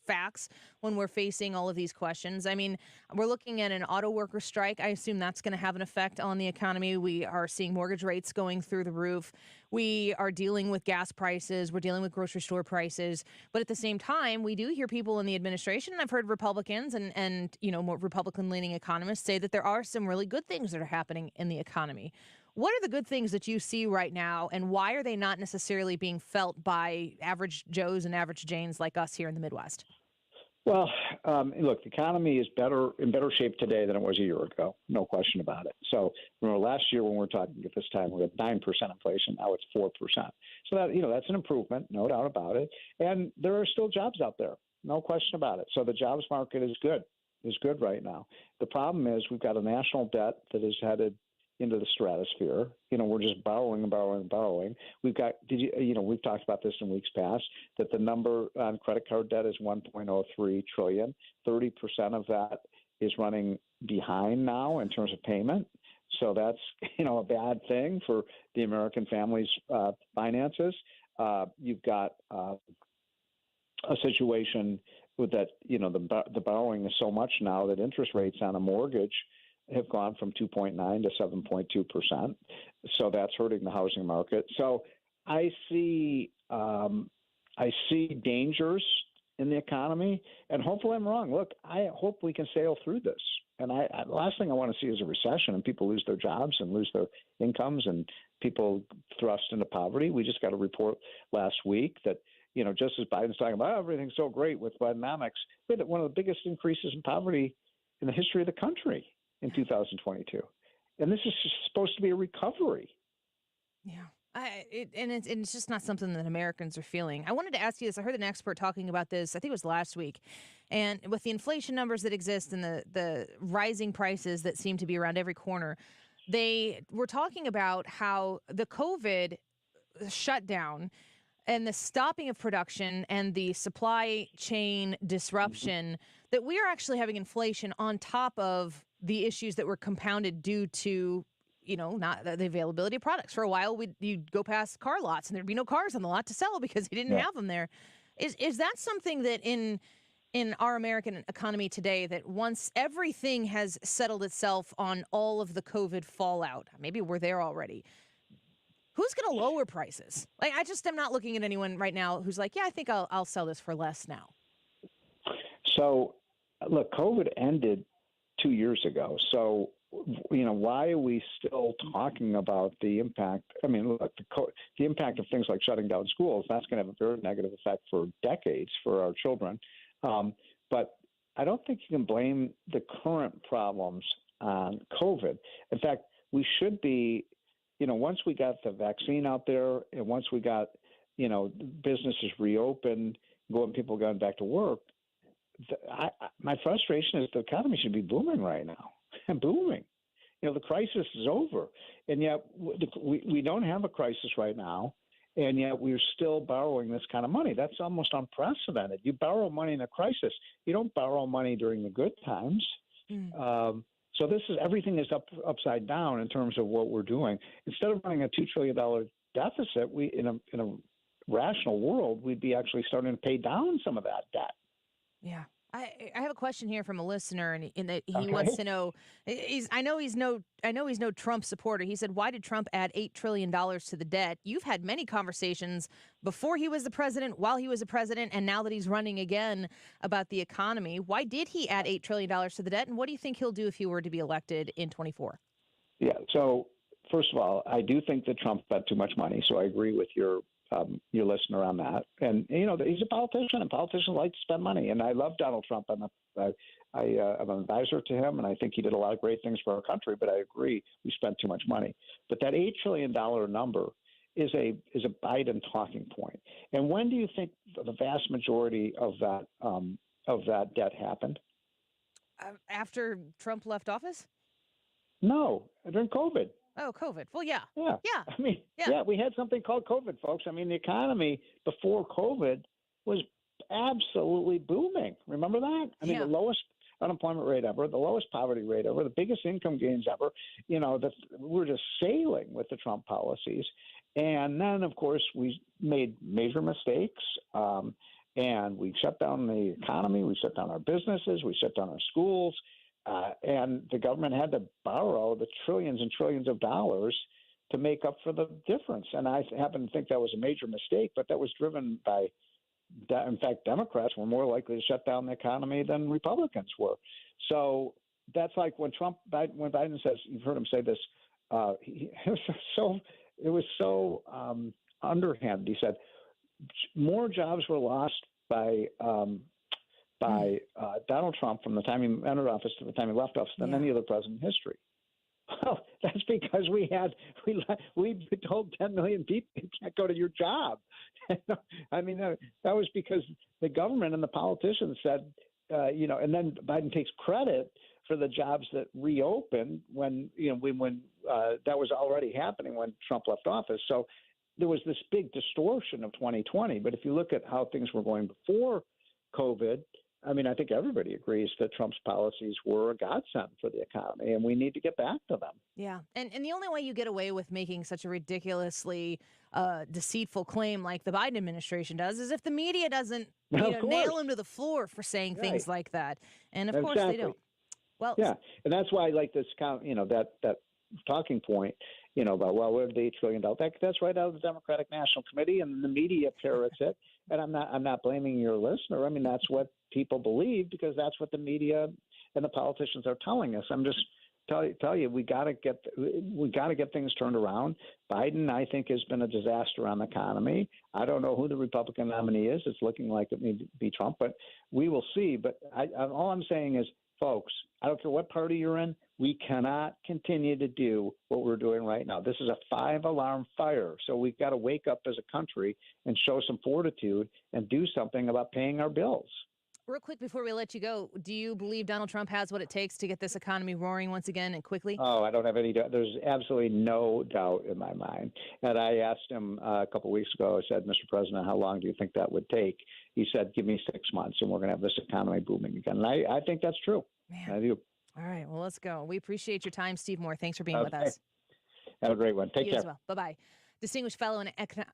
facts when we're facing all of these questions. I mean, we're looking at an auto worker strike. I assume that's going to have an effect on the economy. We are seeing mortgage rates going through the roof. We are dealing with gas prices. We're dealing with grocery store prices. But at the same time, we do hear people in the administration, and I've heard Republicans and more Republican-leaning economists say that there are some really good things that are happening in the economy. What are the good things that you see right now, and why are they not necessarily being felt by average Joes and average Janes like us here in the Midwest? Well, look, the economy is in better shape today than it was a year ago. No question about it. So remember last year when we were talking at this time, we had 9% inflation. Now it's 4%. So that, that's an improvement, no doubt about it. And there are still jobs out there. No question about it. So the jobs market is good right now. The problem is we've got a national debt that is headed into the stratosphere. We're just borrowing. We've got, we've talked about this in weeks past, that the number on credit card debt is $1.03 trillion. 30% of that is running behind now in terms of payment. So that's, a bad thing for the American family's finances. You've got a situation with that, the borrowing is so much now that interest rates on a mortgage have gone from 2.9 to 7.2%. So that's hurting the housing market. So I see dangers in the economy, and hopefully I'm wrong. Look, I hope we can sail through this. And the last thing I want to see is a recession and people lose their jobs and lose their incomes and people thrust into poverty. We just got a report last week that, just as Biden's talking about everything's so great with Bidenomics, we had one of the biggest increases in poverty in the history of the country in 2022. And this is supposed to be a recovery. Yeah. It's just not something that Americans are feeling. I wanted to ask you this. I heard an expert talking about this, I think it was last week. And with the inflation numbers that exist and the rising prices that seem to be around every corner, they were talking about how the COVID shutdown and the stopping of production and the supply chain disruption, that we are actually having inflation on top of the issues that were compounded due to, not the availability of products. For a while, you'd go past car lots and there'd be no cars on the lot to sell because you didn't have them there. Is that something that in our American economy today, that once everything has settled itself on all of the COVID fallout, maybe we're there already, who's going to lower prices? Like, I just am not looking at anyone right now who's like, yeah, I think I'll sell this for less now. So, look, COVID ended 2 years ago. So, why are we still talking about the impact? I mean, look, the impact of things like shutting down schools, that's going to have a very negative effect for decades for our children. But I don't think you can blame the current problems on COVID. In fact, we should be, once we got the vaccine out there and once we got, businesses reopened, people going back to work, my frustration is the economy should be booming right now. Booming. The crisis is over. And yet we don't have a crisis right now. And yet we're still borrowing this kind of money. That's almost unprecedented. You borrow money in a crisis. You don't borrow money during the good times. So everything is upside down in terms of what we're doing. Instead of running a $2 trillion deficit, in a rational world, we'd be actually starting to pay down some of that debt. Yeah. I have a question here from a listener, and he wants to know. I know he's no Trump supporter. He said, "Why did Trump add $8 trillion to the debt?" You've had many conversations before he was the president, while he was the president, and now that he's running again about the economy. Why did he add $8 trillion to the debt, and what do you think he'll do if he were to be elected in 2024? Yeah. So first of all, I do think that Trump spent too much money. So I agree with your listener on that. And, he's a politician, and politicians like to spend money. And I love Donald Trump. I'm an advisor to him, and I think he did a lot of great things for our country. But I agree, we spent too much money. But that $8 trillion number is a Biden talking point. And when do you think the vast majority of that debt happened? After Trump left office? No, during COVID. Oh, COVID. Well, yeah. Yeah. I mean, we had something called COVID, folks. I mean, the economy before COVID was absolutely booming. Remember that? I mean, the lowest unemployment rate ever, the lowest poverty rate ever, the biggest income gains ever. We're just sailing with the Trump policies. And then, of course, we made major mistakes. And we shut down the economy. We shut down our businesses. We shut down our schools. And the government had to borrow the trillions and trillions of dollars to make up for the difference. And I happen to think that was a major mistake, but that was driven by, in fact, Democrats were more likely to shut down the economy than Republicans were. So that's like when Biden says, you've heard him say this, it was so underhanded. He said more jobs were lost by Donald Trump from the time he entered office to the time he left office than any other president in history. Well, that's because we told 10 million people you can't go to your job. I mean, that was because the government and the politicians said, and then Biden takes credit for the jobs that reopened when that was already happening when Trump left office. So there was this big distortion of 2020. But if you look at how things were going before COVID, I mean, I think everybody agrees that Trump's policies were a godsend for the economy, and we need to get back to them. Yeah. And the only way you get away with making such a ridiculously deceitful claim like the Biden administration does is if the media doesn't nail him to the floor for saying things like that. And, of course, they don't. Well, yeah. And that's why I like this, that talking point, about, well, we're the $8 trillion. That's right out of the Democratic National Committee, and the media parrots it. And I'm not blaming your listener. I mean, that's what people believe because that's what the media and the politicians are telling us. I'm just tell you, we got to get things turned around. Biden, I think, has been a disaster on the economy. I don't know who the Republican nominee is. It's looking like it may be Trump, but we will see. But all I'm saying is, folks, I don't care what party you're in, We cannot continue to do what we're doing right now. This is a 5-alarm fire. So we've got to wake up as a country and show some fortitude and do something about paying our bills. Real quick before we let you go, do you believe Donald Trump has what it takes to get this economy roaring once again and quickly? Oh, I don't have any doubt. There's absolutely no doubt in my mind. And I asked him a couple of weeks ago, I said, Mr. President, how long do you think that would take? He said, give me 6 months and we're going to have this economy booming again. And I think that's true. Man. I do. All right, well, let's go. We appreciate your time, Steve Moore. Thanks for being with us. Have a great one. Take You care. as well. Bye-bye. Distinguished Fellow in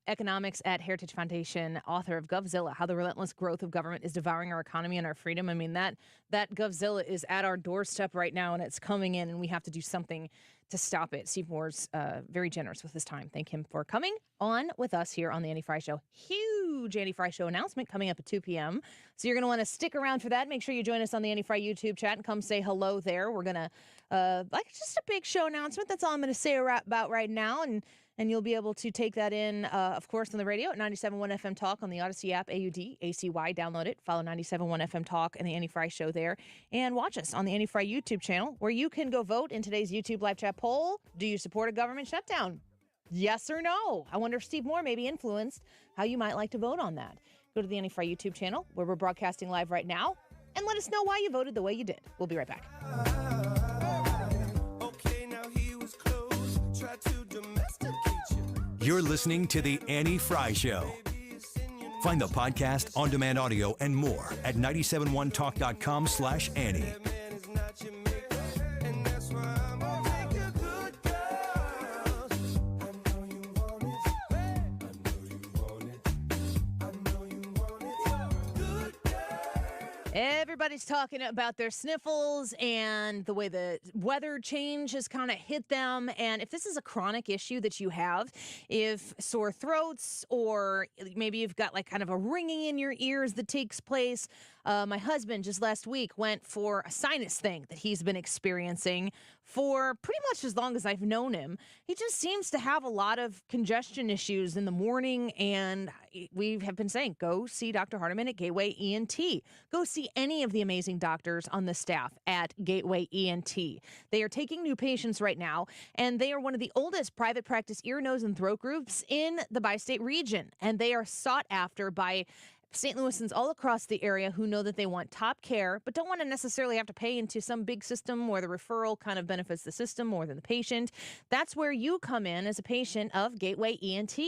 Economics at Heritage Foundation, author of Govzilla, How the Relentless Growth of Government is Devouring Our Economy and Our Freedom. I mean, that Govzilla is at our doorstep right now, and it's coming in, and we have to do something to stop it. Steve Moore's very generous with his time. Thank him for coming on with us here on the Annie Frey Show. Huge Annie Frey Show announcement coming up at 2 p.m. So you're going to want to stick around for that. Make sure you join us on the Annie Frey YouTube chat and come say hello there. We're going to, just a big show announcement. That's all I'm going to say about right now. And you'll be able to take that in, of course, on the radio at 97.1 FM Talk on the Odyssey app, AUD-ACY. Download it. Follow 97.1 FM Talk and the Annie Frey Show there. And watch us on the Annie Frey YouTube channel, where you can go vote in today's YouTube live chat poll. Do you support a government shutdown? Yes or no? I wonder if Steve Moore maybe influenced how you might like to vote on that. Go to the Annie Frey YouTube channel, where we're broadcasting live right now, and let us know why you voted the way you did. We'll be right back. You're listening to The Annie Frey Show. Find the podcast, on-demand audio, and more at 971talk.com/Annie. Everybody's talking about their sniffles and the way the weather change has kind of hit them. And if this is a chronic issue that you have, if sore throats, or maybe you've got like kind of a ringing in your ears that takes place. My husband just last week went for a sinus thing that he's been experiencing for pretty much as long as I've known him. He just seems to have a lot of congestion issues in the morning, and we have been saying, go see Dr. Hardiman at Gateway ENT. Go see any of the amazing doctors on the staff at Gateway ENT. They are taking new patients right now, and they are one of the oldest private practice ear, nose, and throat groups in the bi-state region, and they are sought after by St. Louisans all across the area who know that they want top care, but don't want to necessarily have to pay into some big system where the referral kind of benefits the system more than the patient. That's where you come in as a patient of Gateway ENT.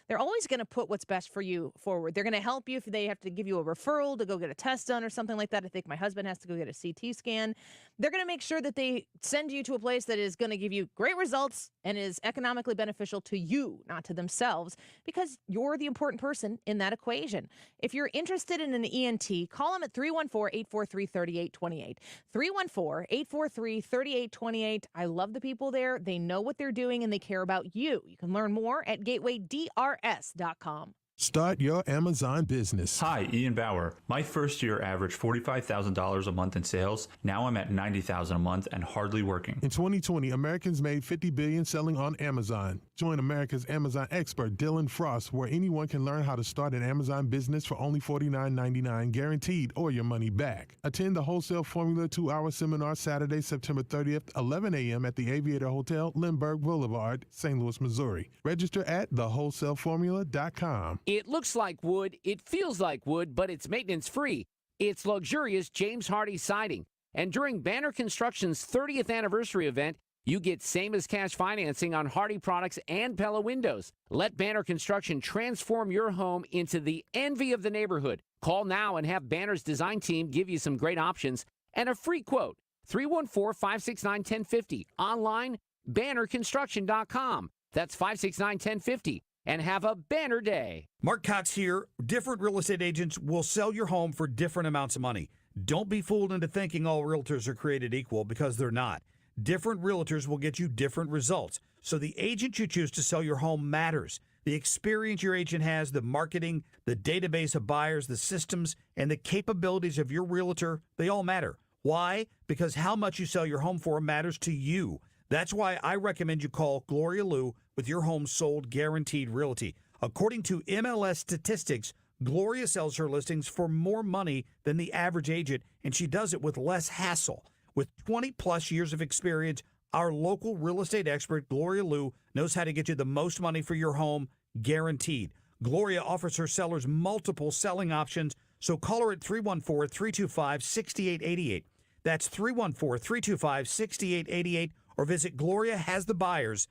They're always going to put what's best for you forward. They're going to help you if they have to give you a referral to go get a test done or something like that. I think my husband has to go get a CT scan. They're going to make sure that they send you to a place that is going to give you great results and is economically beneficial to you, not to themselves, because you're the important person in that equation. If you're interested in an ENT, call them at 314-843-3828. 314-843-3828. I love the people there. They know what they're doing, and they care about you. You can learn more at gatewaydrs.com. Start your Amazon business. Hi, Ian Bauer. My first year averaged $45,000 a month in sales. Now I'm at $90,000 a month and hardly working. In 2020, Americans made $50 billion selling on Amazon. Join America's Amazon expert, Dylan Frost, where anyone can learn how to start an Amazon business for only $49.99 guaranteed, or your money back. Attend the Wholesale Formula 2-hour seminar Saturday, September 30th, 11 a.m. at the Aviator Hotel, Lindbergh Boulevard, St. Louis, Missouri. Register at thewholesaleformula.com. It looks like wood, it feels like wood, but it's maintenance-free. It's luxurious James Hardie siding. And during Banner Construction's 30th anniversary event, you get same-as-cash financing on Hardie products and Pella windows. Let Banner Construction transform your home into the envy of the neighborhood. Call now and have Banner's design team give you some great options and a free quote. 314-569-1050. Online, bannerconstruction.com. That's 569-1050. And have a banner day. Mark Cox here. Different real estate agents will sell your home for different amounts of money. Don't be fooled into thinking all realtors are created equal, because they're not. Different realtors will get you different results. So the agent you choose to sell your home matters. The experience your agent has, the marketing, the database of buyers, the systems, and the capabilities of your realtor, they all matter. Why? Because how much you sell your home for matters to you. That's why I recommend you call Gloria Liu with your home sold guaranteed realty. According to MLS statistics, Gloria sells her listings for more money than the average agent, and she does it with less hassle. With 20-plus years of experience, our local real estate expert, Gloria Liu, knows how to get you the most money for your home, guaranteed. Gloria offers her sellers multiple selling options, so call her at 314-325-6888. That's 314-325-6888, or visit GloriaHasTheBuyers.com.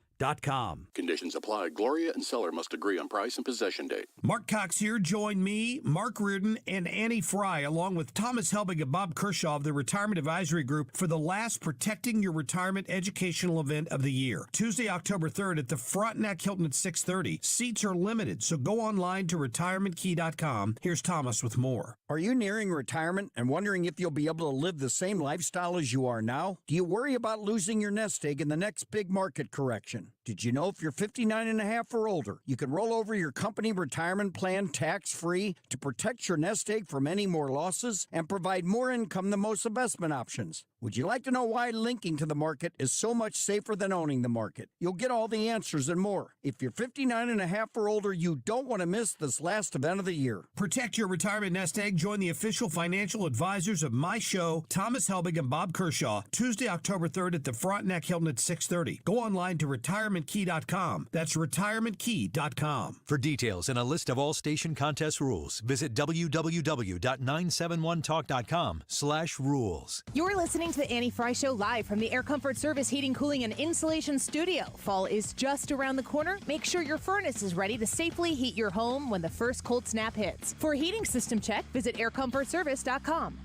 Conditions apply. Gloria and seller must agree on price and possession date. Mark Cox here. Join me, Mark Reardon, and Annie Frey, along with Thomas Helbig and Bob Kershaw of the Retirement Advisory Group for the last Protecting Your Retirement educational event of the year. Tuesday, October 3rd at the Frontenac Hilton at 6:30. Seats are limited, so go online to retirementkey.com. Here's Thomas with more. Are you nearing retirement and wondering if you'll be able to live the same lifestyle as you are now? Do you worry about losing your nest egg in the next big market correction? Did you know if you're 59 and a half or older, you can roll over your company retirement plan tax-free to protect your nest egg from any more losses and provide more income than most investment options? Would you like to know why linking to the market is so much safer than owning the market? You'll get all the answers and more. If you're 59 and a half or older, you don't want to miss this last event of the year. Protect your retirement nest egg. Join the official financial advisors of my show, Thomas Helbig and Bob Kershaw, Tuesday, October 3rd at the Frontenac Hilton at 6:30. Go online to retirementkey.com. That's retirementkey.com. For details and a list of all station contest rules, visit www.971talk.com/rules. You're listening to the Annie Frey Show live from the Air Comfort Service Heating, Cooling, and Insulation Studio. Fall is just around the corner. Make sure your furnace is ready to safely heat your home when the first cold snap hits. For a heating system check, visit aircomfortservice.com.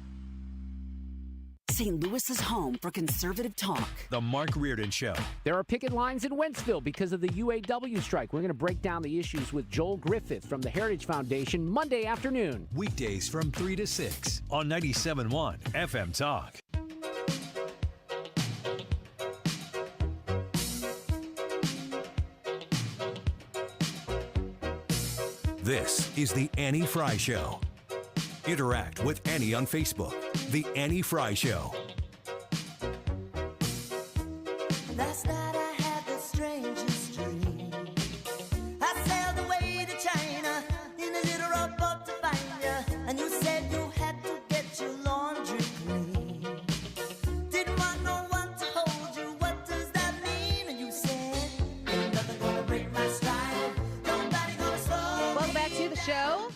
St. Louis's home for conservative talk. The Mark Reardon Show. There are picket lines in Wentzville because of the UAW strike. We're going to break down the issues with Joel Griffith from the Heritage Foundation Monday afternoon. Weekdays from 3 to 6 on 97.1 FM Talk. This is the Annie Frey Show. Interact with Annie on Facebook. The Annie Frey Show. Last night I had the strangest dream. I sailed away to China in a little rowboat to find you, and you said you had to get your laundry clean. Didn't want no one to hold you. What does that mean? And you said, ain't nothing gonna break my stride. Nobody gonna slow. Welcome back to the show.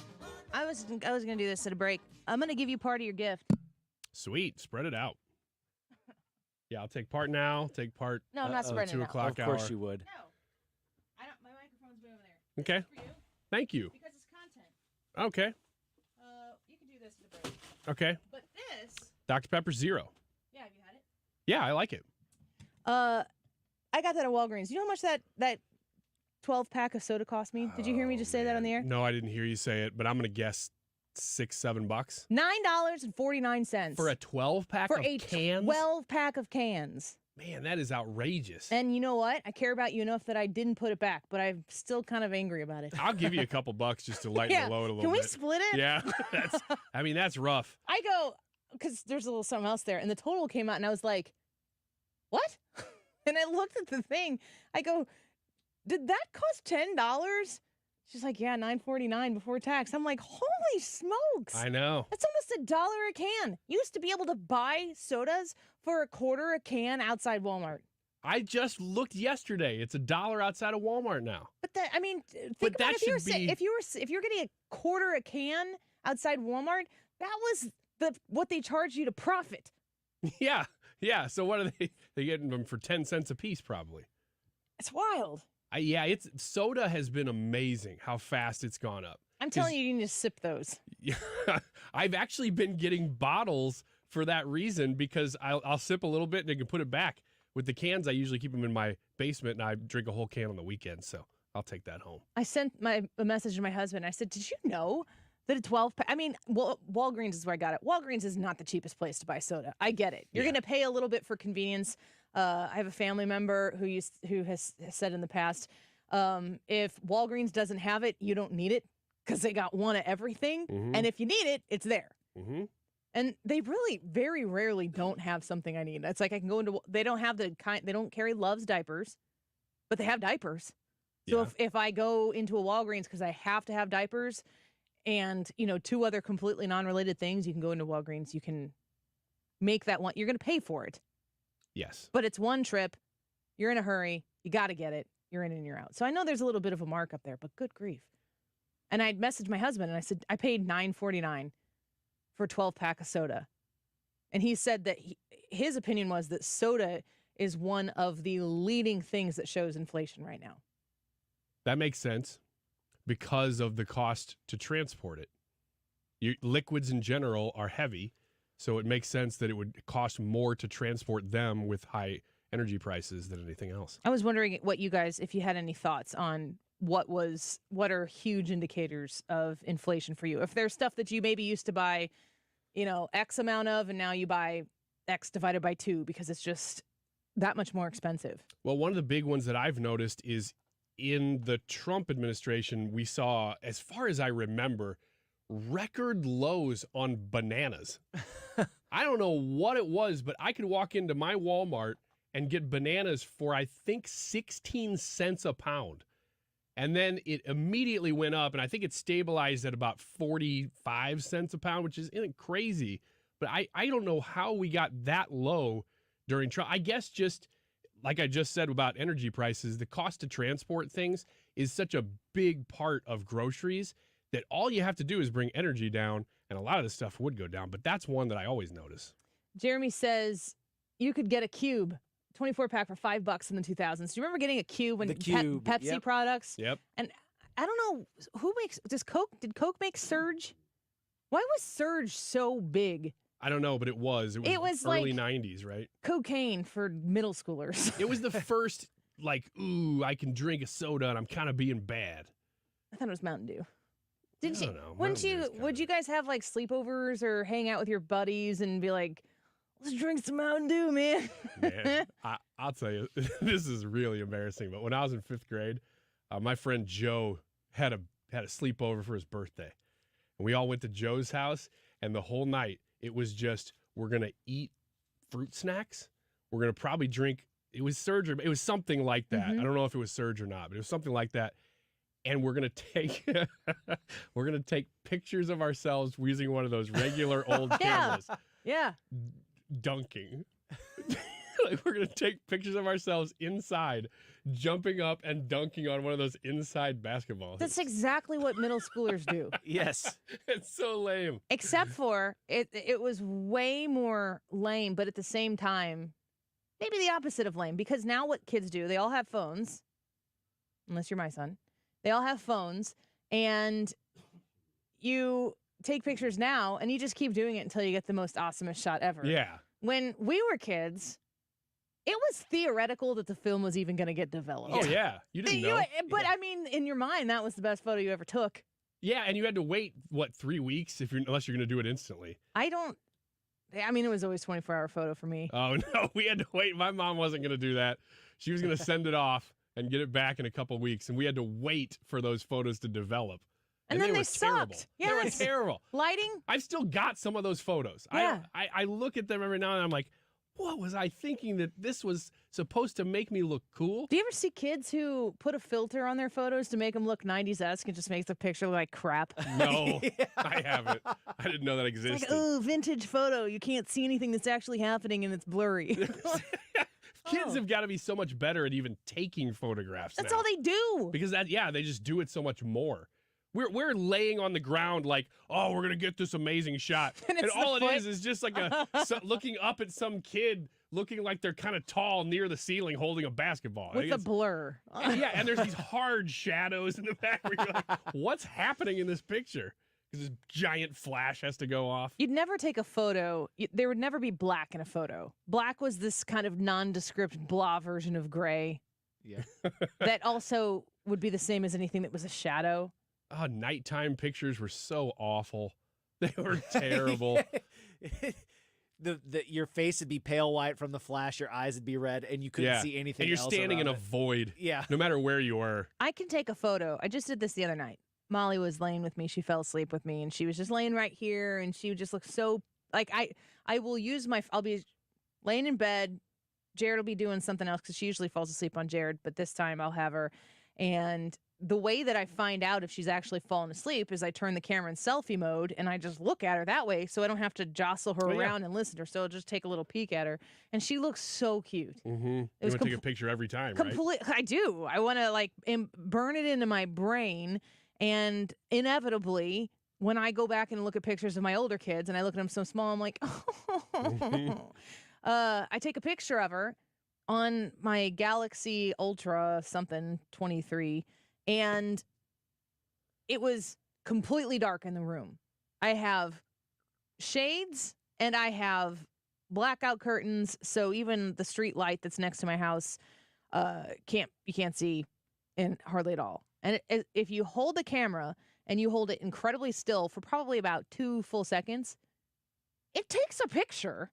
I was going to do this at a break. I'm going to give you part of your gift. Sweet. Spread it out. Yeah, I'll take part now. Take part. No, I'm not spreading 2 it out. o'clock Of hour. course you would. No. My microphone's way over there. Okay. For you. Thank you. Because it's content. Okay. You can do this at a break. Okay. But this. Dr. Pepper Zero. Yeah, have you had it? Yeah, I like it. I got that at Walgreens. You know how much that 12-pack of soda cost me? Did you hear me just say that on the air? No, I didn't hear you say it, but I'm going to guess $6-7 $9.49 for a 12-pack for of a cans. 12-pack of cans. Man, that is outrageous. And you know what? I care about you enough that I didn't put it back, but I'm still kind of angry about it. I'll give you a couple bucks just to lighten the load a little bit. Can we split it? Yeah, that's rough. I go, because there's a little something else there, and the total came out, and I was like, what? And I looked at the thing. I go, did that cost $10? She's like, yeah, $9.49 before tax. I'm like, holy smokes. I know. That's almost $1 a can. You used to be able to buy sodas for $0.25 a can outside Walmart. I just looked yesterday. It's $1 outside of Walmart now. But that, I mean, think But about that if should be- if you're getting $0.25 a can outside Walmart, that was what they charged you to profit. Yeah. So what are they getting them for 10 cents a piece probably? It's wild. It's soda has been amazing how fast it's gone up. I'm telling you, you need to sip those. Yeah, I've actually been getting bottles for that reason because I'll sip a little bit and I can put it back. With the cans, I usually keep them in my basement and I drink a whole can on the weekend, so I'll take that home. I sent a message to my husband. I said, did you know that a 12-pack, I mean, Walgreens is where I got it. Walgreens is not the cheapest place to buy soda. I get it. You're going to pay a little bit for convenience. I have a family member who has said in the past, if Walgreens doesn't have it, you don't need it because they got one of everything. Mm-hmm. And if you need it, it's there. Mm-hmm. And they really very rarely don't have something I need. It's like I can go into, they don't have they don't carry Love's diapers, but they have diapers. So if I go into a Walgreens because I have to have diapers and, 2 other completely non-related things, you can go into Walgreens. You can make that one. You're going to pay for it. Yes. But it's one trip. You're in a hurry. You got to get it. You're in and you're out. So I know there's a little bit of a markup there, but good grief. And I'd messaged my husband and I said, I paid $9.49 for a 12-pack of soda. And he said that his opinion was that soda is one of the leading things that shows inflation right now. That makes sense because of the cost to transport it. Liquids in general are heavy, so it makes sense that it would cost more to transport them with high energy prices than anything else. I was wondering what you guys, if you had any thoughts on what are huge indicators of inflation for you. If there's stuff that you maybe used to buy, X amount of, and now you buy X divided by 2 because it's just that much more expensive. Well, one of the big ones that I've noticed is in the Trump administration, we saw, as far as I remember, record lows on bananas. I don't know what it was, but I could walk into my Walmart and get bananas for, I think, 16 cents a pound. And then it immediately went up, and I think it stabilized at about 45 cents a pound, which isn't crazy. But I don't know how we got that low during Trump. I guess just like I just said about energy prices, the cost to transport things is such a big part of groceries that all you have to do is bring energy down, and a lot of the stuff would go down. But that's one that I always notice. Jeremy says you could get a cube, 24-pack for $5 in the 2000s. Do you remember getting a cube when Pepsi products? Yep. And I don't know did Coke make Surge? Why was Surge so big? I don't know, but it was was early like 90s, right? Cocaine for middle schoolers. It was the first, ooh, I can drink a soda and I'm kind of being bad. I thought it was Mountain Dew. I don't know. Would you guys have sleepovers or hang out with your buddies and be like, let's drink some Mountain Dew, man? Man, I'll tell you, this is really embarrassing. But when I was in 5th grade, my friend Joe had a sleepover for his birthday. And we all went to Joe's house, and the whole night it was just, we're going to eat fruit snacks. We're going to probably drink, it was Surge, or it was something like that. Mm-hmm. I don't know if it was Surge or not, but it was something like that. And we're gonna take pictures of ourselves using one of those regular old cameras. Yeah. Dunking. We're gonna take pictures of ourselves inside, jumping up and dunking on one of those inside basketballs. That's exactly what middle schoolers do. Yes. It's so lame. Except for it was way more lame, but at the same time, maybe the opposite of lame. Because now what kids do, they all have phones. Unless you're my son. They all have phones, and you take pictures now, and you just keep doing it until you get the most awesomest shot ever. Yeah. When we were kids, it was theoretical that the film was even going to get developed. Oh, yeah. You didn't know. But, I mean, in your mind, that was the best photo you ever took. Yeah, and you had to wait, 3 weeks unless you're going to do it instantly. It was always 24-hour photo for me. Oh, no, we had to wait. My mom wasn't going to do that. She was going to send it off and get it back in a couple of weeks, and we had to wait for those photos to develop. And then they were terrible. sucked. Yes. They were terrible. Lighting? I've still got some of those photos. Yeah. I look at them every now and then, I'm like, what was I thinking that this was supposed to make me look cool? Do you ever see kids who put a filter on their photos to make them look 90s-esque and just makes the picture look like crap? No, I haven't. I didn't know that existed. It's like, oh, vintage photo. You can't see anything that's actually happening and it's blurry. Kids have got to be so much better at even taking photographs That's now. all they do. Because they just do it so much more. We're laying on the ground like, oh, we're going to get this amazing shot. And all it is just like looking up at some kid looking like they're kind of tall near the ceiling holding a basketball. With a blur. Yeah, and there's these hard shadows in the back where you're like, what's happening in this picture? Because this giant flash has to go off. You'd never take a photo. There would never be black in a photo. Black was this kind of nondescript blah version of gray. Yeah. That also would be the same as anything that was a shadow. Oh, nighttime pictures were so awful. They were terrible. Your face would be pale white from the flash, your eyes would be red, and you couldn't see anything else. And you're standing in a void. Yeah. No matter where you were. I can take a photo. I just did this the other night. Molly was laying with me. She fell asleep with me, and she was just laying right here, and she would just look so like I'll be laying in bed. Jared will be doing something else because she usually falls asleep on Jared, but this time I'll have her. And the way that I find out if she's actually fallen asleep is I turn the camera in selfie mode and I just look at her that way, so I don't have to jostle her around and listen to her. So I'll just take a little peek at her, and she looks so cute. Mm-hmm. You want to take a picture every time, right? I do. I want to burn it into my brain, and inevitably, when I go back and look at pictures of my older kids and I look at them so small, I'm like, oh. I take a picture of her on my Galaxy Ultra something 23. And it was completely dark in the room. I have shades and I have blackout curtains, so even the street light that's next to my house you can't see in hardly at all. And if you hold the camera and you hold it incredibly still for probably about 2 full seconds, it takes a picture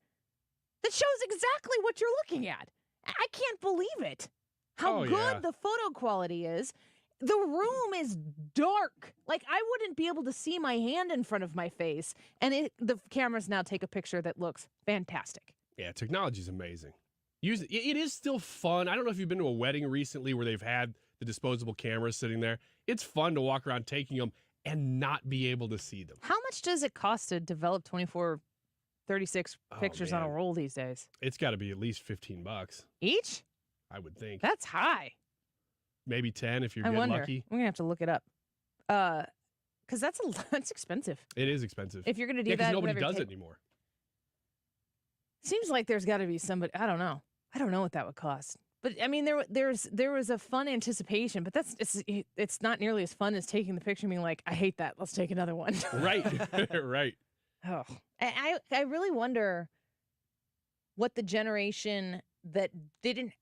that shows exactly what you're looking at. I can't believe it. How good the photo quality is. The room is dark. Like, I wouldn't be able to see my hand in front of my face. And the cameras now take a picture that looks fantastic. Yeah, technology's amazing. It is still fun. I don't know if you've been to a wedding recently where they've had the disposable cameras sitting there. It's fun to walk around taking them and not be able to see them. How much does it cost to develop 24, 36 pictures on a roll these days? It's got to be at least $15 each. I would think. That's high. Maybe 10 if you're I wonder. lucky. We're gonna have to look it up. Because that's expensive. It is expensive. If you're gonna do that, because nobody does it anymore. Seems like there's got to be somebody. I don't know. I don't know what that would cost. But I mean, there was a fun anticipation, but it's not nearly as fun as taking the picture and being like, I hate that. Let's take another one. Right. Right. Oh, I really wonder what the generation that didn't.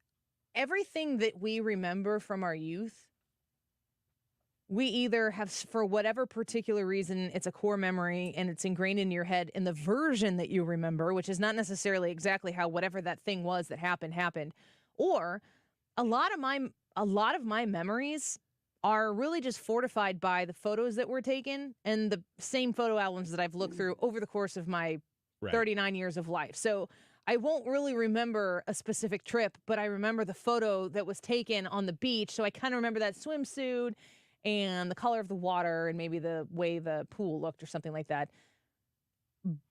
Everything that we remember from our youth, we either have, for whatever particular reason, it's a core memory and it's ingrained in your head in the version that you remember, which is not necessarily exactly how whatever that thing was that happened, or a lot of my memories are really just fortified by the photos that were taken and the same photo albums that I've looked through over the course of my 39 years of life. So I won't really remember a specific trip, but I remember the photo that was taken on the beach. So I kind of remember that swimsuit and the color of the water and maybe the way the pool looked or something like that.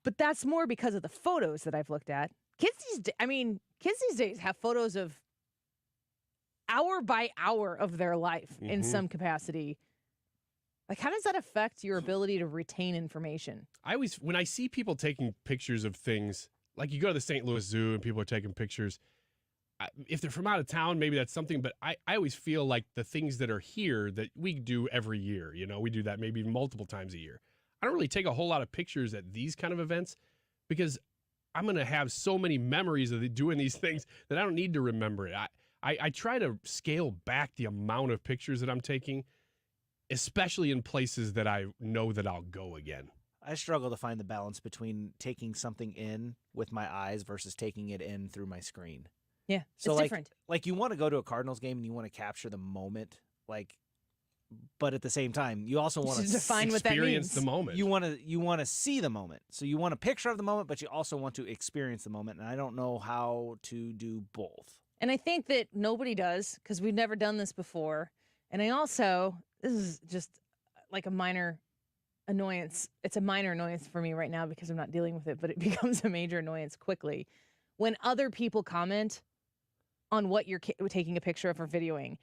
But that's more because of the photos that I've looked at. Kids these days have photos of hour by hour of their life in some capacity. Like, how does that affect your ability to retain information? When I see people taking pictures of things, like you go to the St. Louis Zoo and people are taking pictures, if they're from out of town, maybe that's something, but I always feel like the things that are here that we do every year, we do that maybe multiple times a year. I don't really take a whole lot of pictures at these kind of events because I'm going to have so many memories of doing these things that I don't need to remember it. I try to scale back the amount of pictures that I'm taking, especially in places that I know that I'll go again. I struggle to find the balance between taking something in with my eyes versus taking it in through my screen. Yeah, so it's different. Like you want to go to a Cardinals game and you want to capture the moment, but at the same time, you also want to define what that means. Experience the moment. You want to see the moment. So you want a picture of the moment, but you also want to experience the moment. And I don't know how to do both. And I think that nobody does because we've never done this before. And this is just like a minor annoyance. It's a minor annoyance for me right now because I'm not dealing with it, but it becomes a major annoyance quickly when other people comment on what you're taking a picture of or videoing.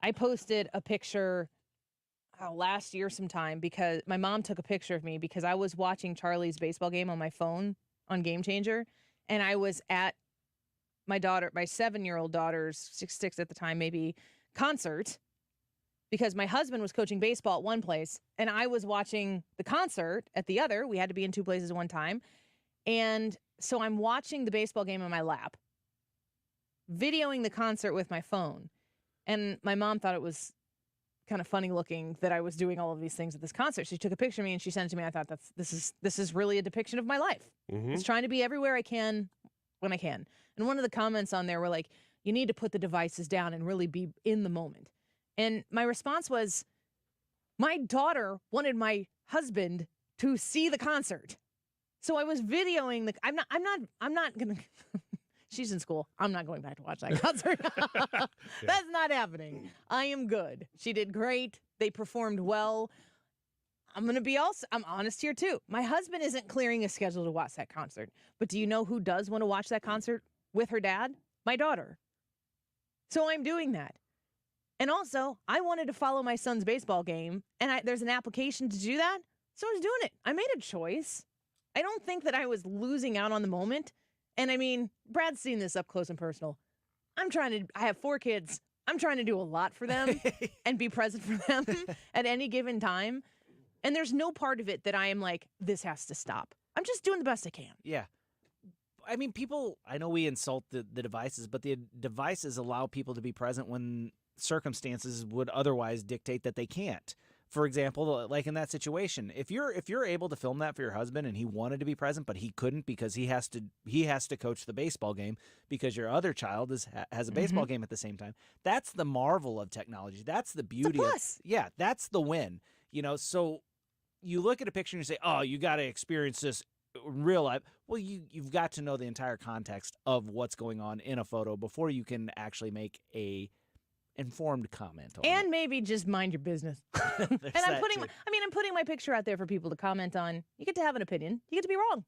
I posted a picture last year sometime because my mom took a picture of me because I was watching Charlie's baseball game on my phone on Game Changer, and I was at my 7-year-old daughter's 6 at the time, maybe, concert because my husband was coaching baseball at one place and I was watching the concert at the other. We had to be in two places at one time. And so I'm watching the baseball game on my lap, videoing the concert with my phone. And my mom thought it was kind of funny looking that I was doing all of these things at this concert. She took a picture of me and she sent it to me. I thought this is really a depiction of my life. It's trying to be everywhere I can when I can. And one of the comments on there were like, you need to put the devices down and really be in the moment. And my response was, my daughter wanted my husband to see the concert. So I was videoing I'm not gonna she's in school. I'm not going back to watch that concert. That's not happening. I am good. She did great. They performed well. I'm honest here too. My husband isn't clearing a schedule to watch that concert. But do you know who does want to watch that concert with her dad? My daughter. So I'm doing that. And also, I wanted to follow my son's baseball game, and there's an application to do that, so I was doing it. I made a choice. I don't think that I was losing out on the moment. And I mean, Brad's seen this up close and personal. I have 4 kids. I'm trying to do a lot for them and be present for them at any given time. And there's no part of it that I am like, this has to stop. I'm just doing the best I can. Yeah. I mean, I know we insult the devices, but the devices allow people to be present when circumstances would otherwise dictate that they can't. For example, like in that situation, if you're able to film that for your husband and he wanted to be present, but he couldn't because he has to coach the baseball game because your other child has a baseball game at the same time. That's the marvel of technology. That's the beauty. Yeah, that's the win. So you look at a picture and you say, "Oh, you got to experience this in real life." Well, you've got to know the entire context of what's going on in a photo before you can actually make a informed comment on and maybe just mind your business. And I'm putting my picture out there for people to comment on. You get to have an opinion. You get to be wrong.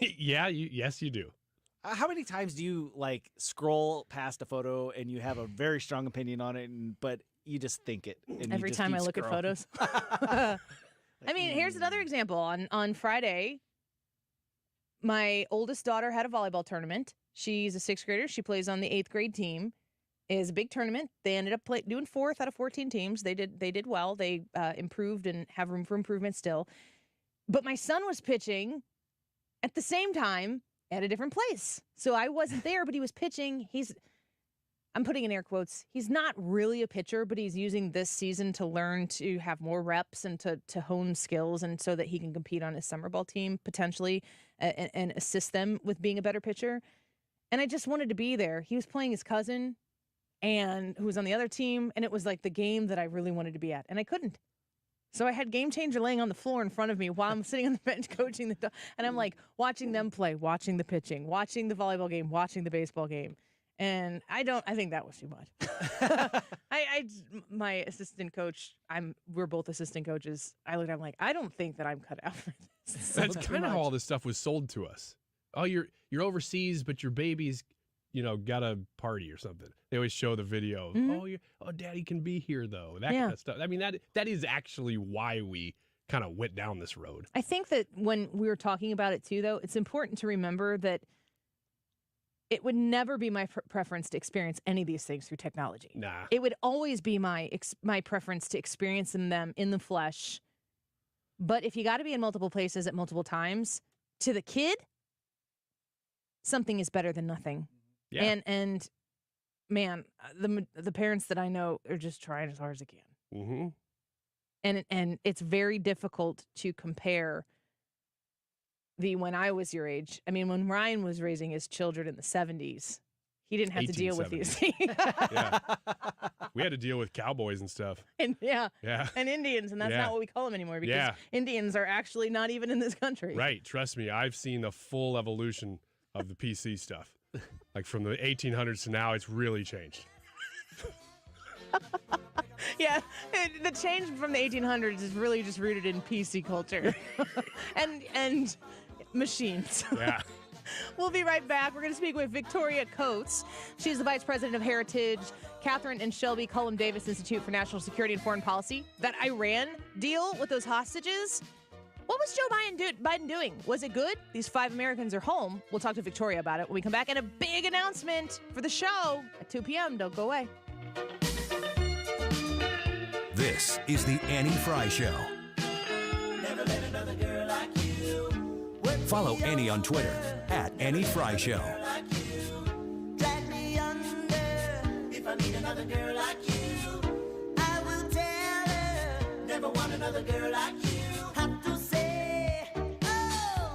Yes, you do. How many times do you scroll past a photo and you have a very strong opinion on it, but you just think it? And every time I look at photos. I mean, here's another example. On Friday, my oldest daughter had a volleyball tournament. She's a 6th grader. She plays on the 8th grade team. It was a big tournament. They ended up doing 4th out of 14 teams. They did well. They improved and have room for improvement still. But my son was pitching at the same time at a different place. So I wasn't there, but he was pitching. I'm putting in air quotes. He's not really a pitcher, but he's using this season to learn to have more reps and to hone skills, and so that he can compete on his summer ball team potentially and assist them with being a better pitcher. And I just wanted to be there. He was playing his cousin, and who was on the other team, and it was like the game that I really wanted to be at, and I couldn't. So I had Game Changer laying on the floor in front of me while I'm sitting on the bench coaching and I'm watching them play, watching the pitching, watching the volleyball game, watching the baseball game. And I think that was too much. My assistant coach, we're both assistant coaches. I looked at him like, I don't think that I'm cut out for this. That's kind of how all this stuff was sold to us. Oh, you're overseas, but your baby's got a party or something. They always show the video. Oh, daddy can be here though. That kind of stuff. I mean, that is actually why we kind of went down this road. I think that when we were talking about it too, though, it's important to remember that it would never be my preference to experience any of these things through technology. Nah. It would always be my preference to experience them in the flesh. But if you got to be in multiple places at multiple times, to the kid, something is better than nothing. Yeah. And man, the parents that I know are just trying as hard as they can. Mm-hmm. And it's very difficult to compare when I was your age. I mean, when Ryan was raising his children in the 70s, he didn't have to deal with these. Yeah. We had to deal with cowboys and stuff. And and Indians, and that's not what we call them anymore because Indians are actually not even in this country. Right. Trust me, I've seen the full evolution of the PC stuff. Like from the 1800s to now, it's really changed. Yeah, the change from the 1800s is really just rooted in PC culture and machines. Yeah. We'll be right back. We're going to speak with Victoria Coates. She's the Vice President of Heritage, Catherine and Shelby Cullum Davis Institute for National Security and Foreign Policy. That Iran deal with those hostages, what was Joe Biden doing? Was it good? These 5 Americans are home. We'll talk to Victoria about it when we come back. And a big announcement for the show at 2 p.m. Don't go away. This is the Annie Frey Show. Never met another girl like you. Follow Annie on Twitter at Annie Frey Show. Drag me under. If I meet another girl like you, I will tell her. Never want another girl like you. Have to say, oh.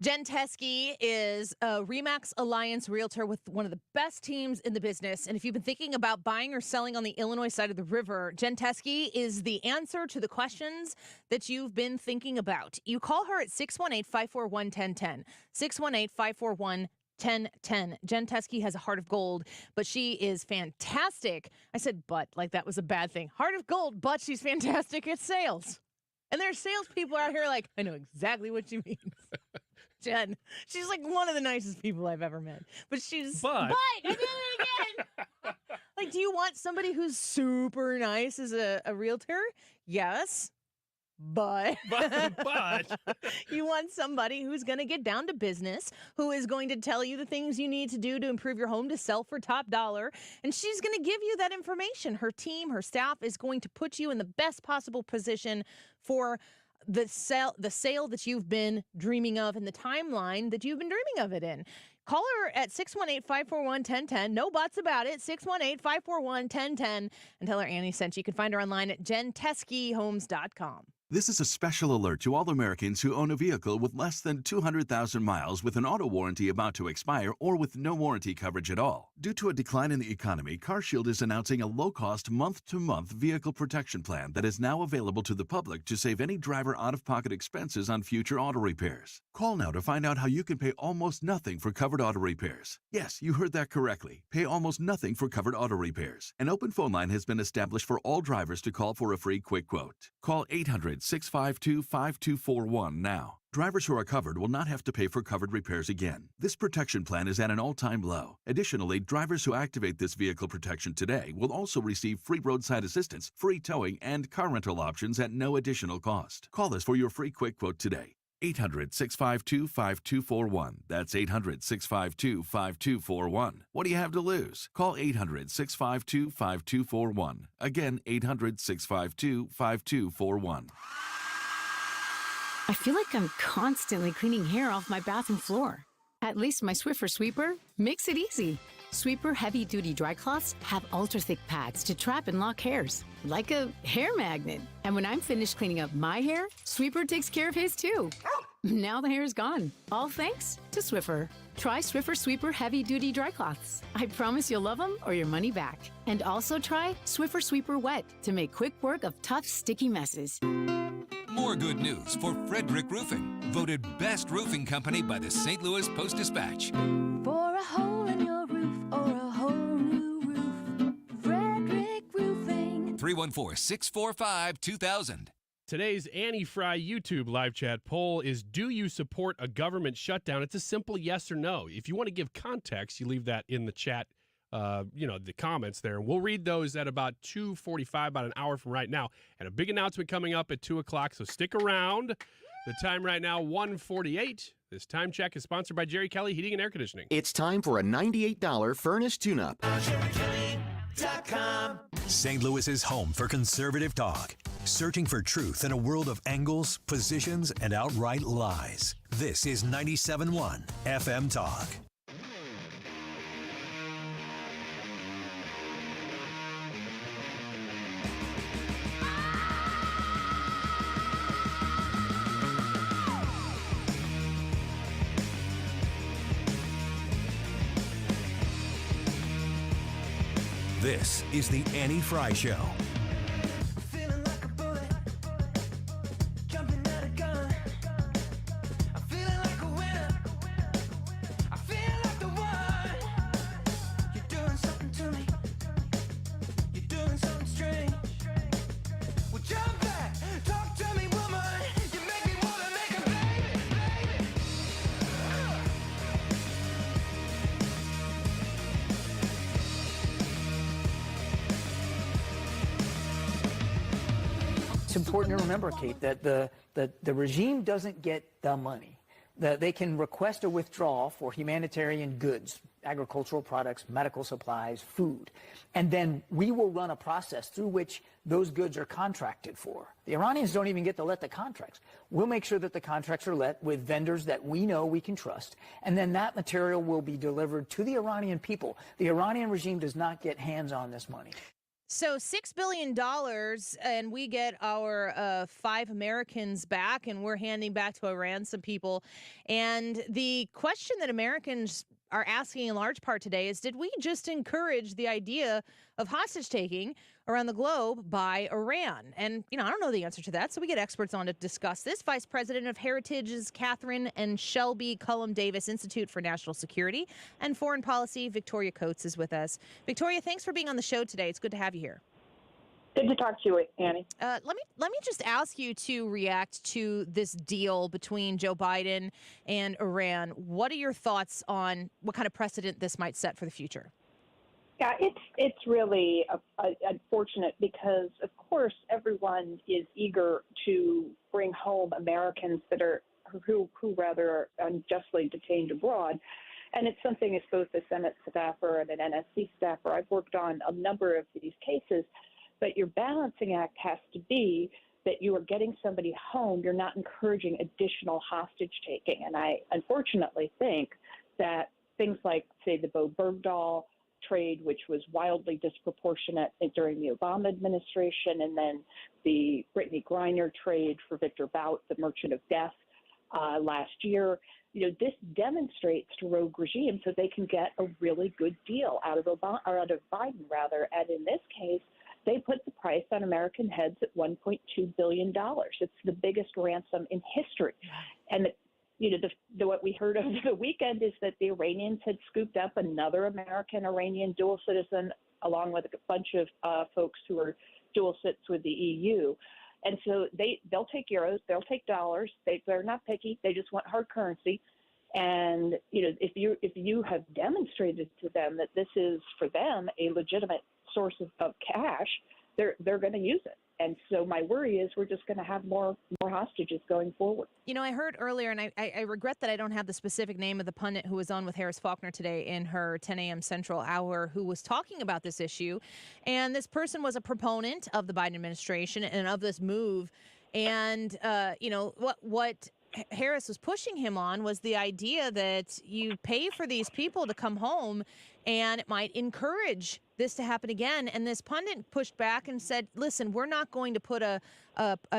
Jen Teskey is a RE/MAX Alliance realtor with one of the best teams in the business. And if you've been thinking about buying or selling on the Illinois side of the river, Jen Teskey is the answer to the questions that you've been thinking about. You call her at 618-541-1010, 1010. Jen Teskey has a heart of gold, but she is fantastic. I said but like that was a bad thing. Heart of gold, but she's fantastic at sales. And there's salespeople out here like, I know exactly what she means. Jen, she's like one of the nicest people I've ever met. But she's, but I did it again. Like, do you want somebody who's super nice as a realtor? Yes. But you want somebody who's going to get down to business, who is going to tell you the things you need to do to improve your home to sell for top dollar. And she's going to give you that information. Her team, her staff is going to put you in the best possible position for the sale that you've been dreaming of and the timeline that you've been dreaming of it in. Call her at 618-541-1010. No buts about it. 618-541-1010. And tell her Annie sent you. You can find her online at jenteskeyhomes.com. This is a special alert to all Americans who own a vehicle with less than 200,000 miles with an auto warranty about to expire or with no warranty coverage at all. Due to a decline in the economy, CarShield is announcing a low-cost month-to-month vehicle protection plan that is now available to the public to save any driver out-of-pocket expenses on future auto repairs. Call now to find out how you can pay almost nothing for covered auto repairs. Yes, you heard that correctly. Pay almost nothing for covered auto repairs. An open phone line has been established for all drivers to call for a free quick quote. Call 800-652-5241 now. Drivers who are covered will not have to pay for covered repairs again. This protection plan is at an all-time low. Additionally, drivers who activate this vehicle protection today will also receive free roadside assistance, free towing, and car rental options at no additional cost. Call us for your free quick quote today. 800-652-5241. That's 800-652-5241. What do you have to lose? Call 800-652-5241. Again, 800-652-5241. I feel like I'm constantly cleaning hair off my bathroom floor. At least my Swiffer Sweeper makes it easy. Sweeper heavy-duty dry cloths have ultra-thick pads to trap and lock hairs, like a hair magnet. And when I'm finished cleaning up my hair, Sweeper takes care of his too. Now the hair is gone, all thanks to Swiffer. Try Swiffer Sweeper heavy-duty dry cloths. I promise you'll love them or your money back. And also try Swiffer Sweeper Wet to make quick work of tough, sticky messes. More good news for Frederick Roofing, voted best roofing company by the St. Louis Post-Dispatch. For a hole in your roof or a whole new roof, Frederick Roofing. 314-645-2000. Today's Annie Frey YouTube live chat poll is, do you support a government shutdown? It's a simple yes or no. If you want to give context, you leave that in the chat, the comments there. And we'll read those at about 2:45, about an hour from right now. And a big announcement coming up at 2 o'clock, so stick around. The time right now, 1:48. This time check is sponsored by Jerry Kelly Heating and Air Conditioning. It's time for a $98 furnace tune-up. St. Louis's home for conservative talk. Searching for truth in a world of angles, positions, and outright lies. This is 97.1 FM Talk. This is the Annie Frey Show. It's important to remember, Kate, that the regime doesn't get the money. They can request a withdrawal for humanitarian goods, agricultural products, medical supplies, food. And then we will run a process through which those goods are contracted for. The Iranians don't even get to let the contracts. We'll make sure that the contracts are let with vendors that we know we can trust. And then that material will be delivered to the Iranian people. The Iranian regime does not get hands on this money. So $6 billion, and we get our 5 Americans back, and we're handing back to Iran some people. And the question that Americans are asking in large part today is, did we just encourage the idea of hostage taking around the globe by Iran? And, I don't know the answer to that, so we get experts on to discuss this. Vice President of Heritage's Catherine and Shelby Cullum Davis Institute for National Security and Foreign Policy, Victoria Coates, is with us. Victoria, thanks for being on the show today. It's good to have you here. Good to talk to you, Annie. Let me just ask you to react to this deal between Joe Biden and Iran. What are your thoughts on what kind of precedent this might set for the future? Yeah, it's really unfortunate because, of course, everyone is eager to bring home Americans that are who rather are unjustly detained abroad. And it's something as both a Senate staffer and an NSC staffer, I've worked on a number of these cases. But your balancing act has to be that you are getting somebody home. You're not encouraging additional hostage taking. And I unfortunately think that things like, say, the Bo Bergdahl trade, which was wildly disproportionate during the Obama administration, and then the Brittany Griner trade for Victor Bout, the merchant of death, last year, this demonstrates to rogue regimes that they can get a really good deal out of Biden, rather. And in this case, they put the price on American heads at $1.2 billion. It's the biggest ransom in history. And, what we heard over the weekend is that the Iranians had scooped up another American-Iranian dual citizen, along with a bunch of folks who are dual cits with the EU. And so they'll take euros, they'll take dollars. They're not picky. They just want hard currency. And, if you have demonstrated to them that this is, for them, a legitimate source of cash, they're going to use it. And so my worry is we're just going to have more hostages going forward. I heard earlier, and I regret that I don't have the specific name of the pundit who was on with Harris Faulkner today in her 10 a.m. Central hour, who was talking about this issue. And this person was a proponent of the Biden administration and of this move. And, what Harris was pushing him on was the idea that you pay for these people to come home and it might encourage this to happen again. And this pundit pushed back and said, listen, we're not going to put a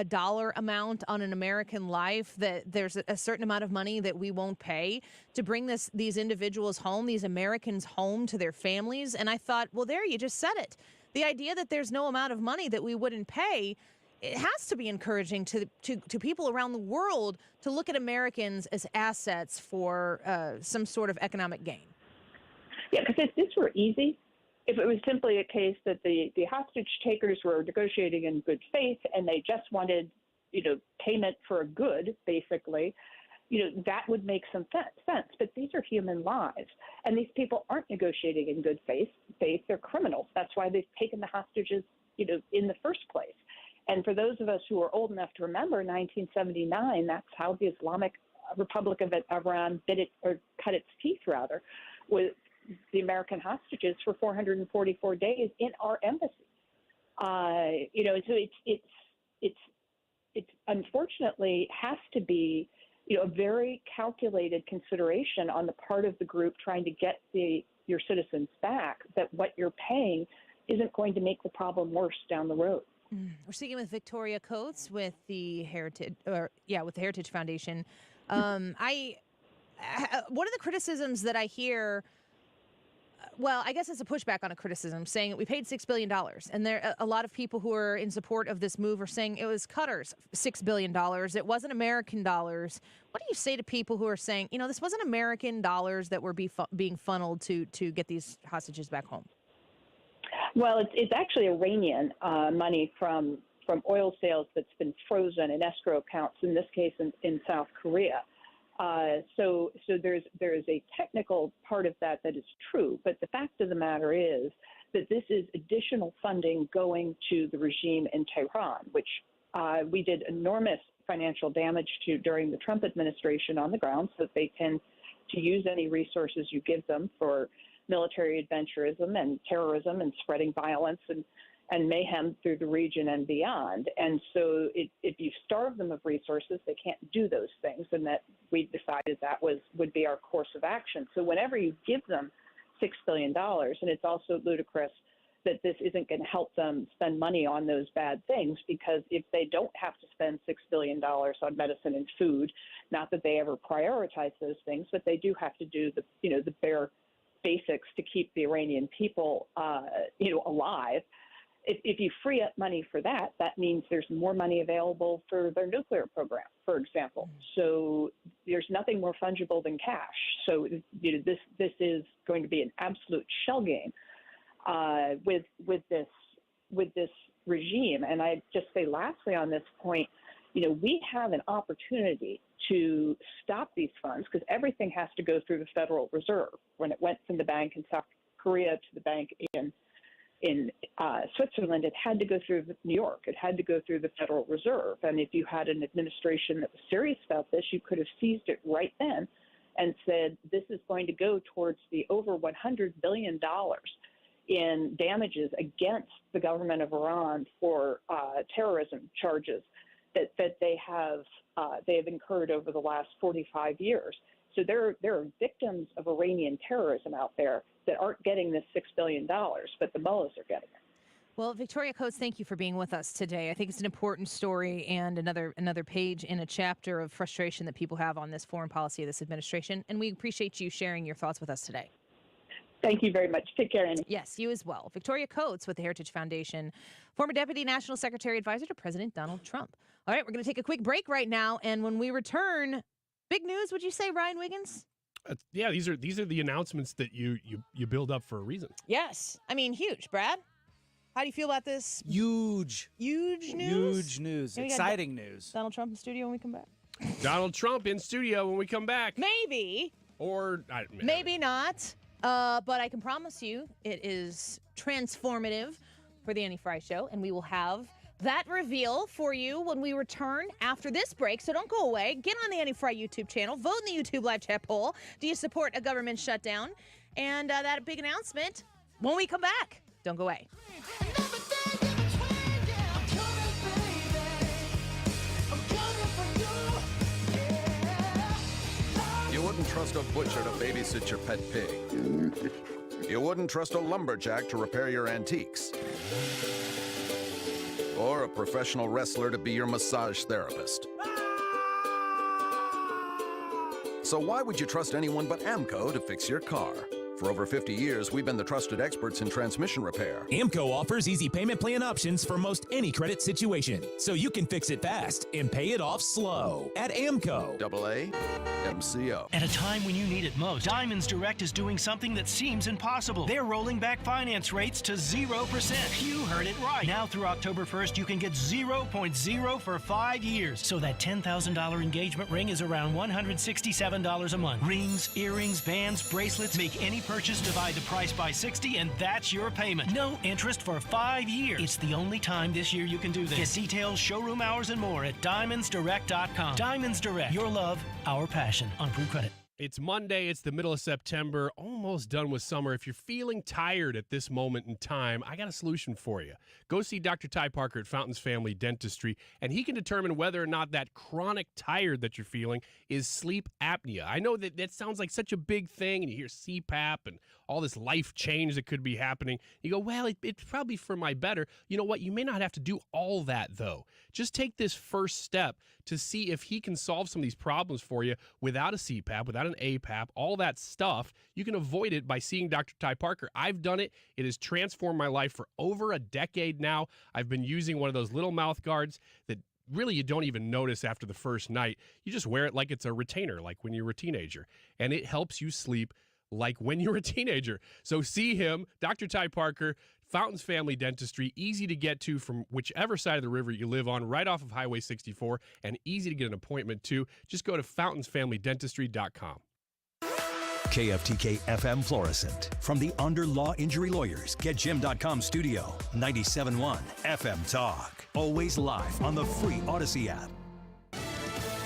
dollar amount on an American life, that there's a certain amount of money that we won't pay to bring these individuals home, these Americans home to their families. And I thought, well, there, you just said it. The idea that there's no amount of money that we wouldn't pay, it has to be encouraging to people around the world to look at Americans as assets for some sort of economic gain. Yeah, because if this were easy, if it was simply a case that the hostage takers were negotiating in good faith and they just wanted, payment for a good, basically, that would make some sense. But these are human lives, and these people aren't negotiating in good faith. They're criminals. That's why they've taken the hostages, in the first place. And for those of us who are old enough to remember 1979, that's how the Islamic Republic of Iran cut its teeth, rather, with the American hostages for 444 days in our embassy. So it's unfortunately has to be, a very calculated consideration on the part of the group trying to get your citizens back, that what you're paying isn't going to make the problem worse down the road. We're speaking with Victoria Coates with the Heritage Foundation. One of the criticisms that I hear, well, I guess it's a pushback on a criticism, saying that we paid $6 billion. And there a lot of people who are in support of this move are saying it was Qatar's $6 billion. It wasn't American dollars. What do you say to people who are saying, this wasn't American dollars that were being funneled to get these hostages back home? Well, it's actually Iranian money from oil sales that's been frozen in escrow accounts, in this case in South Korea. So there's a technical part of that is true, but the fact of the matter is that this is additional funding going to the regime in Tehran, which we did enormous financial damage to during the Trump administration on the ground, so that they tend to use any resources you give them for military adventurism and terrorism and spreading violence and mayhem through the region and beyond. And so if you starve them of resources, they can't do those things, and that we decided that would be our course of action. So whenever you give them $6 billion, and it's also ludicrous that this isn't going to help them spend money on those bad things, because if they don't have to spend $6 billion on medicine and food, not that they ever prioritize those things, but they do have to do the bare basics to keep the Iranian people, alive. If you free up money for that, that means there's more money available for their nuclear program, for example. So there's nothing more fungible than cash. So this is going to be an absolute shell game with this regime. And I just say lastly on this point, we have an opportunity to stop these funds, because everything has to go through the Federal Reserve. When it went from the bank in South Korea to the bank in Switzerland, it had to go through New York. It had to go through the Federal Reserve. And if you had an administration that was serious about this, you could have seized it right then and said, this is going to go towards the over $100 billion in damages against the government of Iran for terrorism charges that they have incurred over the last 45 years. So there are victims of Iranian terrorism out there that aren't getting this $6 billion, but the mullahs are getting it. Well, Victoria Coates, thank you for being with us today. I think it's an important story and another page in a chapter of frustration that people have on this foreign policy of this administration. And we appreciate you sharing your thoughts with us today. Thank you very much. Take care, Annie. Yes, you as well. Victoria Coates with the Heritage Foundation, former Deputy National Secretary Advisor to President Donald Trump. All right, we're going to take a quick break right now. And when we return, big news, would you say, Ryan Wiggins? Yeah, these are the announcements that you build up for a reason. Yes. I mean, huge. Brad, how do you feel about this? Huge news. Huge news. Exciting news. Donald Trump in studio when we come back. Donald Trump in studio when we come back. Maybe. Or maybe not. But I can promise you it is transformative for the Annie Frey Show, and we will have that reveal for you when we return after this break. So don't go away. Get on the Annie Frey YouTube channel. Vote in the YouTube live chat poll. Do you support a government shutdown? And that big announcement when we come back. Don't go away. You wouldn't trust a butcher to babysit your pet pig. You wouldn't trust a lumberjack to repair your antiques. Or a professional wrestler to be your massage therapist. So why would you trust anyone but AMCO to fix your car? For over 50 years, we've been the trusted experts in transmission repair. AMCO offers easy payment plan options for most any credit situation, so you can fix it fast and pay it off slow at AMCO. AAMCO. At a time when you need it most, Diamonds Direct is doing something that seems impossible. They're rolling back finance rates to 0%. You heard it right. Now through October 1st, you can get 0.0 for 5 years. So that $10,000 engagement ring is around $167 a month. Rings, earrings, bands, bracelets, make any purchase, divide the price by 60, and that's your payment. No interest for 5 years. It's the only time this year you can do this. Get details, showroom hours, and more at DiamondsDirect.com. Diamonds Direct. Your love, our passion. On Proof Credit. It's Monday. It's the middle of September. Almost done with summer. If you're feeling tired at this moment in time, I got a solution for you. Go see Dr. Ty Parker at Fountains Family Dentistry, and he can determine whether or not that chronic tired that you're feeling is sleep apnea. I know that sounds like such a big thing, and you hear CPAP and all this life change that could be happening. You go, well, it's probably for my better. You know what? You may not have to do all that, though. Just take this first step to see if he can solve some of these problems for you without a CPAP, without an APAP, all that stuff. You can avoid it by seeing Dr. Ty Parker. I've done it. It has transformed my life for over a decade now. I've been using one of those little mouth guards that really you don't even notice after the first night. You just wear it like it's a retainer, like when you're a teenager, and it helps you sleep like when you're a teenager. So see him, Dr. Ty Parker, Fountains Family Dentistry, easy to get to from whichever side of the river you live on, right off of Highway 64, and easy to get an appointment to. Just go to FountainsFamilyDentistry.com. KFTK FM Florissant. From the Under Law Injury Lawyers, GetJim.com studio. 97.1 FM Talk. Always live on the free Odyssey app.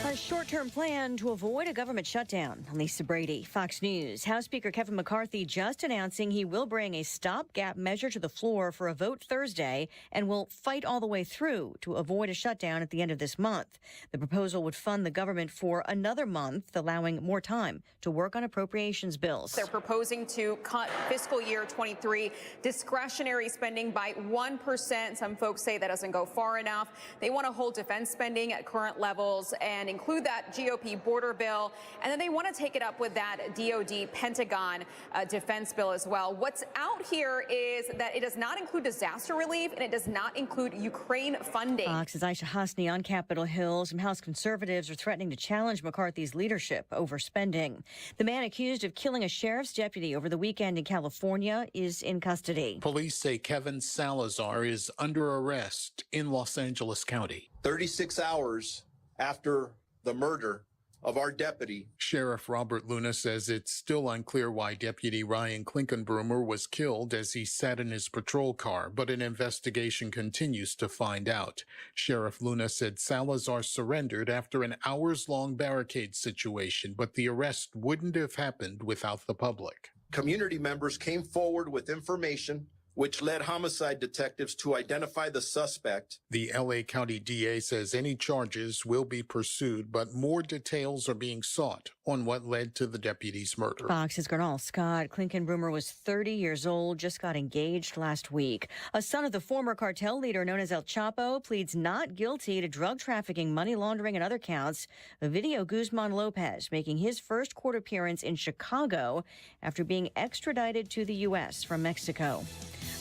Our A short-term plan to avoid a government shutdown. Lisa Brady, Fox News. House Speaker Kevin McCarthy just announcing he will bring a stopgap measure to the floor for a vote Thursday and will fight all the way through to avoid a shutdown at the end of this month. The proposal would fund the government for another month, allowing more time to work on appropriations bills. They're proposing to cut fiscal year 23 discretionary spending by 1%. Some folks say that doesn't go far enough. They want to hold defense spending at current levels and include that GOP border bill. And then they want to take it up with that DOD Pentagon defense bill as well. What's out here is that it does not include disaster relief and it does not include Ukraine funding. Fox's Aisha Hasni on Capitol Hill. Some House conservatives are threatening to challenge McCarthy's leadership over spending. The man accused of killing a sheriff's deputy over the weekend in California is in custody. Police say Kevin Salazar is under arrest in Los Angeles County. 36 hours after the murder of our deputy. Sheriff Robert Luna says it's still unclear why Deputy Ryan Klinkenbrummer was killed as he sat in his patrol car, but an investigation continues to find out. Sheriff Luna said Salazar surrendered after an hours-long barricade situation, but the arrest wouldn't have happened without the public. Community members came forward with information which led homicide detectives to identify the suspect. The L.A. County DA says any charges will be pursued, but more details are being sought on what led to the deputy's murder. Fox's Garnall Scott. Klinkenbrummer was 30 years old, just got engaged last week. A son of the former cartel leader known as El Chapo pleads not guilty to drug trafficking, money laundering, and other counts. Ovidio Guzman Lopez making his first court appearance in Chicago after being extradited to the U.S. from Mexico.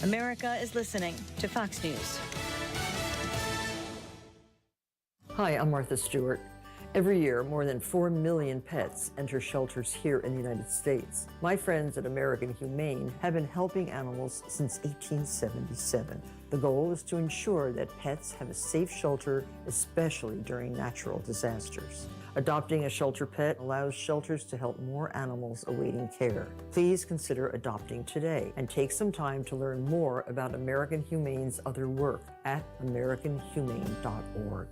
America is listening to Fox News. Hi, I'm Martha Stewart. Every year, more than 4 million pets enter shelters here in the United States. My friends at American Humane have been helping animals since 1877. The goal is to ensure that pets have a safe shelter, especially during natural disasters. Adopting a shelter pet allows shelters to help more animals awaiting care. Please consider adopting today and take some time to learn more about American Humane's other work at americanhumane.org.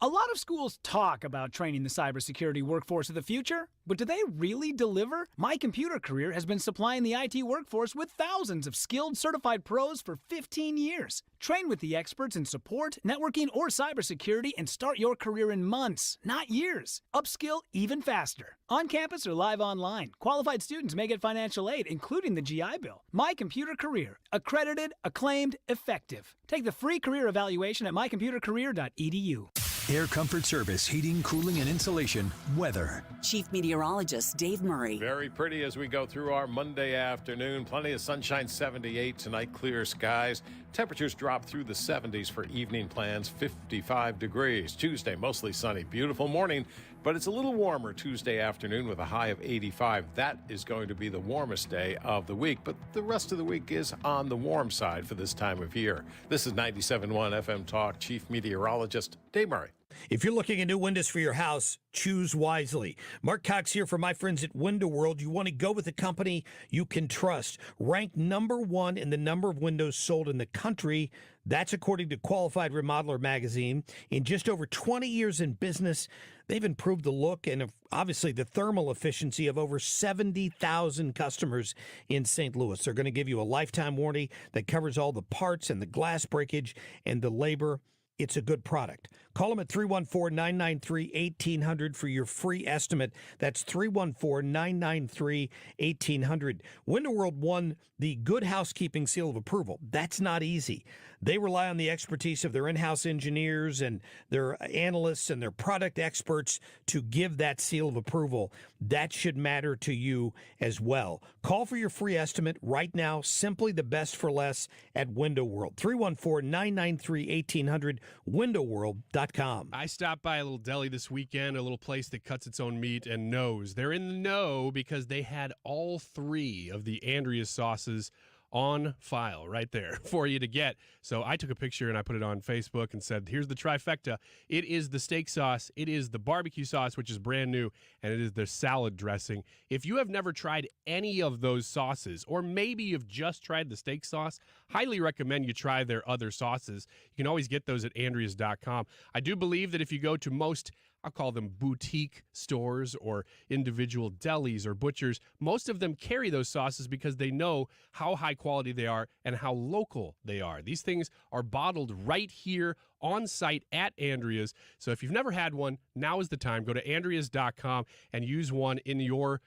A lot of schools talk about training the cybersecurity workforce of the future, but do they really deliver? My Computer Career has been supplying the IT workforce with thousands of skilled, certified pros for 15 years. Train with the experts in support, networking, or cybersecurity and start your career in months, not years. Upskill even faster. On campus or live online, qualified students may get financial aid, including the GI Bill. My Computer Career. Accredited, acclaimed, effective. Take the free career evaluation at mycomputercareer.edu. Air Comfort Service, heating, cooling, and insulation, weather. Chief Meteorologist Dave Murray. Very pretty as we go through our Monday afternoon. Plenty of sunshine, 78 tonight, clear skies. Temperatures drop through the 70s for evening plans, 55 degrees. Tuesday, mostly sunny, beautiful morning, but it's a little warmer Tuesday afternoon with a high of 85. That is going to be the warmest day of the week, but the rest of the week is on the warm side for this time of year. This is 97.1 FM Talk, Chief Meteorologist Dave Murray. If you're looking at new windows for your house, choose wisely. Mark Cox here for my friends at Window World. You want to go with a company you can trust. Ranked #1 in the number of windows sold in the country. That's according to Qualified Remodeler magazine. In just over 20 years in business, they've improved the look and obviously the thermal efficiency of over 70,000 customers in St. Louis. They're going to give you a lifetime warranty that covers all the parts and the glass breakage and the labor. It's a good product. Call them at 314-993-1800 for your free estimate. That's 314-993-1800. Window World won the Good Housekeeping Seal of Approval. That's not easy. They rely on the expertise of their in-house engineers and their analysts and their product experts to give that seal of approval. That should matter to you as well. Call for your free estimate right now. Simply the best for less at Window World. 314-993-1800, windowworld.com. I stopped by a little deli this weekend, a little place that cuts its own meat and knows. They're in the know because they had all 3 of the Andrea sauces on file right there for you to get. So I took a picture and I put it on Facebook and said, here's the trifecta. It is the steak sauce, it is the barbecue sauce, which is brand new, and it is the salad dressing. If you have never tried any of those sauces, or maybe you've just tried the steak sauce, highly recommend you try their other sauces. You can always get those at Andreas.com. I do believe that if you go to most I'll call them boutique stores or individual delis or butchers, most of them carry those sauces because they know how high quality they are and how local they are. These things are bottled right here on site at Andrea's. So if you've never had one, now is the time. Go to Andreas.com and use one in your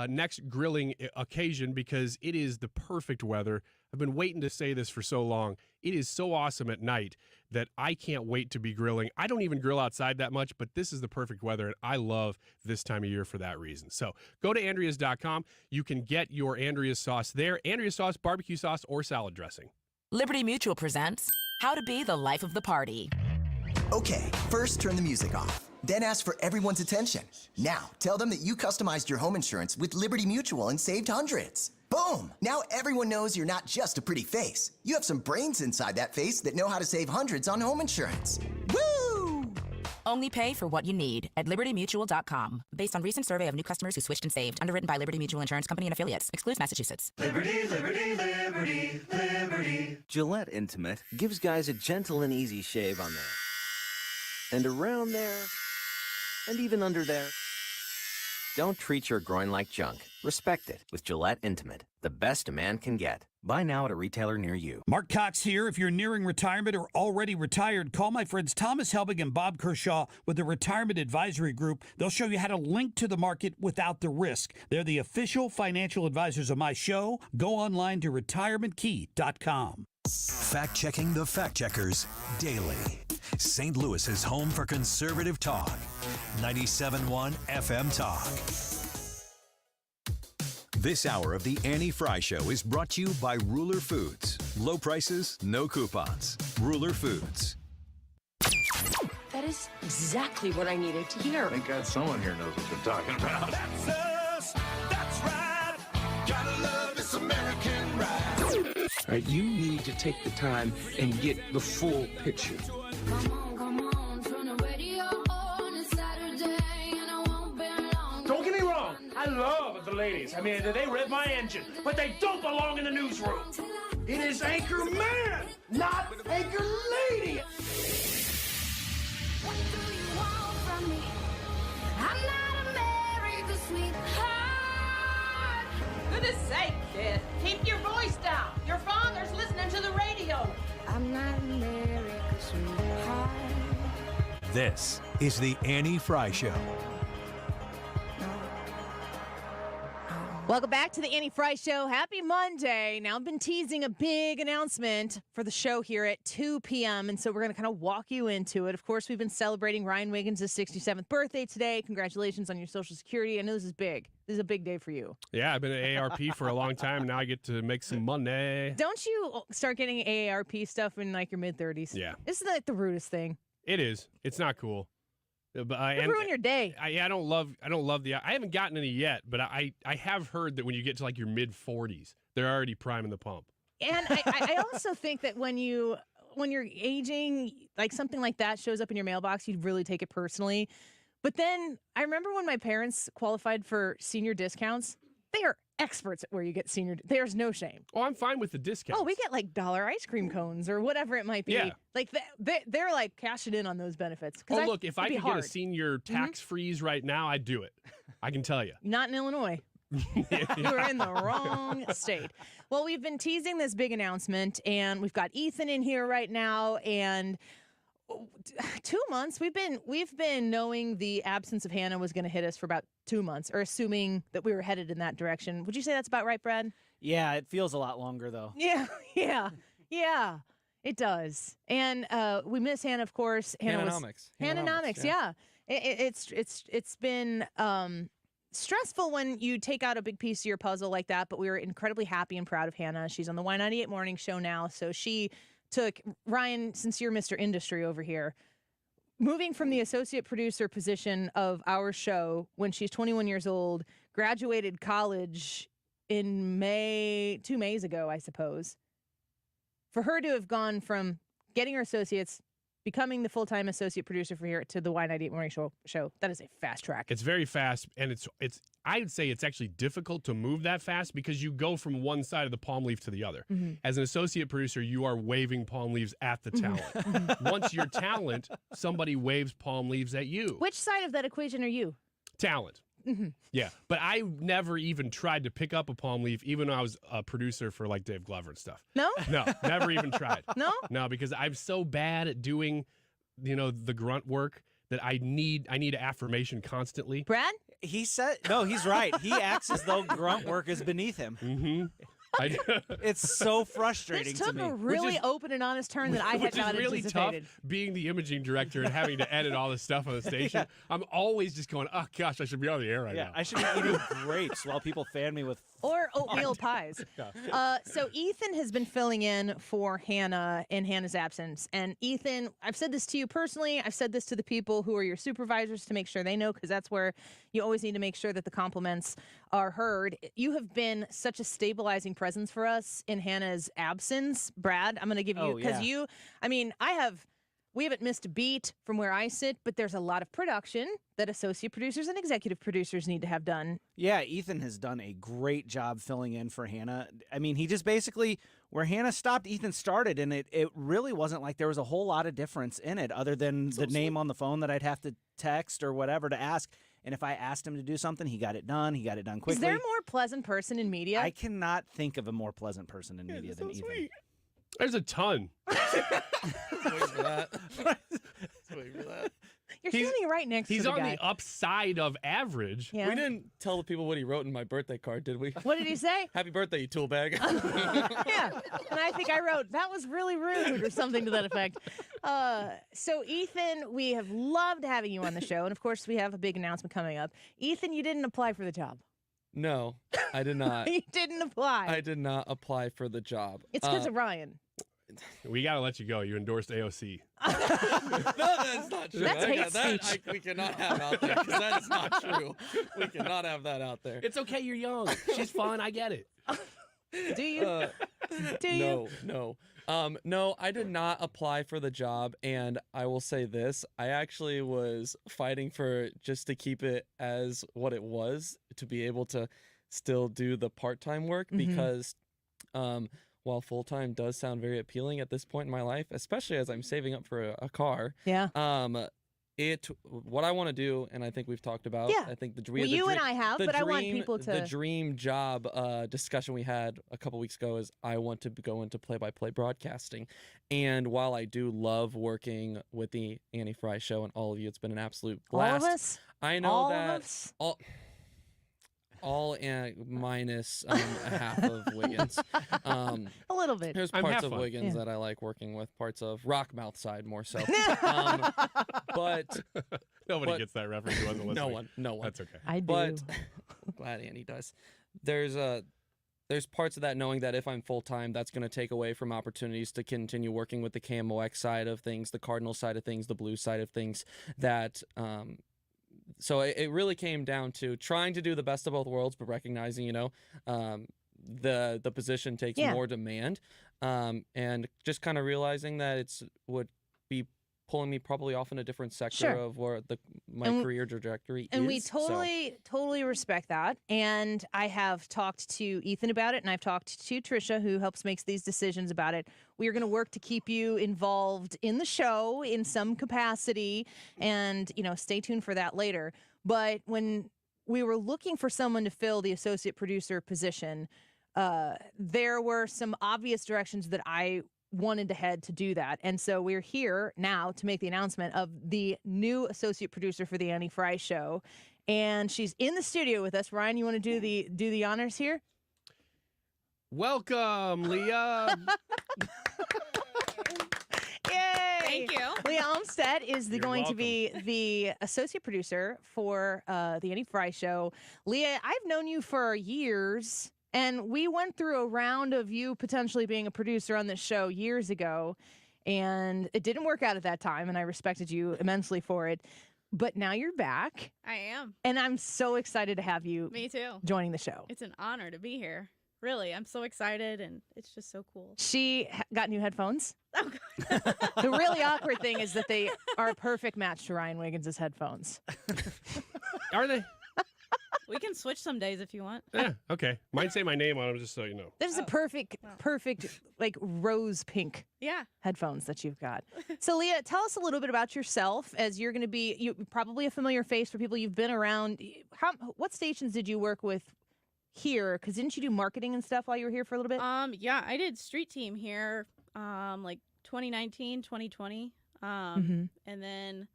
next grilling occasion because it is the perfect weather. I've been waiting to say this for so long. It is so awesome at night that I can't wait to be grilling. I don't even grill outside that much, but this is the perfect weather, and I love this time of year for that reason. So go to Andreas.com. You can get your Andreas sauce there. Andreas sauce, barbecue sauce, or salad dressing. Liberty Mutual presents How to Be the Life of the Party. Okay, first turn the music off. Then ask for everyone's attention. Now, tell them that you customized your home insurance with Liberty Mutual and saved hundreds. Boom! Now everyone knows you're not just a pretty face. You have some brains inside that face that know how to save hundreds on home insurance. Woo! Only pay for what you need at LibertyMutual.com. Based on recent survey of new customers who switched and saved. Underwritten by Liberty Mutual Insurance Company and Affiliates. Excludes Massachusetts. Liberty, liberty, liberty, liberty. Gillette Intimate gives guys a gentle and easy shave on there. And around there. And even under there. Don't treat your groin like junk. Respect it with Gillette Intimate, the best a man can get. Buy now at a retailer near you. Mark Cox here. If you're nearing retirement or already retired, call my friends Thomas Helbig and Bob Kershaw with the Retirement Advisory Group. They'll show you how to link to the market without the risk. They're the official financial advisors of my show. Go online to retirementkey.com. Fact-checking the fact-checkers daily. St. Louis's home for conservative talk. 97.1 FM Talk. This hour of the Annie Frey Show is brought to you by Ruler Foods. Low prices, no coupons. Ruler Foods. That is exactly what I needed to hear. Thank God someone here knows what they're talking about. That's us. That's right. Gotta love this American ride. All right, you need to take the time and get the full picture. Don't get me wrong, I love the ladies. I mean, they rev my engine, but they don't belong in the newsroom. It is Anchor Man, not Anchor Lady. What do you want from me? I'm not America's sweetheart. Goodness sake, kid. Keep your voice down. Your father's listening to the radio. I'm not America's sweetheart. This is the Annie Frey Show. Welcome back to the Annie Frey Show. Happy Monday. Now, I've been teasing a big announcement for the show here at 2 p.m., and so we're going to kind of walk you into it. Of course, we've been celebrating Ryan Wiggins' 67th birthday today. Congratulations on your Social Security. I know this is big. This is a big day for you. Yeah, I've been at AARP for a long time. Now I get to make some money. Don't you start getting AARP stuff in like your mid-30s? Yeah. Isn't that the rudest thing? It is. It's not cool. But It'll ruin your day. I don't love the. I haven't gotten any yet, but I have heard that when you get to like your mid 40s, they're already priming the pump. And I also think that when you're aging, like something like that shows up in your mailbox, you really take it personally. But then I remember when my parents qualified for senior discounts, they are experts at where you get senior. There's no shame. Oh, I'm fine with the discounts. Oh, we get like $1 ice cream cones or whatever it might be. Yeah. Like they're like cashing in on those benefits. Oh, look, if I could get a senior tax freeze right now, I'd do it. I can tell you. Not in Illinois. You're in the wrong state. Well, we've been teasing this big announcement, and we've got Ethan in here right now, and 2 months we've been knowing the absence of Hannah was going to hit us for about 2 months, or assuming that we were headed in that direction. Would you say that's about right, Brad? Yeah, it feels a lot longer though. Yeah, it does. And we miss Hannah, of course. Hannah-nomics. Hannah-nomics, yeah. It's been stressful when you take out a big piece of your puzzle like that, but we were incredibly happy and proud of Hannah. She's on the Y98 morning show now, so she took, Ryan, since you're Mr. Industry over here, moving from the associate producer position of our show when she's 21 years old, graduated college in 2 Mays ago, I suppose. For her to have gone from getting her associates becoming the full-time associate producer for here to the Y98 Morning Show. That is a fast track. It's very fast, and it's. I'd say it's actually difficult to move that fast because you go from one side of the palm leaf to the other. As an associate producer, you are waving palm leaves at the talent. Once you're talent, somebody waves palm leaves at you. Which side of that equation are you? Talent. Yeah, but I never even tried to pick up a palm leaf, even though I was a producer for like Dave Glover and stuff. No? No, never even tried. No? No, because I'm so bad at doing, the grunt work that I need affirmation constantly. Brad? He said, no, he's right. He acts as though grunt work is beneath him. Mm-hmm. It's so frustrating This took to me. a really open and honest turn that I had not really anticipated. tough being the imaging director and having to edit all this stuff on the station. Yeah. I'm always just going, oh gosh, I should be on the air right now. I should be eating grapes while people fan me with Or oatmeal pies. So Ethan has been filling in for Hannah in Hannah's absence. And Ethan, I've said this to you personally. I've said this to the people who are your supervisors to make sure they know, because that's where you always need to make sure that the compliments are heard. You have been such a stabilizing presence for us in Hannah's absence. Brad, I'm going to give you, because we haven't missed a beat from where I sit, but there's a lot of production that associate producers and executive producers need to have done. Yeah, Ethan has done a great job filling in for Hannah. I mean, he just basically, where Hannah stopped, Ethan started, and it really wasn't like there was a whole lot of difference in it other than the name on the phone that I'd have to text or whatever to ask. And if I asked him to do something, he got it done. He got it done quickly. Is there a more pleasant person in media? I cannot think of a more pleasant person in media than Ethan. Sweet. There's a ton. Wait for that. Wait for that. You're standing right next to the He's guy. on the upside of average. Yeah. We didn't tell the people what he wrote in my birthday card, did we? What did he say? Happy birthday, you tool bag. Yeah. And I think I wrote, that was really rude or something to that effect. So, Ethan, we have loved having you on the show. And, of course, we have a big announcement coming up. Ethan, you didn't apply for the job. No, I did not. You didn't apply. I did not apply for the job. It's because of Ryan. We got to let you go. You endorsed AOC. No, that's not true. That's hate speech. We cannot have out there, because that is not true. We cannot have that out there. It's okay. You're young. She's fun. I get it. Do you? Do you? No. No, I did not apply for the job, and I will say this. I actually was fighting for just to keep it as what it was, to be able to still do the part-time work, because while full-time does sound very appealing at this point in my life, especially as I'm saving up for a car. Yeah. What I want to do, and I think we've talked about. Yeah. I think you and I have, but I want people to. The dream job discussion we had a couple weeks ago is I want to go into play-by-play broadcasting, and while I do love working with the Annie Frey Show and all of you, it's been an absolute blast. All of us. I know all that of us? all minus a half of Wiggins. A little bit. There's parts of Wiggins that I like working with, parts of Rockmouth side more so. But nobody gets that reference. Who wasn't listening. No one. That's okay. I do. But glad Annie does. There's parts of that knowing that if I'm full-time, that's going to take away from opportunities to continue working with the KMOX side of things, the Cardinal side of things, the Blue side of things, that so it really came down to trying to do the best of both worlds, but recognizing, the position takes more demand, and just kind of realizing that it's would be pulling me probably off in a different sector of where my career trajectory is. And we totally respect that. And I have talked to Ethan about it, and I've talked to Trisha, who helps makes these decisions about it. We are going to work to keep you involved in the show in some capacity, and, stay tuned for that later. But when we were looking for someone to fill the associate producer position, there were some obvious directions that I wanted to head to do that. And so we're here now to make the announcement of the new associate producer for the Annie Frey Show. And she's in the studio with us. Ryan, you want to do the honors here? Welcome, Leah. Yay! Thank you. Leah Olmstead is going welcome. to be the associate producer for the Annie Frey Show. Leah, I've known you for years. And we went through a round of you potentially being a producer on this show years ago, and it didn't work out at that time, and I respected you immensely for it. But now you're back. I am. And I'm so excited to have you Me too. joining the show. It's an honor to be here. Really, I'm so excited, and it's just so cool. She got new headphones. Oh, The really awkward thing is that they are a perfect match to Ryan Wiggins' headphones. Are they? We can switch some days if you want. Yeah, okay. Mine say my name on them, just so you know. There's a perfect, like rose pink Yeah. headphones that you've got. So, Leah, tell us a little bit about yourself, as you're going to be you're probably a familiar face for people you've been around. What stations did you work with here? Because didn't you do marketing and stuff while you were here for a little bit? Yeah, I did street team here, like 2019, 2020, Mhm. and then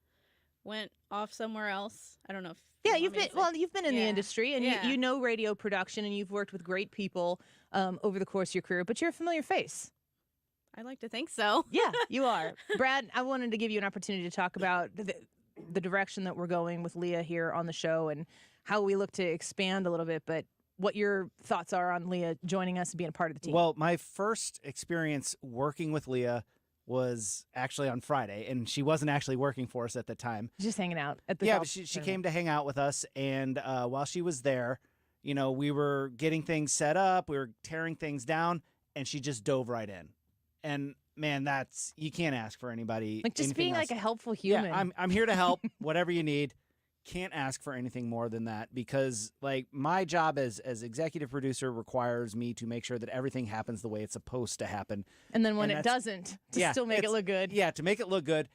went off somewhere else. I don't know if You've been in the industry, and Yeah. you know radio production, and you've worked with great people over the course of your career, but you're a familiar face. I like to think so. Yeah, you are. Brad, I wanted to give you an opportunity to talk about the direction that we're going with Leah here on the show and how we look to expand a little bit, but what your thoughts are on Leah joining us and being a part of the team. Well, my first experience working with Leah was actually on Friday, and she wasn't actually working for us at the time. Just hanging out at the Yeah, golf but she tournament. came to hang out with us, and while she was there, we were getting things set up, we were tearing things down, and she just dove right in. And man, you can't ask for anybody. Like just anything being else. like a helpful human. Yeah, I'm here to help. Whatever you need. Can't ask for anything more than that, because like my job as executive producer requires me to make sure that everything happens the way it's supposed to happen. And then when And it that's- doesn't, to still make it look good. Yeah, to make it look good.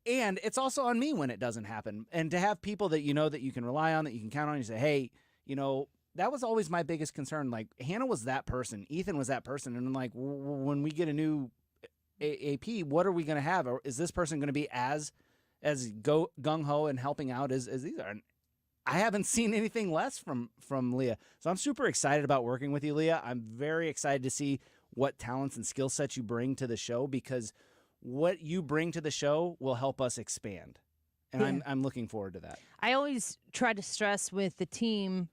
And it's also on me when it doesn't happen. And to have people that that you can rely on, that you can count on, you say, hey, that was always my biggest concern. Like Hannah was that person, Ethan was that person, and I'm like, when we get a new AP, what are we going to have? Or is this person going to be as gung-ho and helping out as these are? And I haven't seen anything less from Leah. So I'm super excited about working with you, Leah. I'm very excited to see what talents and skill sets you bring to the show, because what you bring to the show will help us expand. And I'm looking forward to that. I always try to stress with the team,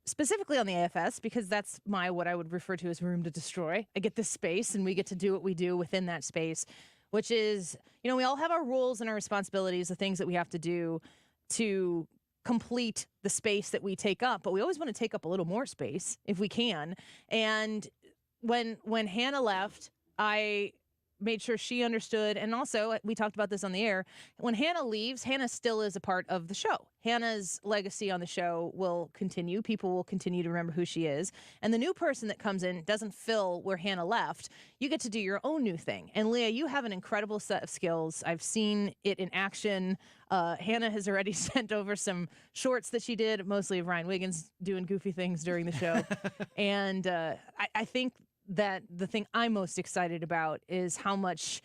specifically on the AFS, because that's what I would refer to as room to destroy. I get this space, and we get to do what we do within that space, which is, we all have our roles and our responsibilities, the things that we have to do to complete the space that we take up, but we always want to take up a little more space if we can. And when Hannah left, I made sure she understood, and also we talked about this on the air. When Hannah leaves, Hannah still is a part of the show. Hannah's legacy on the show will continue. People will continue to remember who she is. And the new person that comes in doesn't fill where Hannah left. You get to do your own new thing. And Leah, you have an incredible set of skills. I've seen it in action. Hannah has already sent over some shorts that she did, mostly of Ryan Wiggins doing goofy things during the show. And I think that the thing I'm most excited about is how much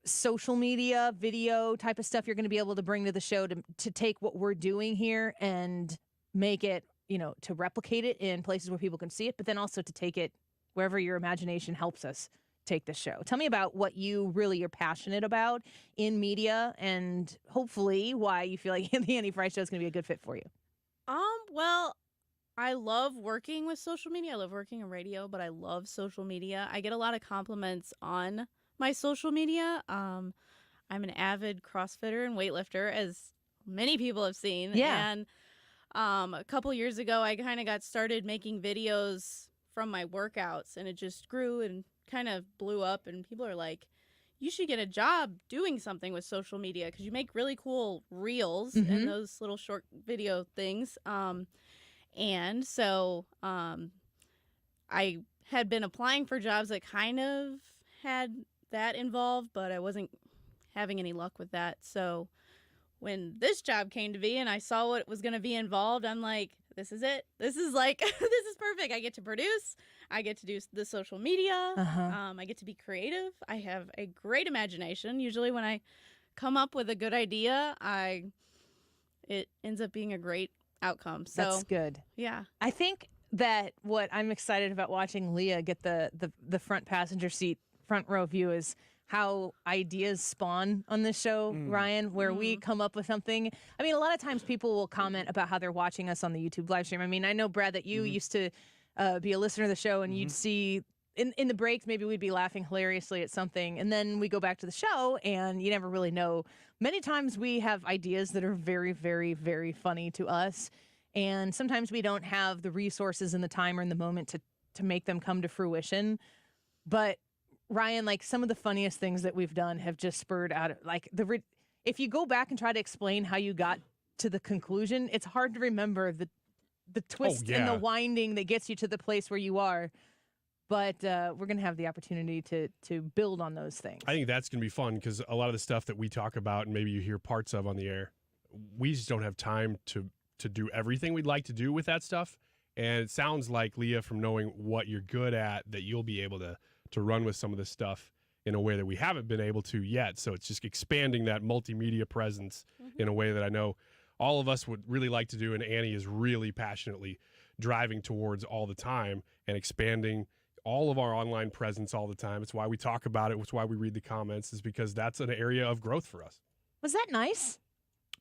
social media, video type of stuff you're going to be able to bring to the show to take what we're doing here and make it, to replicate it in places where people can see it, but then also to take it wherever your imagination helps us take the show. Tell me about what you really are passionate about in media, and hopefully why you feel like the Annie Frey Show is going to be a good fit for you. Well, I love working with social media. I love working in radio, but I love social media. I get a lot of compliments on my social media. I'm an avid CrossFitter and weightlifter, as many people have seen. Yeah. And a couple years ago, I kind of got started making videos from my workouts, and it just grew and kind of blew up. And people are like, you should get a job doing something with social media, because you make really cool reels and those little short video things. And so I had been applying for jobs that kind of had that involved, but I wasn't having any luck with that. So when this job came to be and I saw what was going to be involved, I'm like, this is it. This is this is perfect. I get to produce. I get to do the social media. I get to be creative. I have a great imagination. Usually when I come up with a good idea, it ends up being a great outcome. So That's good. Yeah. I think that what I'm excited about watching Leah get the front passenger seat, front row view, is how ideas spawn on this show, Ryan, where we come up with something. I mean, a lot of times people will comment about how they're watching us on the YouTube live stream. I mean, I know, Brad, that you used to be a listener of the show, and you'd see in the breaks, maybe we'd be laughing hilariously at something, and then we go back to the show, and you never really know. Many times we have ideas that are very, very, very funny to us, And sometimes we don't have the resources and the time or in the moment to make them come to fruition. But Ryan, like some of the funniest things that we've done have just spurred out of like if you go back and try to explain how you got to the conclusion, it's hard to remember the twist and the winding that gets you to the place where you are. But we're going to have the opportunity to build on those things. I think that's going to be fun because a lot of the stuff that we talk about and maybe you hear parts of on the air, we just don't have time to do everything we'd like to do with that stuff. And it sounds like, Leah, from knowing what you're good at, that you'll be able to run with some of this stuff in a way that we haven't been able to yet. So it's just expanding that multimedia presence in a way that I know all of us would really like to do, and Annie is really passionately driving towards all the time and expanding all of our online presence all the time. It's why we talk about it. It's why we read the comments, is because that's an area of growth for us. Was that nice?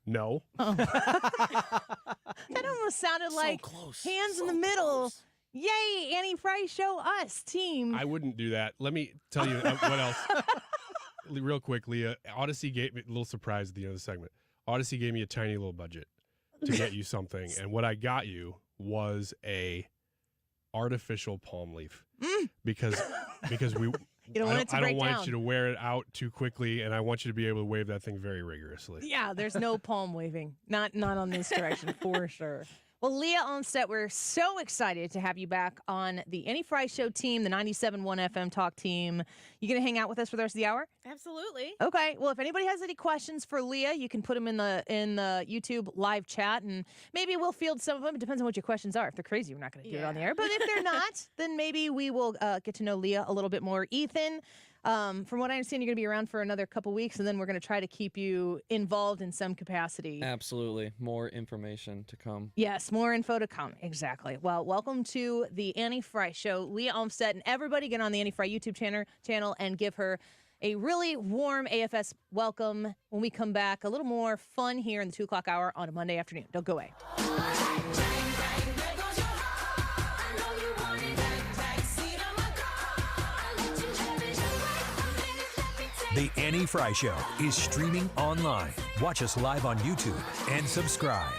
No. Oh. That almost sounded like close. Hands in the middle. Yay, Annie Frey, show us, team. I wouldn't do that. Let me tell you what else. Real quick, Leah, Odyssey gave me a little surprise at the end of the segment. Odyssey gave me a tiny little budget to get you something, and what I got you was a artificial palm leaf because we. You don't want it to break down. I don't want you to wear it out too quickly, and I want you to be able to wave that thing very rigorously. Yeah, there's no palm waving. Not on this direction for sure. Well, Leah Olmstead, we're so excited to have you back on the Annie Frey Show team, the 97.1 FM Talk team. You going to hang out with us for the rest of the hour? Absolutely. Okay. Well, if anybody has any questions for Leah, you can put them in the YouTube live chat, and maybe we'll field some of them. It depends on what your questions are. If they're crazy, we're not going to do it on the air. But if they're not, then maybe we will get to know Leah a little bit more. Ethan, from what I understand, you're going to be around for another couple weeks, and then we're going to try to keep you involved in some capacity. Absolutely. More information to come. Yes, more info to come. Exactly. Well, welcome to the Annie Frey Show. Leah Olmstead, and everybody get on the Annie Frey YouTube channel and give her a really warm AFS welcome when we come back. A little more fun here in the 2 o'clock hour on a Monday afternoon. Don't go away. The Annie Frey Show is streaming online. Watch us live on YouTube and subscribe.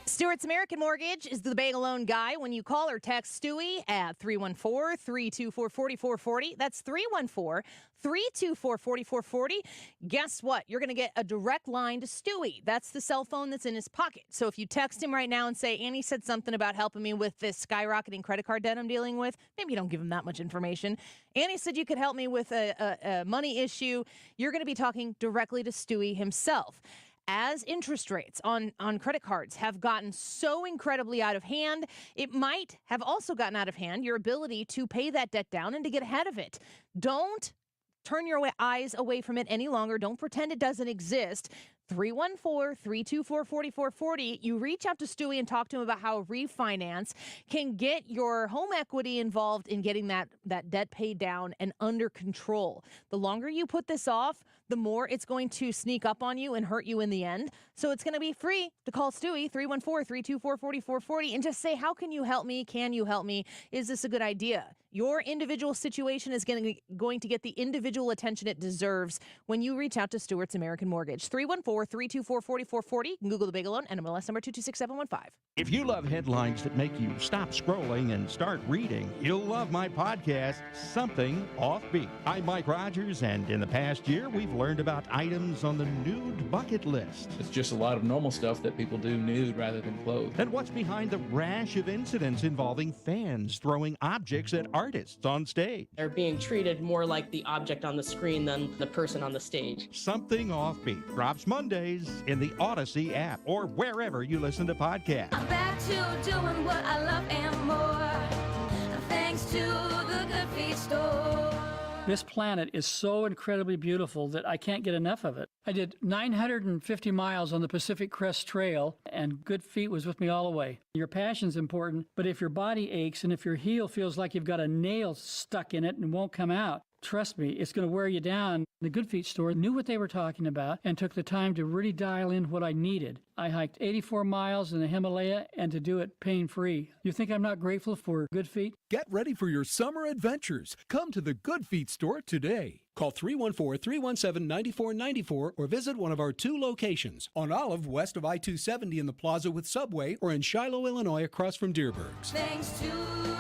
Stewart's American Mortgage is the bagel loan guy when you call or text Stewie at 314-324-4440. That's 314-324-4440. Guess what? You're going to get a direct line to Stewie. That's the cell phone that's in his pocket. So if you text him right now and say, Annie said something about helping me with this skyrocketing credit card debt I'm dealing with, maybe you don't give him that much information. Annie said you could help me with a money issue. You're going to be talking directly to Stewie himself. As interest rates on credit cards have gotten so incredibly out of hand, it might have also gotten out of hand your ability to pay that debt down and to get ahead of it. Don't turn your eyes away from it any longer. Don't pretend it doesn't exist. 314-324-4440. You reach out to Stewie and talk to him about how refinance can get your home equity involved in getting that debt paid down and under control. The longer you put this off, the more it's going to sneak up on you and hurt you in the end. So it's going to be free to call Stewie, 314-324-4440, and just say, how can you help me? Can you help me? Is this a good idea? Your individual situation is going to get the individual attention it deserves when you reach out to Stewart's American Mortgage. 314-324-4440. You can Google the Bagel Loan, NMLS number 226715. If you love headlines that make you stop scrolling and start reading, you'll love my podcast, Something Offbeat. I'm Mike Rogers, and in the past year, we've learned about items on the nude bucket list. It's just a lot of normal stuff that people do nude rather than clothed. And what's behind the rash of incidents involving fans throwing objects at artists on stage. They're being treated more like the object on the screen than the person on the stage. Something Offbeat drops Mondays in the Odyssey app or wherever you listen to podcasts. I'm back to doing what I love and more, thanks to the Good Feet store. This planet is so incredibly beautiful that I can't get enough of it. I did 950 miles on the Pacific Crest Trail, and Good Feet was with me all the way. Your passion's important, but if your body aches and if your heel feels like you've got a nail stuck in it and won't come out, trust me, it's going to wear you down. The Good Feet store knew what they were talking about and took the time to really dial in what I needed. I hiked 84 miles in the Himalaya and to do it pain-free. You think I'm not grateful for Good Feet? Get ready for your summer adventures. Come to the Good Feet store today. Call 314-317-9494 or visit one of our 2 locations on Olive west of I-270 in the Plaza with Subway or in Shiloh, Illinois across from Deerbergs. Thanks to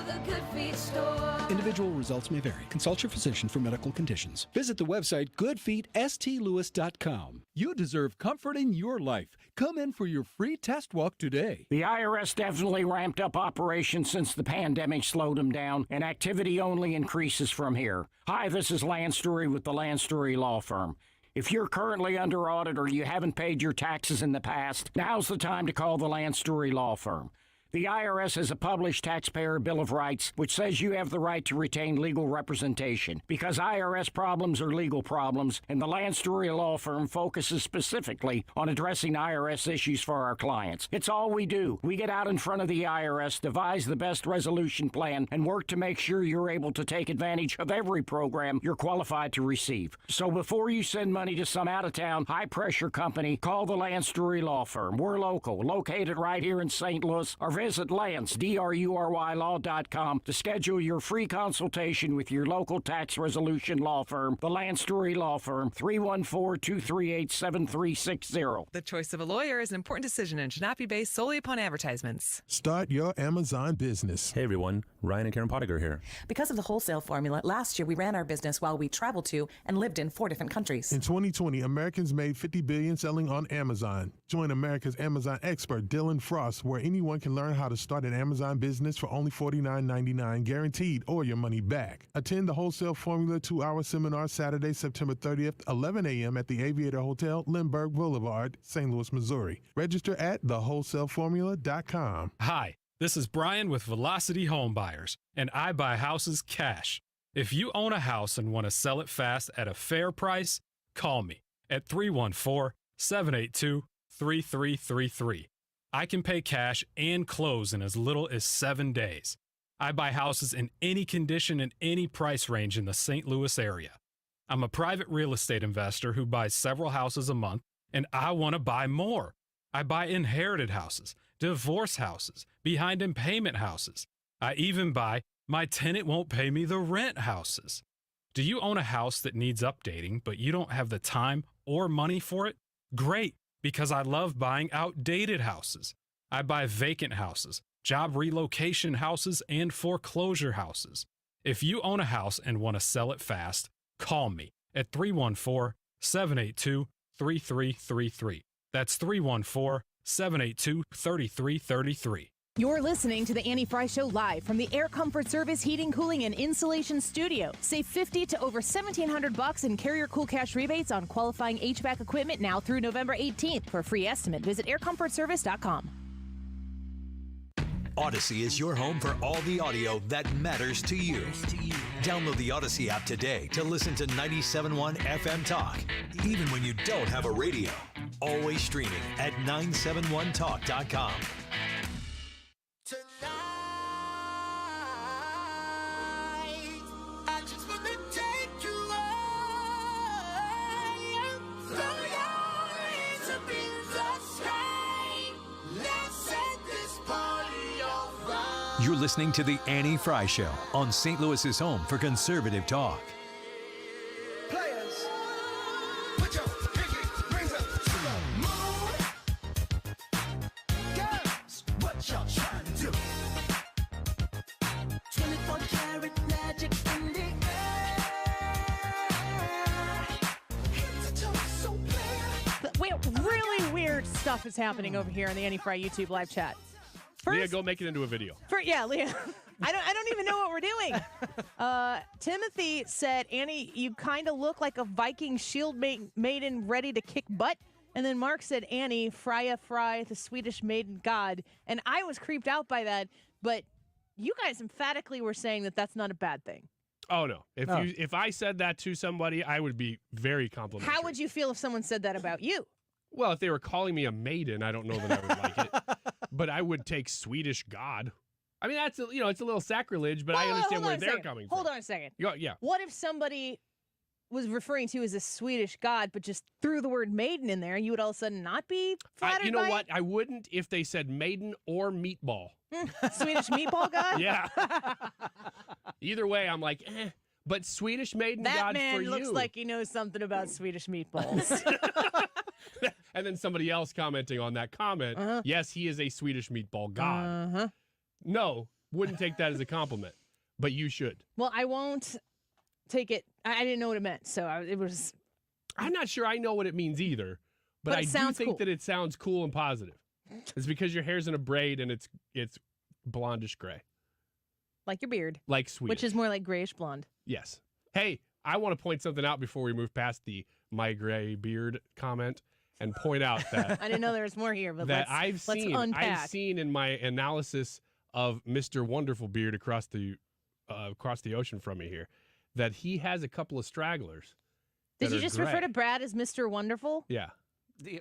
the Good Feet store. Individual results may vary. Consult your physician for medical conditions. Visit the website goodfeetstlewis.com. You deserve comfort in your life. Come in for your free test walk today. The IRS definitely ramped up operations since the pandemic slowed them down, and activity only increases from here. Hi, this is Lance Story with the Lance Story Law Firm. If you're currently under audit or you haven't paid your taxes in the past, now's the time to call the Lance Story Law Firm. The IRS has a published Taxpayer Bill of Rights, which says you have the right to retain legal representation. Because IRS problems are legal problems, and the Lance Story Law Firm focuses specifically on addressing IRS issues for our clients. It's all we do. We get out in front of the IRS, devise the best resolution plan, and work to make sure you're able to take advantage of every program you're qualified to receive. So before you send money to some out-of-town, high-pressure company, call the Lance Story Law Firm. We're local, located right here in St. Louis, or visit Lance, DRURYlaw.com to schedule your free consultation with your local tax resolution law firm, the Lance Story Law Firm, 314-238-7360. The choice of a lawyer is an important decision and should not be based solely upon advertisements. Start your Amazon business. Hey everyone, Ryan and Karen Pottinger here. Because of the wholesale formula, last year we ran our business while we traveled to and lived in 4 different countries. In 2020, Americans made $50 billion selling on Amazon. Join America's Amazon expert, Dylan Frost, where anyone can learn how to start an Amazon business for only $49.99 guaranteed or your money back. Attend the Wholesale Formula 2-hour seminar Saturday, September 30th, 11 a.m. at the Aviator Hotel, Lindbergh Boulevard, St. Louis, Missouri. Register at thewholesaleformula.com. Hi, this is Brian with Velocity Home Buyers, and I buy houses cash. If you own a house and want to sell it fast at a fair price, call me at 314-782-3333. I can pay cash and close in as little as 7 days. I buy houses in any condition and any price range in the St. Louis area. I'm a private real estate investor who buys several houses a month, and I want to buy more. I buy inherited houses, divorce houses, behind in payment houses. I even buy my tenant won't pay me the rent houses. Do you own a house that needs updating, but you don't have the time or money for it? Great, because I love buying outdated houses. I buy vacant houses, job relocation houses, and foreclosure houses. If you own a house and want to sell it fast, call me at 314-782-3333. That's 314-782-3333. You're listening to the Annie Frey Show live from the Air Comfort Service Heating, Cooling, and Insulation Studio. Save $50 to over $1,700 in Carrier Cool Cash rebates on qualifying HVAC equipment now through November 18th. For a free estimate, visit aircomfortservice.com. Odyssey is your home for all the audio that matters to you. Download the Odyssey app today to listen to 97.1 FM Talk, even when you don't have a radio. Always streaming at 971talk.com. You're listening to The Annie Frey Show on St. Louis's home for conservative talk. Players, put your pinky rings up to the moon. Girls, what y'all trying to do? 24 karat magic in the air. Head to toe so clear. Really weird stuff is happening over here on the Annie Frey YouTube live chat. Leah, go make it into a video. Leah. I don't even know what we're doing. Timothy said, Annie, you kind of look like a Viking shield maiden ready to kick butt. And then Mark said, Annie, Freya Frey, the Swedish maiden god. And I was creeped out by that. But you guys emphatically were saying that that's not a bad thing. Oh no! If I said that to somebody, I would be very complimentary. How would you feel if someone said that about you? Well, if they were calling me a maiden, I don't know that I would like it, but I would take Swedish God. I mean, that's it's a little sacrilege, but I understand where they're coming from. Hold on a second. Yeah. What if somebody was referring to you as a Swedish god, but just threw the word maiden in there? You would all of a sudden not be flattered. You know by what? it? I wouldn't if they said maiden or meatball. Swedish meatball god. Yeah. Either way, I'm like, eh. But Swedish maiden That god man for you. looks like he knows something about Swedish meatballs. And then somebody else commenting on that comment, yes, he is a Swedish meatball god. No, wouldn't take that as a compliment, but you should. Well, I won't take it. I didn't know what it meant, so it was. I'm not sure I know what it means either, but But I it do sounds think cool. that it sounds cool and positive. It's because your hair's in a braid and it's blondish gray, Like your beard, like Swedish. which is more like grayish blonde. Yes. Hey, I want to point something out before we move past the my gray beard comment and point out that I didn't know there was more here, but that let's unpack. I've seen in my analysis of Mr. Wonderful Beard across the ocean from me here that he has a couple of stragglers. Did that you are just gray. refer to Brad as Mr. Wonderful? Yeah.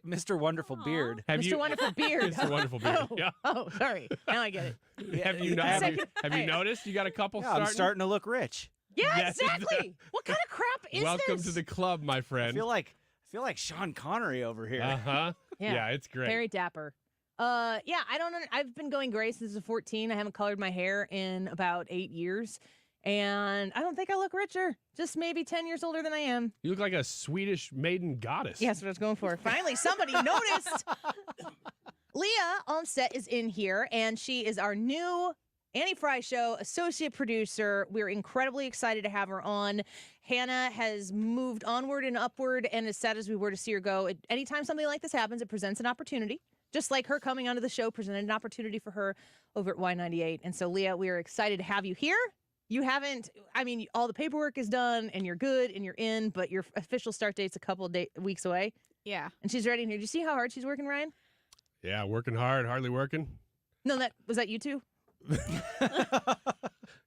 Mr. Wonderful Beard. Mr. Wonderful Beard. Mr. Wonderful Beard. Oh, Yeah. oh, sorry. Now I get it. Have you noticed? You got a couple Yeah, starting? I'm starting to look rich. Yeah, Yes. exactly. What kind of crap is Welcome this? to the club, my I friend. feel like Sean Connery over here. Uh-huh. Yeah, it's great. Very dapper. Yeah, I don't know. I've been going gray since I was 14. I haven't colored my hair in about 8 years. And I don't think I look richer. Just maybe 10 years older than I am. You look like a Swedish maiden goddess. Yeah, that's what I was going for. Finally, somebody noticed. Leah on set is in here, and she is our new Annie Frey Show associate producer. We're incredibly excited to have her on. Hannah has moved onward and upward, and as sad as we were to see her go, anytime something like this happens, it presents an opportunity. Just like her coming onto the show presented an opportunity for her over at Y98. And so, Leah, we are excited to have you here. You haven't, all the paperwork is done, and you're good, and you're in, but your official start date's a couple of weeks away. Yeah. And she's ready in here. Do you see how hard she's working, Ryan? Yeah, working hard, hardly working. No, was that you two?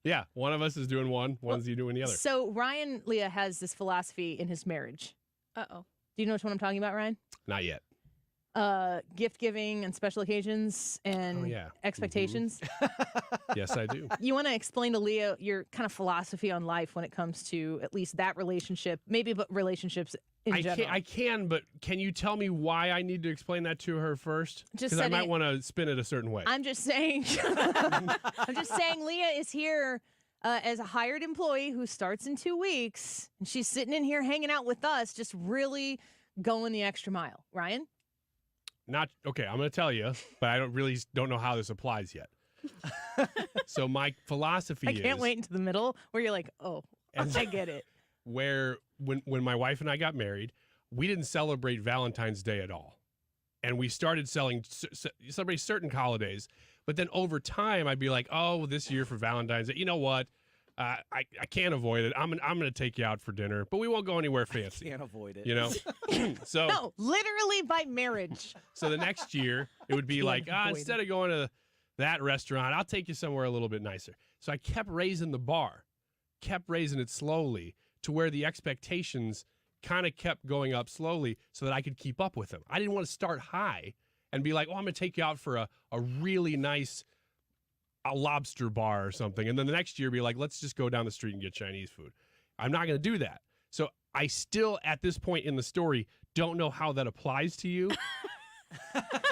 Yeah, one of us is doing one, one's you doing the other. So Ryan, Leah, has this philosophy in his marriage. Uh-oh. Do you know which one I'm talking about, Ryan? Not yet. Gift giving and special occasions and expectations. Yes, I do. You want to explain to Leah your kind of philosophy on life when it comes to at least that relationship, maybe but relationships in general. I can, but can you tell me why I need to explain that to her first? Just Because I might setting- want to spin it a certain way. I'm just saying. I'm just saying Leah is here as a hired employee who starts in 2 weeks, and she's sitting in here hanging out with us, just really going the extra mile. Ryan? Not okay. I'm going to tell you, but I don't know how this applies yet. So my philosophy I is can't wait into the middle where you're like, oh, I get it. where when my wife and I got married, we didn't celebrate Valentine's Day at all, and we started celebrate certain holidays. But then over time, I'd be like, oh, this year for Valentine's Day, you know what? I can't avoid it. I'm gonna take you out for dinner, but we won't go anywhere fancy. Can't avoid it. You know. So No, literally by marriage. so the next year it would be like, avoid it. instead of going to that restaurant, I'll take you somewhere a little bit nicer. So I kept raising the bar, kept raising it slowly to where the expectations kind of kept going up slowly so that I could keep up with them. I didn't want to start high and be like, oh, I'm going to take you out for a really nice a lobster bar or something. And then the next year be like, let's just go down the street and get Chinese food. I'm not going to do that. So I still, at this point in the story, don't know how that applies to you.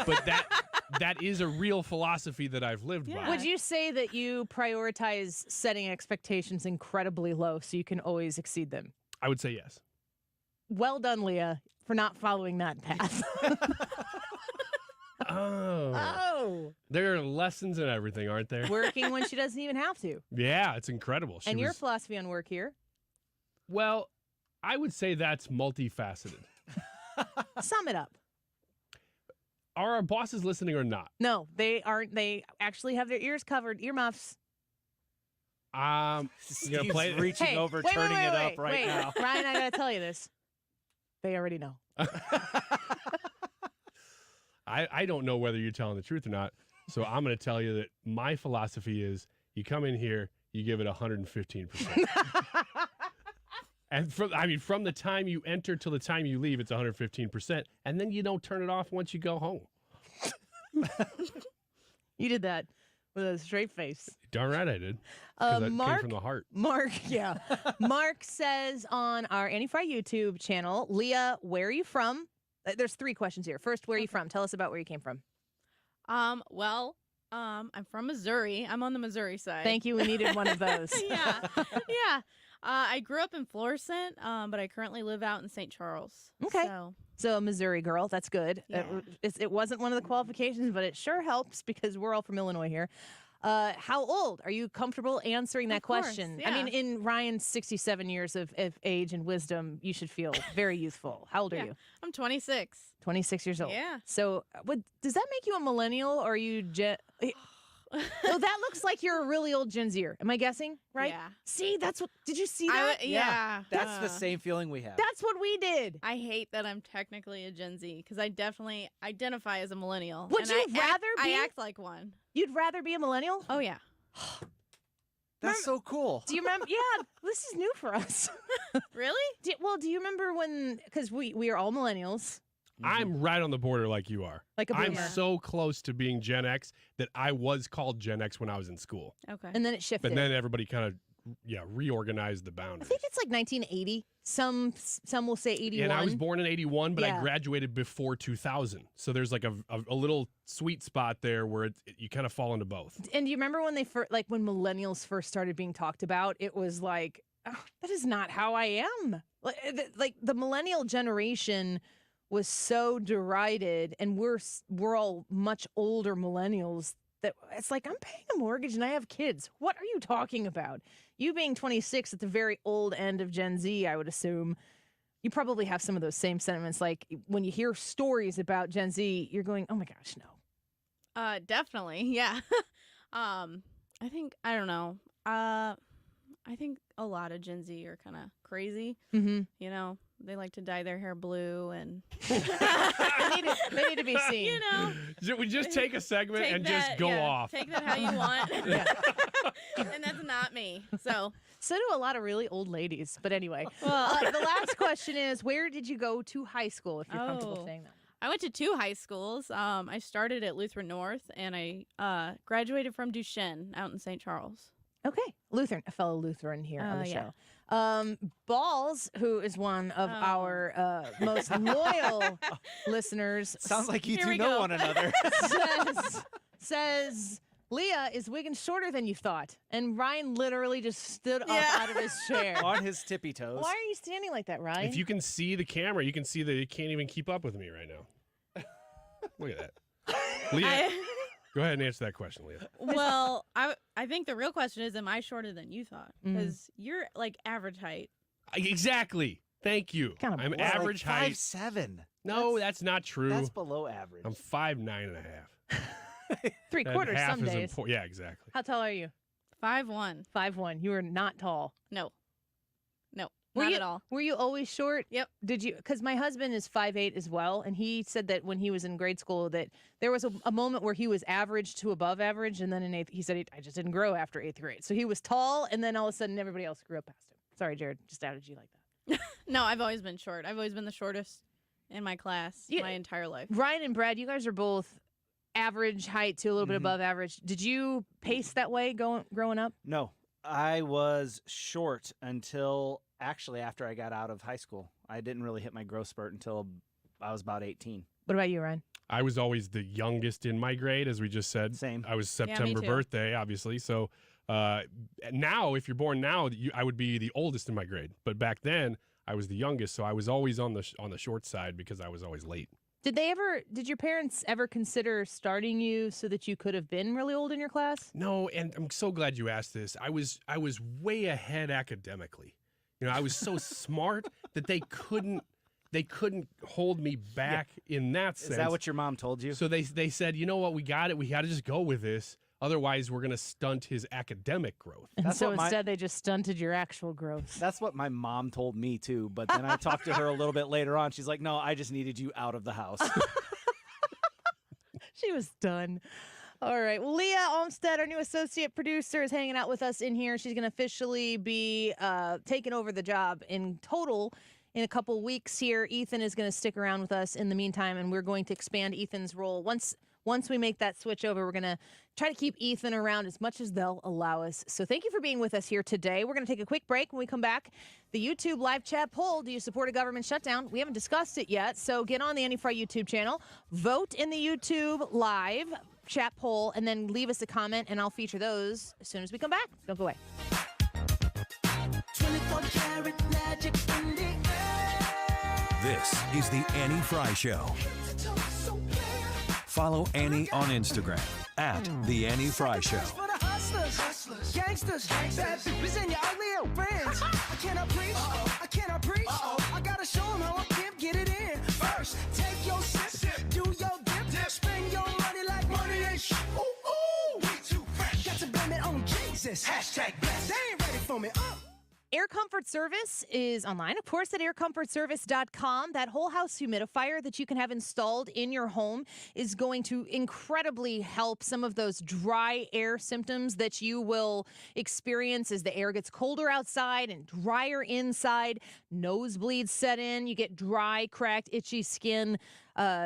But that is a real philosophy that I've lived by. Would you say that you prioritize setting expectations incredibly low so you can always exceed them? I would say yes. Well done, Leah, for not following that path. Oh. There are lessons in everything, aren't there? Working when she doesn't even have to. Yeah, it's incredible. And your philosophy on work here? Well, I would say that's multifaceted. Sum it up. Are our bosses listening or not? No, they aren't. They actually have their ears covered, earmuffs. You gonna play it? Reaching Hey, over, wait, turning wait, it wait, up right wait. now. Ryan, I gotta tell you this. They already know. I don't know whether you're telling the truth or not. So I'm going to tell you that my philosophy is you come in here, you give it 115%. And from the time you enter till the time you leave, it's 115%, and then you don't turn it off once you go home. You did that with a straight face. Darn right I did. Because that Mark, came from the heart. Mark, yeah. Mark says on our Annie Frey YouTube channel, Leah, where are you from? There's 3 questions here. First, where are you from? Tell us about where you came from. Well, I'm from Missouri. I'm on the Missouri side. Thank you. We needed one of those. Yeah. I grew up in Florissant, but I currently live out in St. Charles. Okay. So a Missouri girl. That's good. Yeah. It wasn't one of the qualifications, but it sure helps because we're all from Illinois here. How old? Are you comfortable answering that question? Yeah. I mean, in Ryan's 67 years of age and wisdom, you should feel very youthful. How old are you? I'm 26. 26 years old. Yeah. So does that make you a millennial or are you No, that looks like you're a really old Gen Zer. Am I guessing? Right? Yeah. See, did you see that? Yeah. That's the same feeling we have. That's what we did. I hate that I'm technically a Gen Z because I definitely identify as a millennial. Would and you rather be? I act like one. You'd rather be a millennial? Oh, yeah. That's so cool. Do you remember? Yeah, this is new for us. Really? Do you remember when, because we are all millennials. I'm right on the border like you are. Like a I'm boomer. so close to being Gen X that I was called Gen X when I was in school. Okay. And then it shifted. But then everybody kind of reorganized the I boundaries. think it's like 1980. Some will say 81. And I was born in 81, but Yeah. I graduated before 2000. So there's like a little sweet spot there where you kind of fall into both. And do you remember when when millennials first started being talked about? It was like, oh, that is not how I am. Like the millennial generation was so derided, and we're all much older millennials that it's like, I'm paying a mortgage and I have kids. What are you talking about? You being 26 at the very old end of Gen Z, I would assume, you probably have some of those same sentiments. Like when you hear stories about Gen Z, you're going, oh my gosh, no. Definitely. Yeah. I don't know. I think a lot of Gen Z are kind of crazy. Mm-hmm. You know, they like to dye their hair blue and they need to be seen. You know, We just take a segment take and that- just go yeah, off. Take that how you want. And that's not me. So do a lot of really old ladies. But anyway, the last question is, where did you go to high school, if you're comfortable saying that? I went to 2 high schools. I started at Lutheran North, and I graduated from Duchesne out in St. Charles. Okay. Lutheran, a fellow Lutheran here on the yeah. show. Balls, who is one of our most loyal listeners. Sounds like you Here two we know go. one another. says, Leah, is Wiggins shorter than you thought? And Ryan literally just stood up out of his chair. On his tippy toes. Why are you standing like that, Ryan? If you can see the camera, you can see that you can't even keep up with me right now. Look at that. Leah, go ahead and answer that question, Leah. Well, I think the real question is, am I shorter than you thought? Because you're like average height. Exactly. Thank you. I'm average height. 5'7". No, that's not true. That's below average. I'm 5'9.5". 3/4 half some is days. Yeah, exactly. How tall are you? 5'1". 5'1". You are not tall. No, not you, at all. Were you always short? Yep. Did you? Because my husband is 5'8" as well, and he said that when he was in grade school that there was a moment where he was average to above average, and then in 8th, he said I just didn't grow after 8th grade. So he was tall, and then all of a sudden everybody else grew up past him. Sorry, Jared, just outed you like that. No, I've always been short. I've always been the shortest in my class my entire life. Ryan and Brad, you guys are both average height to a little bit above average. Did you pace that way growing up? No, I was short until actually after I got out of high school. I didn't really hit my growth spurt until I was about 18. What about you, Ryan? I was always the youngest in my grade, as we just said. Same. I was me September too. birthday, obviously. So now, if you're born now, I would be the oldest in my grade. But back then, I was the youngest, so I was always on the short side because I was always late. Did your parents ever consider starting you so that you could have been really old in your class? No, and I'm so glad you asked this. I was way ahead academically. You know, I was so smart that they couldn't hold me back in that sense. Is that what your mom told you? So they said, you know what, we got it. We got to just go with this. Otherwise, we're going to stunt his academic growth. And That's so what instead, they just stunted your actual growth. That's what my mom told me too. But then I talked to her a little bit later on. She's like, "No, I just needed you out of the house." She was done. All right. Well, Leah Olmstead, our new associate producer, is hanging out with us in here. She's going to officially be taking over the job in total in a couple weeks here. Ethan is going to stick around with us in the meantime, and we're going to expand Ethan's role. Once we make that switch over, we're going to try to keep Ethan around as much as they'll allow us. So thank you for being with us here today. We're going to take a quick break. When we come back, the YouTube live chat poll, do you support a government shutdown? We haven't discussed it yet, so get on the Annie Frey YouTube channel, vote in the YouTube live chat poll, and then leave us a comment, and I'll feature those as soon as we come back. Don't go away. 24 karat magic in the air. This is the Annie Frey Show. Follow Annie on Instagram at The Annie Frey Show. For the hustlers, gangsters, bad bitches, and your ugly old friends. I cannot preach, I cannot preach. I gotta show them how I can get it in. First, take your sip, do your dip, spend your money like money ain't shit. Ooh, ooh, we too fresh. Got to blame it on Jesus. Hashtag blessed. They ain't ready for me. Air Comfort Service is online, of course, at aircomfortservice.com. That whole house humidifier that you can have installed in your home is going to incredibly help some of those dry air symptoms that you will experience as the air gets colder outside and drier inside. Nosebleeds set in. You get dry, cracked, itchy skin.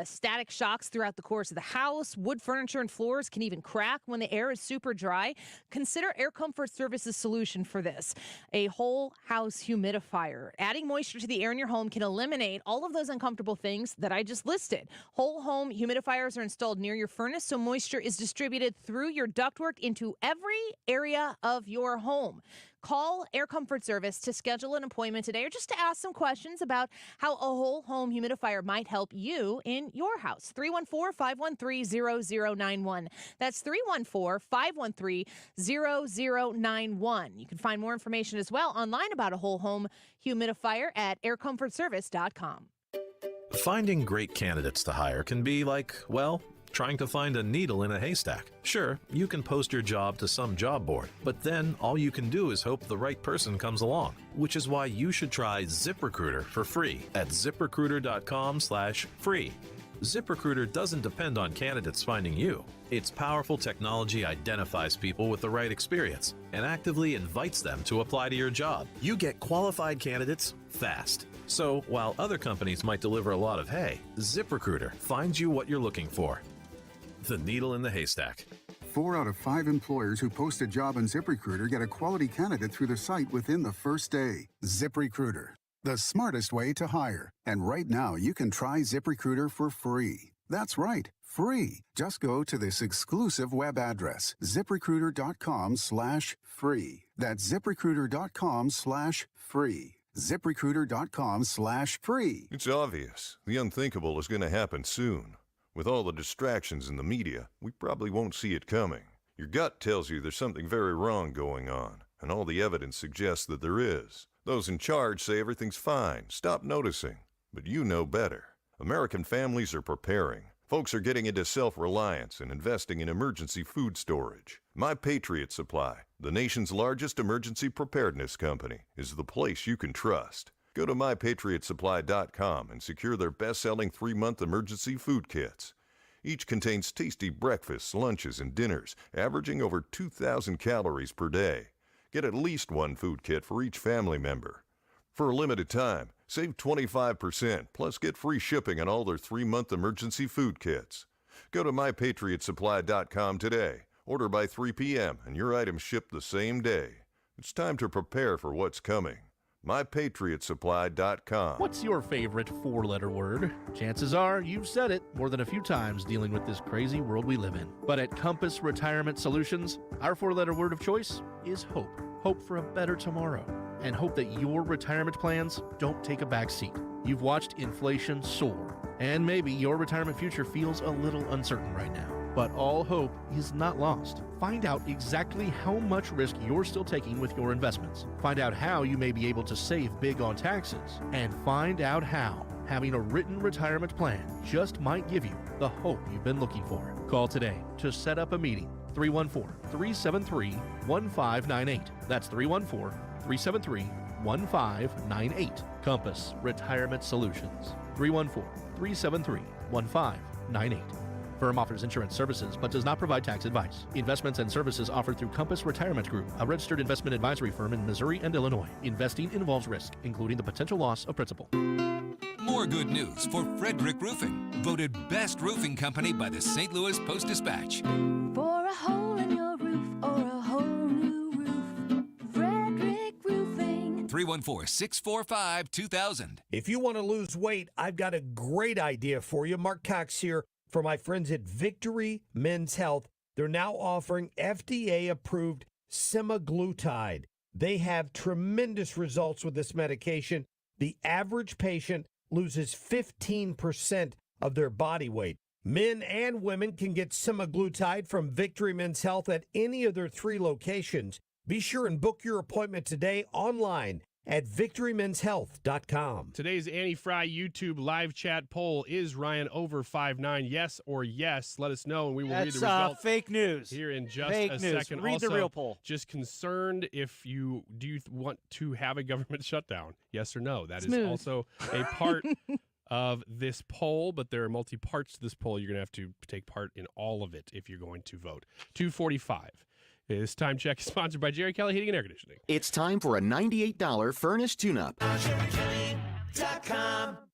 Static shocks throughout the course of the house. Wood furniture and floors can even crack when the air is super dry. Consider Air Comfort Service's solution for this. A whole house humidifier. Adding moisture to the air in your home can eliminate all of those uncomfortable things that I just listed. Whole home humidifiers are installed near your furnace, so moisture is distributed through your ductwork into every area of your home. Call Air Comfort Service to schedule an appointment today or just to ask some questions about how a whole home humidifier might help you in your house. 314-513-0091. That's 314-513-0091. You can find more information as well online about a whole home humidifier at aircomfortservice.com. Finding great candidates to hire can be like, well, trying to find a needle in a haystack. Sure, you can post your job to some job board, but then all you can do is hope the right person comes along, which is why you should try ZipRecruiter for free at ziprecruiter.com/free. ZipRecruiter doesn't depend on candidates finding you. Its powerful technology identifies people with the right experience and actively invites them to apply to your job. You get qualified candidates fast. So while other companies might deliver a lot of hay, ZipRecruiter finds you what you're looking for. The needle in the haystack. 4 out of 5 employers who post a job on ZipRecruiter get a quality candidate through the site within the first day. ZipRecruiter, the smartest way to hire. And right now, you can try ZipRecruiter for free. That's right, free. Just go to this exclusive web address, ziprecruiter.com/free. That's ziprecruiter.com/free. ZipRecruiter.com/free. It's obvious. The unthinkable is going to happen soon. With all the distractions in the media, we probably won't see it coming. Your gut tells you there's something very wrong going on, and all the evidence suggests that there is. Those in charge say everything's fine, stop noticing. But you know better. American families are preparing. Folks are getting into self-reliance and investing in emergency food storage. My Patriot Supply, the nation's largest emergency preparedness company, is the place you can trust. Go to mypatriotsupply.com and secure their best-selling 3-month emergency food kits. Each contains tasty breakfasts, lunches, and dinners, averaging over 2,000 calories per day. Get at least one food kit for each family member. For a limited time, save 25%, plus get free shipping on all their 3-month emergency food kits. Go to mypatriotsupply.com today. Order by 3 p.m. and your items ship the same day. It's time to prepare for what's coming. mypatriotsupply.com. What's your favorite 4-letter word? Chances are you've said it more than a few times dealing with this crazy world we live in. But at Compass Retirement Solutions, our 4-letter word of choice is hope. Hope for a better tomorrow. And hope that your retirement plans don't take a back seat. You've watched inflation soar, and maybe your retirement future feels a little uncertain right now. But all hope is not lost. Find out exactly how much risk you're still taking with your investments. Find out how you may be able to save big on taxes. And find out how having a written retirement plan just might give you the hope you've been looking for. Call today to set up a meeting. 314-373-1598. That's 314-373-1598. Compass Retirement Solutions. 314-373-1598. Firm offers insurance services but does not provide tax advice. Investments and services offered through Compass Retirement Group, a registered investment advisory firm in Missouri and Illinois. Investing involves risk, including the potential loss of principal. More good news for Frederick Roofing, voted best roofing company by the St. Louis Post-Dispatch. For a hole in your roof or a whole new roof, Frederick Roofing. 314-645-2000. If you want to lose weight, I've got a great idea for you. Mark Cox here for my friends at Victory Men's Health. They're now offering FDA-approved semaglutide. They have tremendous results with this medication. The average patient loses 15% of their body weight. Men and women can get semaglutide from Victory Men's Health at any of their 3 locations. Be sure and book your appointment today online at victorymenshealth.com. Today's Annie Frey YouTube live chat poll, is Ryan over 5'9", yes or yes? Let us know, and we will read the results. Fake news. Here in just fake a news. second. Read also, the real poll. Just concerned if you want to have a government shutdown, yes or no? That Smooth. is also a part of this poll, but there are multi-parts to this poll. You're going to have to take part in all of it if you're going to vote. 2:45. This time check is sponsored by Jerry Kelly Heating and Air Conditioning. It's time for a $98 furnace tune-up.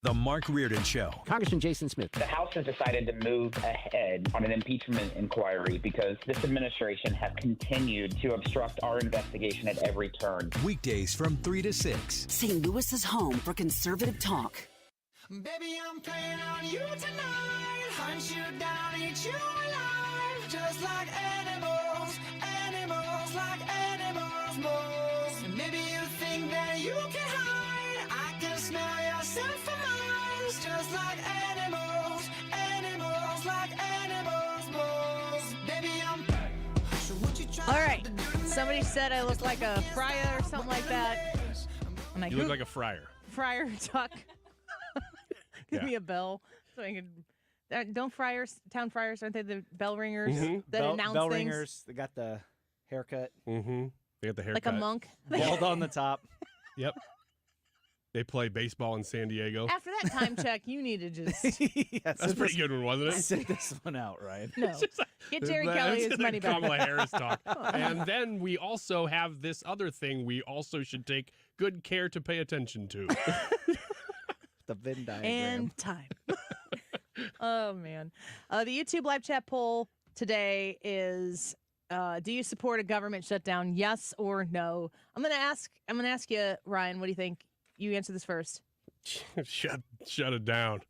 The Mark Reardon Show. Congressman Jason Smith. The House has decided to move ahead on an impeachment inquiry because this administration has continued to obstruct our investigation at every turn. Weekdays from 3 to 6. St. Louis's home for conservative talk. Baby, I'm playing on you tonight. Hunt you down, eat you alive. Just like animals, animals like animals, moles. And maybe you think that you can hide. I can smell yourself for miles. Just like animals, animals like animals, moles. Baby, I'm so what you try. All right. Somebody said I look like a friar or something like that. And I You look like a friar. Friar talk. Give Yeah. me a bell so I can. Don't friars, town friars, aren't they the bell ringers that announce bell things? ringers. They got the haircut. Mm-hmm. They got the haircut. Like a monk. Bald on the top. Yep. They play baseball in San Diego. After that time check, you need to just That's a pretty good one, wasn't it? Sit this one out, Ryan. no get Jerry Kelly his money back. Kamala Harris talk. And then we also have this other thing we also should take good care to pay attention to. The Venn diagram. And time. Oh man, the YouTube live chat poll today is: do you support a government shutdown? Yes or no? I'm gonna ask you, Ryan. What do you think? You answer this first. Shut it down.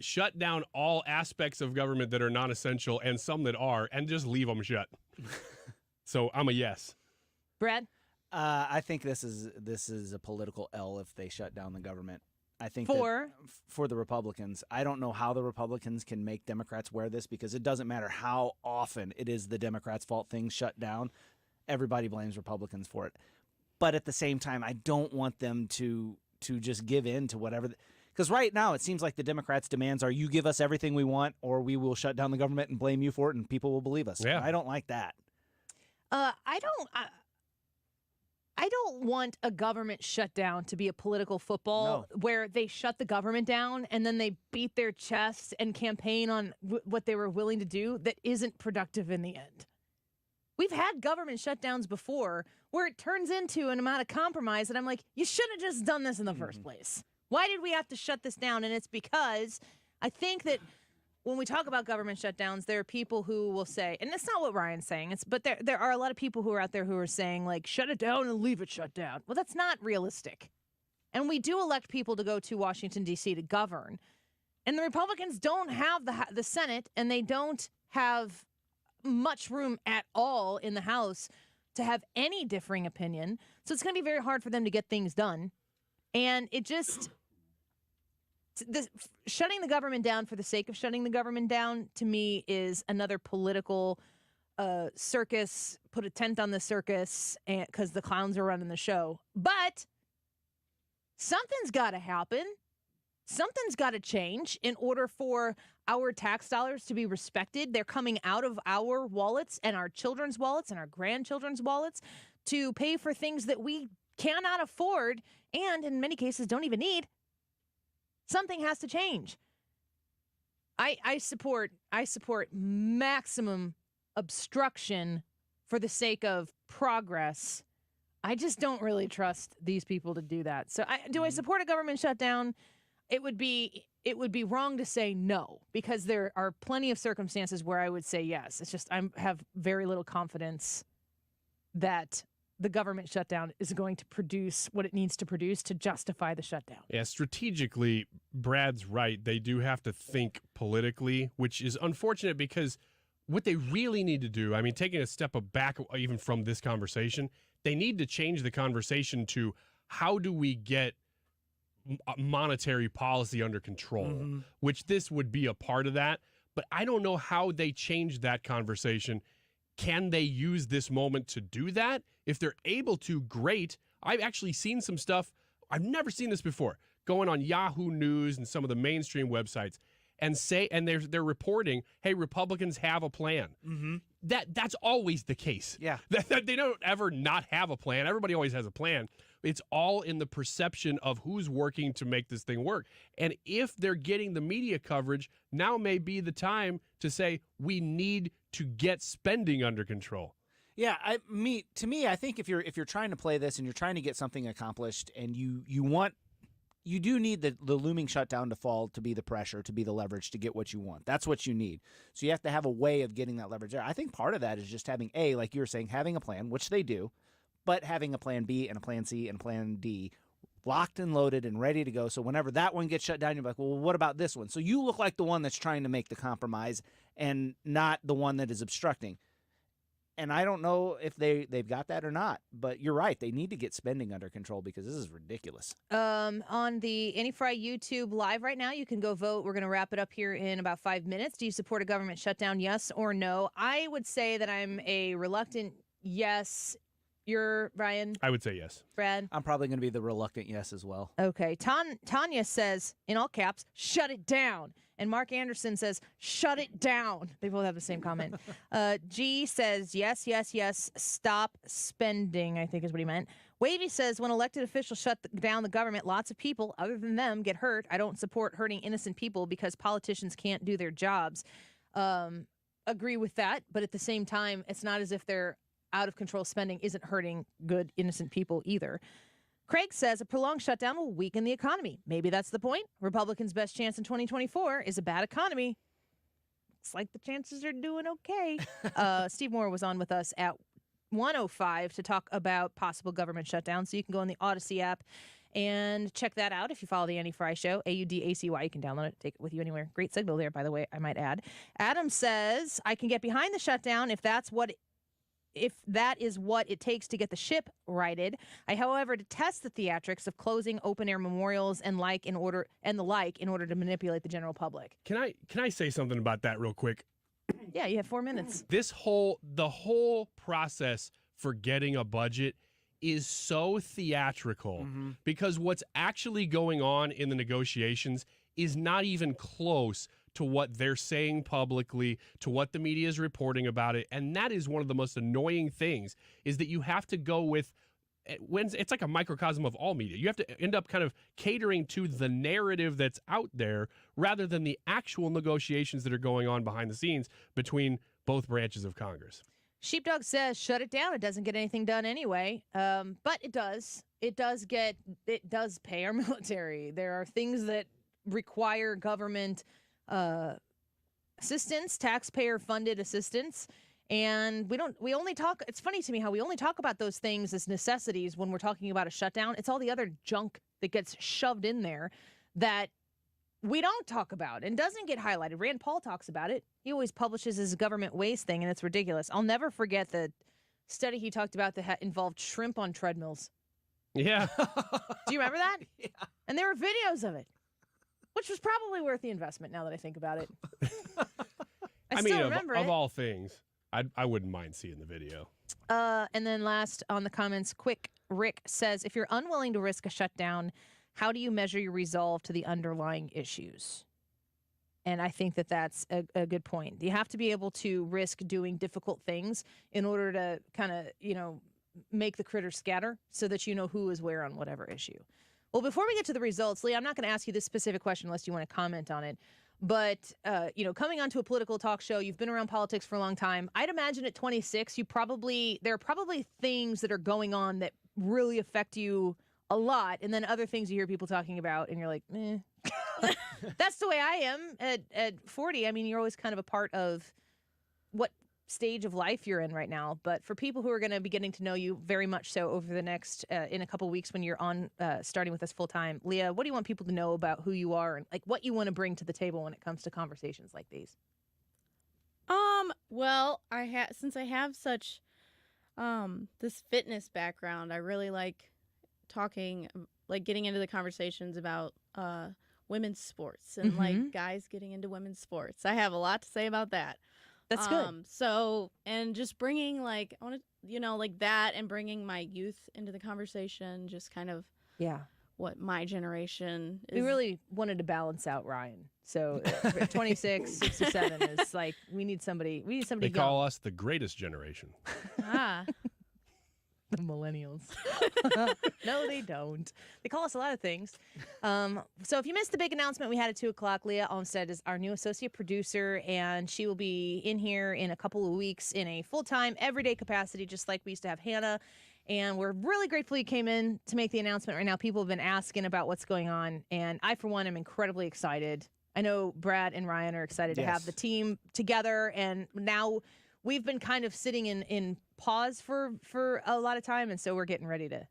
Shut down all aspects of government that are non-essential and some that are, and just leave them shut. So I'm a yes. Brad? I think this is a political L if they shut down the government. I think for the Republicans. I don't know how the Republicans can make Democrats wear this because it doesn't matter how often it is the Democrats' fault things shut down. Everybody blames Republicans for it. But at the same time, I don't want them to just give in to whatever. Because right now it seems like the Democrats' demands are you give us everything we want or we will shut down the government and blame you for it and people will believe us. Yeah. I don't like that. I don't want a government shutdown to be a political football where they shut the government down and then they beat their chests and campaign on what they were willing to do that isn't productive in the end. We've had government shutdowns before where it turns into an amount of compromise that I'm like, you should have just done this in the first place. Why did we have to shut this down? And it's because I think that when we talk about government shutdowns, there are people who will say, and that's not what Ryan's saying, but there are a lot of people who are out there who are saying, like, shut it down and leave it shut down. Well, that's not realistic. And we do elect people to go to Washington, D.C. to govern. And the Republicans don't have the Senate, and they don't have much room at all in the House to have any differing opinion. So it's going to be very hard for them to get things done. And it just... shutting the government down for the sake of shutting the government down, to me, is another political circus, put a tent on the circus because the clowns are running the show. But something's got to happen. Something's got to change in order for our tax dollars to be respected. They're coming out of our wallets and our children's wallets and our grandchildren's wallets to pay for things that we cannot afford and in many cases don't even need. Something has to change. I support maximum obstruction for the sake of progress. I just don't really trust these people to do that. So do I support a government shutdown? It would be wrong to say no, because there are plenty of circumstances where I would say yes. It's just I have very little confidence that the government shutdown is going to produce what it needs to produce to justify the shutdown. Yeah, strategically, Brad's right. They do have to think politically, which is unfortunate because what they really need to do, I mean, taking a step back even from this conversation, they need to change the conversation to how do we get monetary policy under control, which this would be a part of that. But I don't know how they change that conversation. Can they use this moment to do that? If they're able to, great. I've actually seen some stuff. I've never seen this before, going on Yahoo News and some of the mainstream websites and they're reporting, hey, Republicans have a plan. That's always the case. Yeah. They don't ever not have a plan. Everybody always has a plan. It's all in the perception of who's working to make this thing work. And if they're getting the media coverage, now may be the time to say we need to get spending under control. Yeah, to me, I think if you're trying to play this and you're trying to get something accomplished, and you do need the looming shutdown to fall to be the pressure, to be the leverage to get what you want. That's what you need. So you have to have a way of getting that leverage there. I think part of that is just having like you were saying, having a plan, which they do, but having a plan B and a plan C and a plan D locked and loaded and ready to go. So whenever that one gets shut down, you're like, well, what about this one? So you look like the one that's trying to make the compromise and not the one that is obstructing. And I don't know if they've got that or not, but you're right. They need to get spending under control because this is ridiculous. On the Frey YouTube live right now, you can go vote. We're going to wrap it up here in about 5 minutes. Do you support a government shutdown, yes or no? I would say that I'm a reluctant yes. You're, Ryan? I would say yes. Brad? I'm probably going to be the reluctant yes as well. Okay. Tanya says, in all caps, shut it down. And Mark Anderson says, shut it down. They both have the same comment. G says, yes, yes, yes, stop spending, I think is what he meant. Wavy says, when elected officials shut down the government, lots of people, other than them, get hurt. I don't support hurting innocent people because politicians can't do their jobs. Agree with that, but at the same time, it's not as if their out-of-control spending isn't hurting good, innocent people either. Craig says a prolonged shutdown will weaken the economy. Maybe that's the point. Republicans' best chance in 2024 is a bad economy. Looks like the chances are doing okay. Steve Moore was on with us at 1:05 to talk about possible government shutdown. So you can go on the Odyssey app and check that out if you follow the Annie Frey Show, AUDACY. You can download it, take it with you anywhere. Great signal there, by the way, I might add. Adam says, I can get behind the shutdown if that is what it takes to get the ship righted. I, however, detest the theatrics of closing open-air memorials and the like in order to manipulate the general public. Can I say something about that real quick? Yeah, you have 4 minutes. The whole process for getting a budget is so theatrical because what's actually going on in the negotiations is not even close to what they're saying publicly, to what the media is reporting about it. And that is one of the most annoying things, is that you have to go with, when it's like a microcosm of all media. You have to end up kind of catering to the narrative that's out there rather than the actual negotiations that are going on behind the scenes between both branches of Congress. Sheepdog says, shut it down. It doesn't get anything done anyway. But it does. It does pay our military. There are things that require government assistance, taxpayer-funded assistance, and it's funny to me how we only talk about those things as necessities when we're talking about a shutdown. It's all the other junk that gets shoved in there that we don't talk about and doesn't get highlighted. Rand Paul talks about it. He always publishes his government waste thing, and it's ridiculous. I'll never forget the study he talked about that involved shrimp on treadmills. Yeah. Do you remember that? Yeah. And there were videos of it, which was probably worth the investment now that I think about it. I still remember of all things, I wouldn't mind seeing the video. And then last on the comments, Quick Rick says, if you're unwilling to risk a shutdown, how do you measure your resolve to the underlying issues? And I think that that's a good point. You have to be able to risk doing difficult things in order to kind of, make the critters scatter so that you know who is where on whatever issue. Well, before we get to the results, Lee, I'm not going to ask you this specific question unless you want to comment on it. But, coming onto a political talk show, you've been around politics for a long time. I'd imagine at 26, there are probably things that are going on that really affect you a lot. And then other things you hear people talking about and you're like, eh. That's the way I am at 40. I mean, you're always kind of a part of what stage of life you're in right now. But for people who are going to be getting to know you very much so over the next, in a couple weeks when you're on, starting with us full time, Leah, what do you want people to know about who you are and like what you want to bring to the table when it comes to conversations like these? Well, since I have such, this fitness background, I really like talking, like getting into the conversations about, women's sports and like guys getting into women's sports. I have a lot to say about that. That's good. So, and just bringing like, I want to, like that and bringing my youth into the conversation, just kind of what my generation is. We really wanted to balance out Ryan. So 26, 67 is like, we need somebody They call us the greatest generation. The millennials. No, they don't. They call us a lot of things. So if you missed the big announcement we had at 2 o'clock, Leah Olmstead is our new associate producer, and she will be in here in a couple of weeks in a full-time, everyday capacity, just like we used to have Hannah. And we're really grateful you came in to make the announcement right now. People have been asking about what's going on, and I, for one, am incredibly excited. I know Brad and Ryan are excited to have the team together, and now we've been kind of sitting in pause for a lot of time, and so we're getting ready to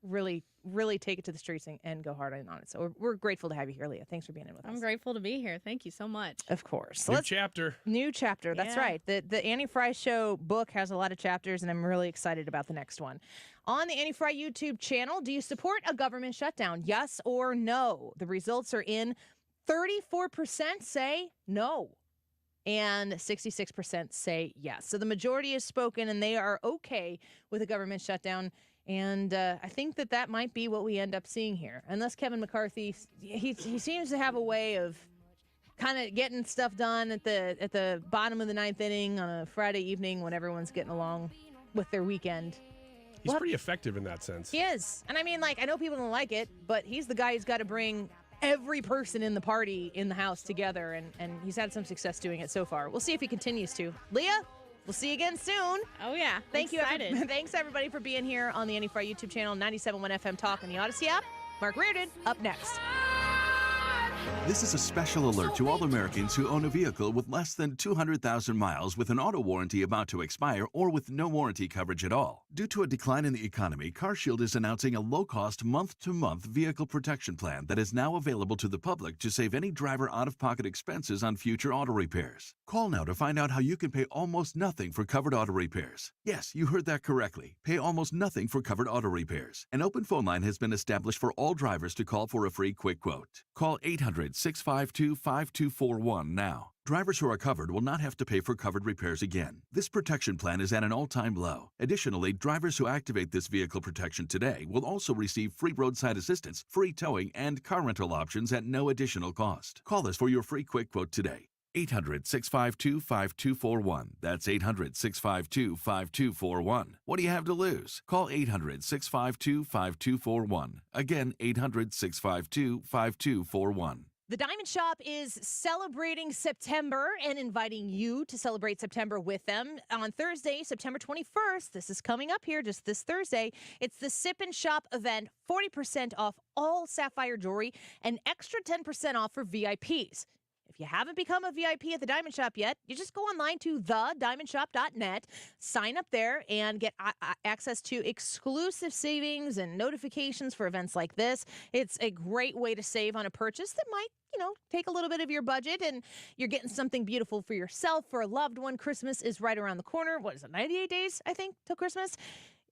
really, really take it to the streets and go hard on it. So we're grateful to have you here, Leah. Thanks for being in with us. I'm grateful to be here. Thank you so much. Of course. New chapter. New chapter. That's right. The Annie Frey Show book has a lot of chapters, and I'm really excited about the next one. On the Annie Frey YouTube channel, do you support a government shutdown? Yes or no? The results are in. 34% say no. And 66% say yes. So the majority has spoken, and they are okay with a government shutdown. And I think that might be what we end up seeing here. Unless Kevin McCarthy, he seems to have a way of kind of getting stuff done at the bottom of the ninth inning on a Friday evening when everyone's getting along with their weekend. He's pretty effective in that sense. He is. And I mean, like, I know people don't like it, but he's the guy who's got to bring every person in the party in the House together, and he's had some success doing it so far. We'll see if he continues to. Leah, we'll see you again soon. Oh, yeah. Thanks, everybody, for being here on the Annie Frey YouTube channel, 97.1 FM Talk, and the Odyssey app. Mark Reardon, up next. This is a special alert to all Americans who own a vehicle with less than 200,000 miles with an auto warranty about to expire or with no warranty coverage at all. Due to a decline in the economy, CarShield is announcing a low-cost month-to-month vehicle protection plan that is now available to the public to save any driver out-of-pocket expenses on future auto repairs. Call now to find out how you can pay almost nothing for covered auto repairs. Yes, you heard that correctly. Pay almost nothing for covered auto repairs. An open phone line has been established for all drivers to call for a free quick quote. Call 800-652-5241 now. Drivers who are covered will not have to pay for covered repairs again. This protection plan is at an all-time low. Additionally, drivers who activate this vehicle protection today will also receive free roadside assistance, free towing, and car rental options at no additional cost. Call us for your free quick quote today. 800-652-5241. That's 800-652-5241. What do you have to lose? Call 800-652-5241. Again, 800-652-5241. The Diamond Shop is celebrating September and inviting you to celebrate September with them. On Thursday, September 21st, this is coming up here just this Thursday, it's the Sip and Shop event, 40% off all sapphire jewelry and extra 10% off for VIPs. If you haven't become a VIP at the Diamond Shop yet, you just go online to thediamondshop.net, sign up there, and get access to exclusive savings and notifications for events like this. It's a great way to save on a purchase that might, take a little bit of your budget, and you're getting something beautiful for yourself, for a loved one. Christmas is right around the corner. What is it, 98 days, I think, till Christmas?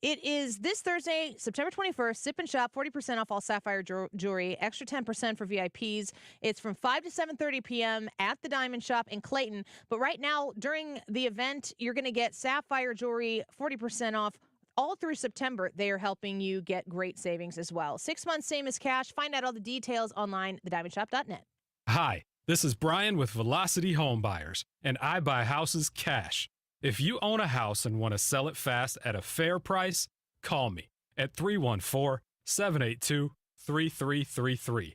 It is this Thursday, September 21st, Sip and Shop, 40% off all sapphire jewelry, extra 10% for VIPs. It's from 5 to 7:30 p.m. at the Diamond Shop in Clayton. But right now, during the event, you're going to get sapphire jewelry, 40% off. All through September, they are helping you get great savings as well. 6 months, same as cash. Find out all the details online, thediamondshop.net. Hi, this is Brian with Velocity Home Buyers, and I buy houses cash. If you own a house and want to sell it fast at a fair price, call me at 314-782-3333.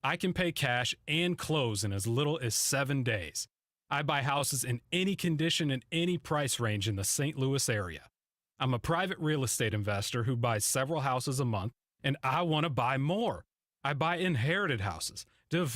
I can pay cash and close in as little as 7 days. I buy houses in any condition and any price range in the St. Louis area. I'm a private real estate investor who buys several houses a month, and I want to buy more. I buy inherited houses, divorce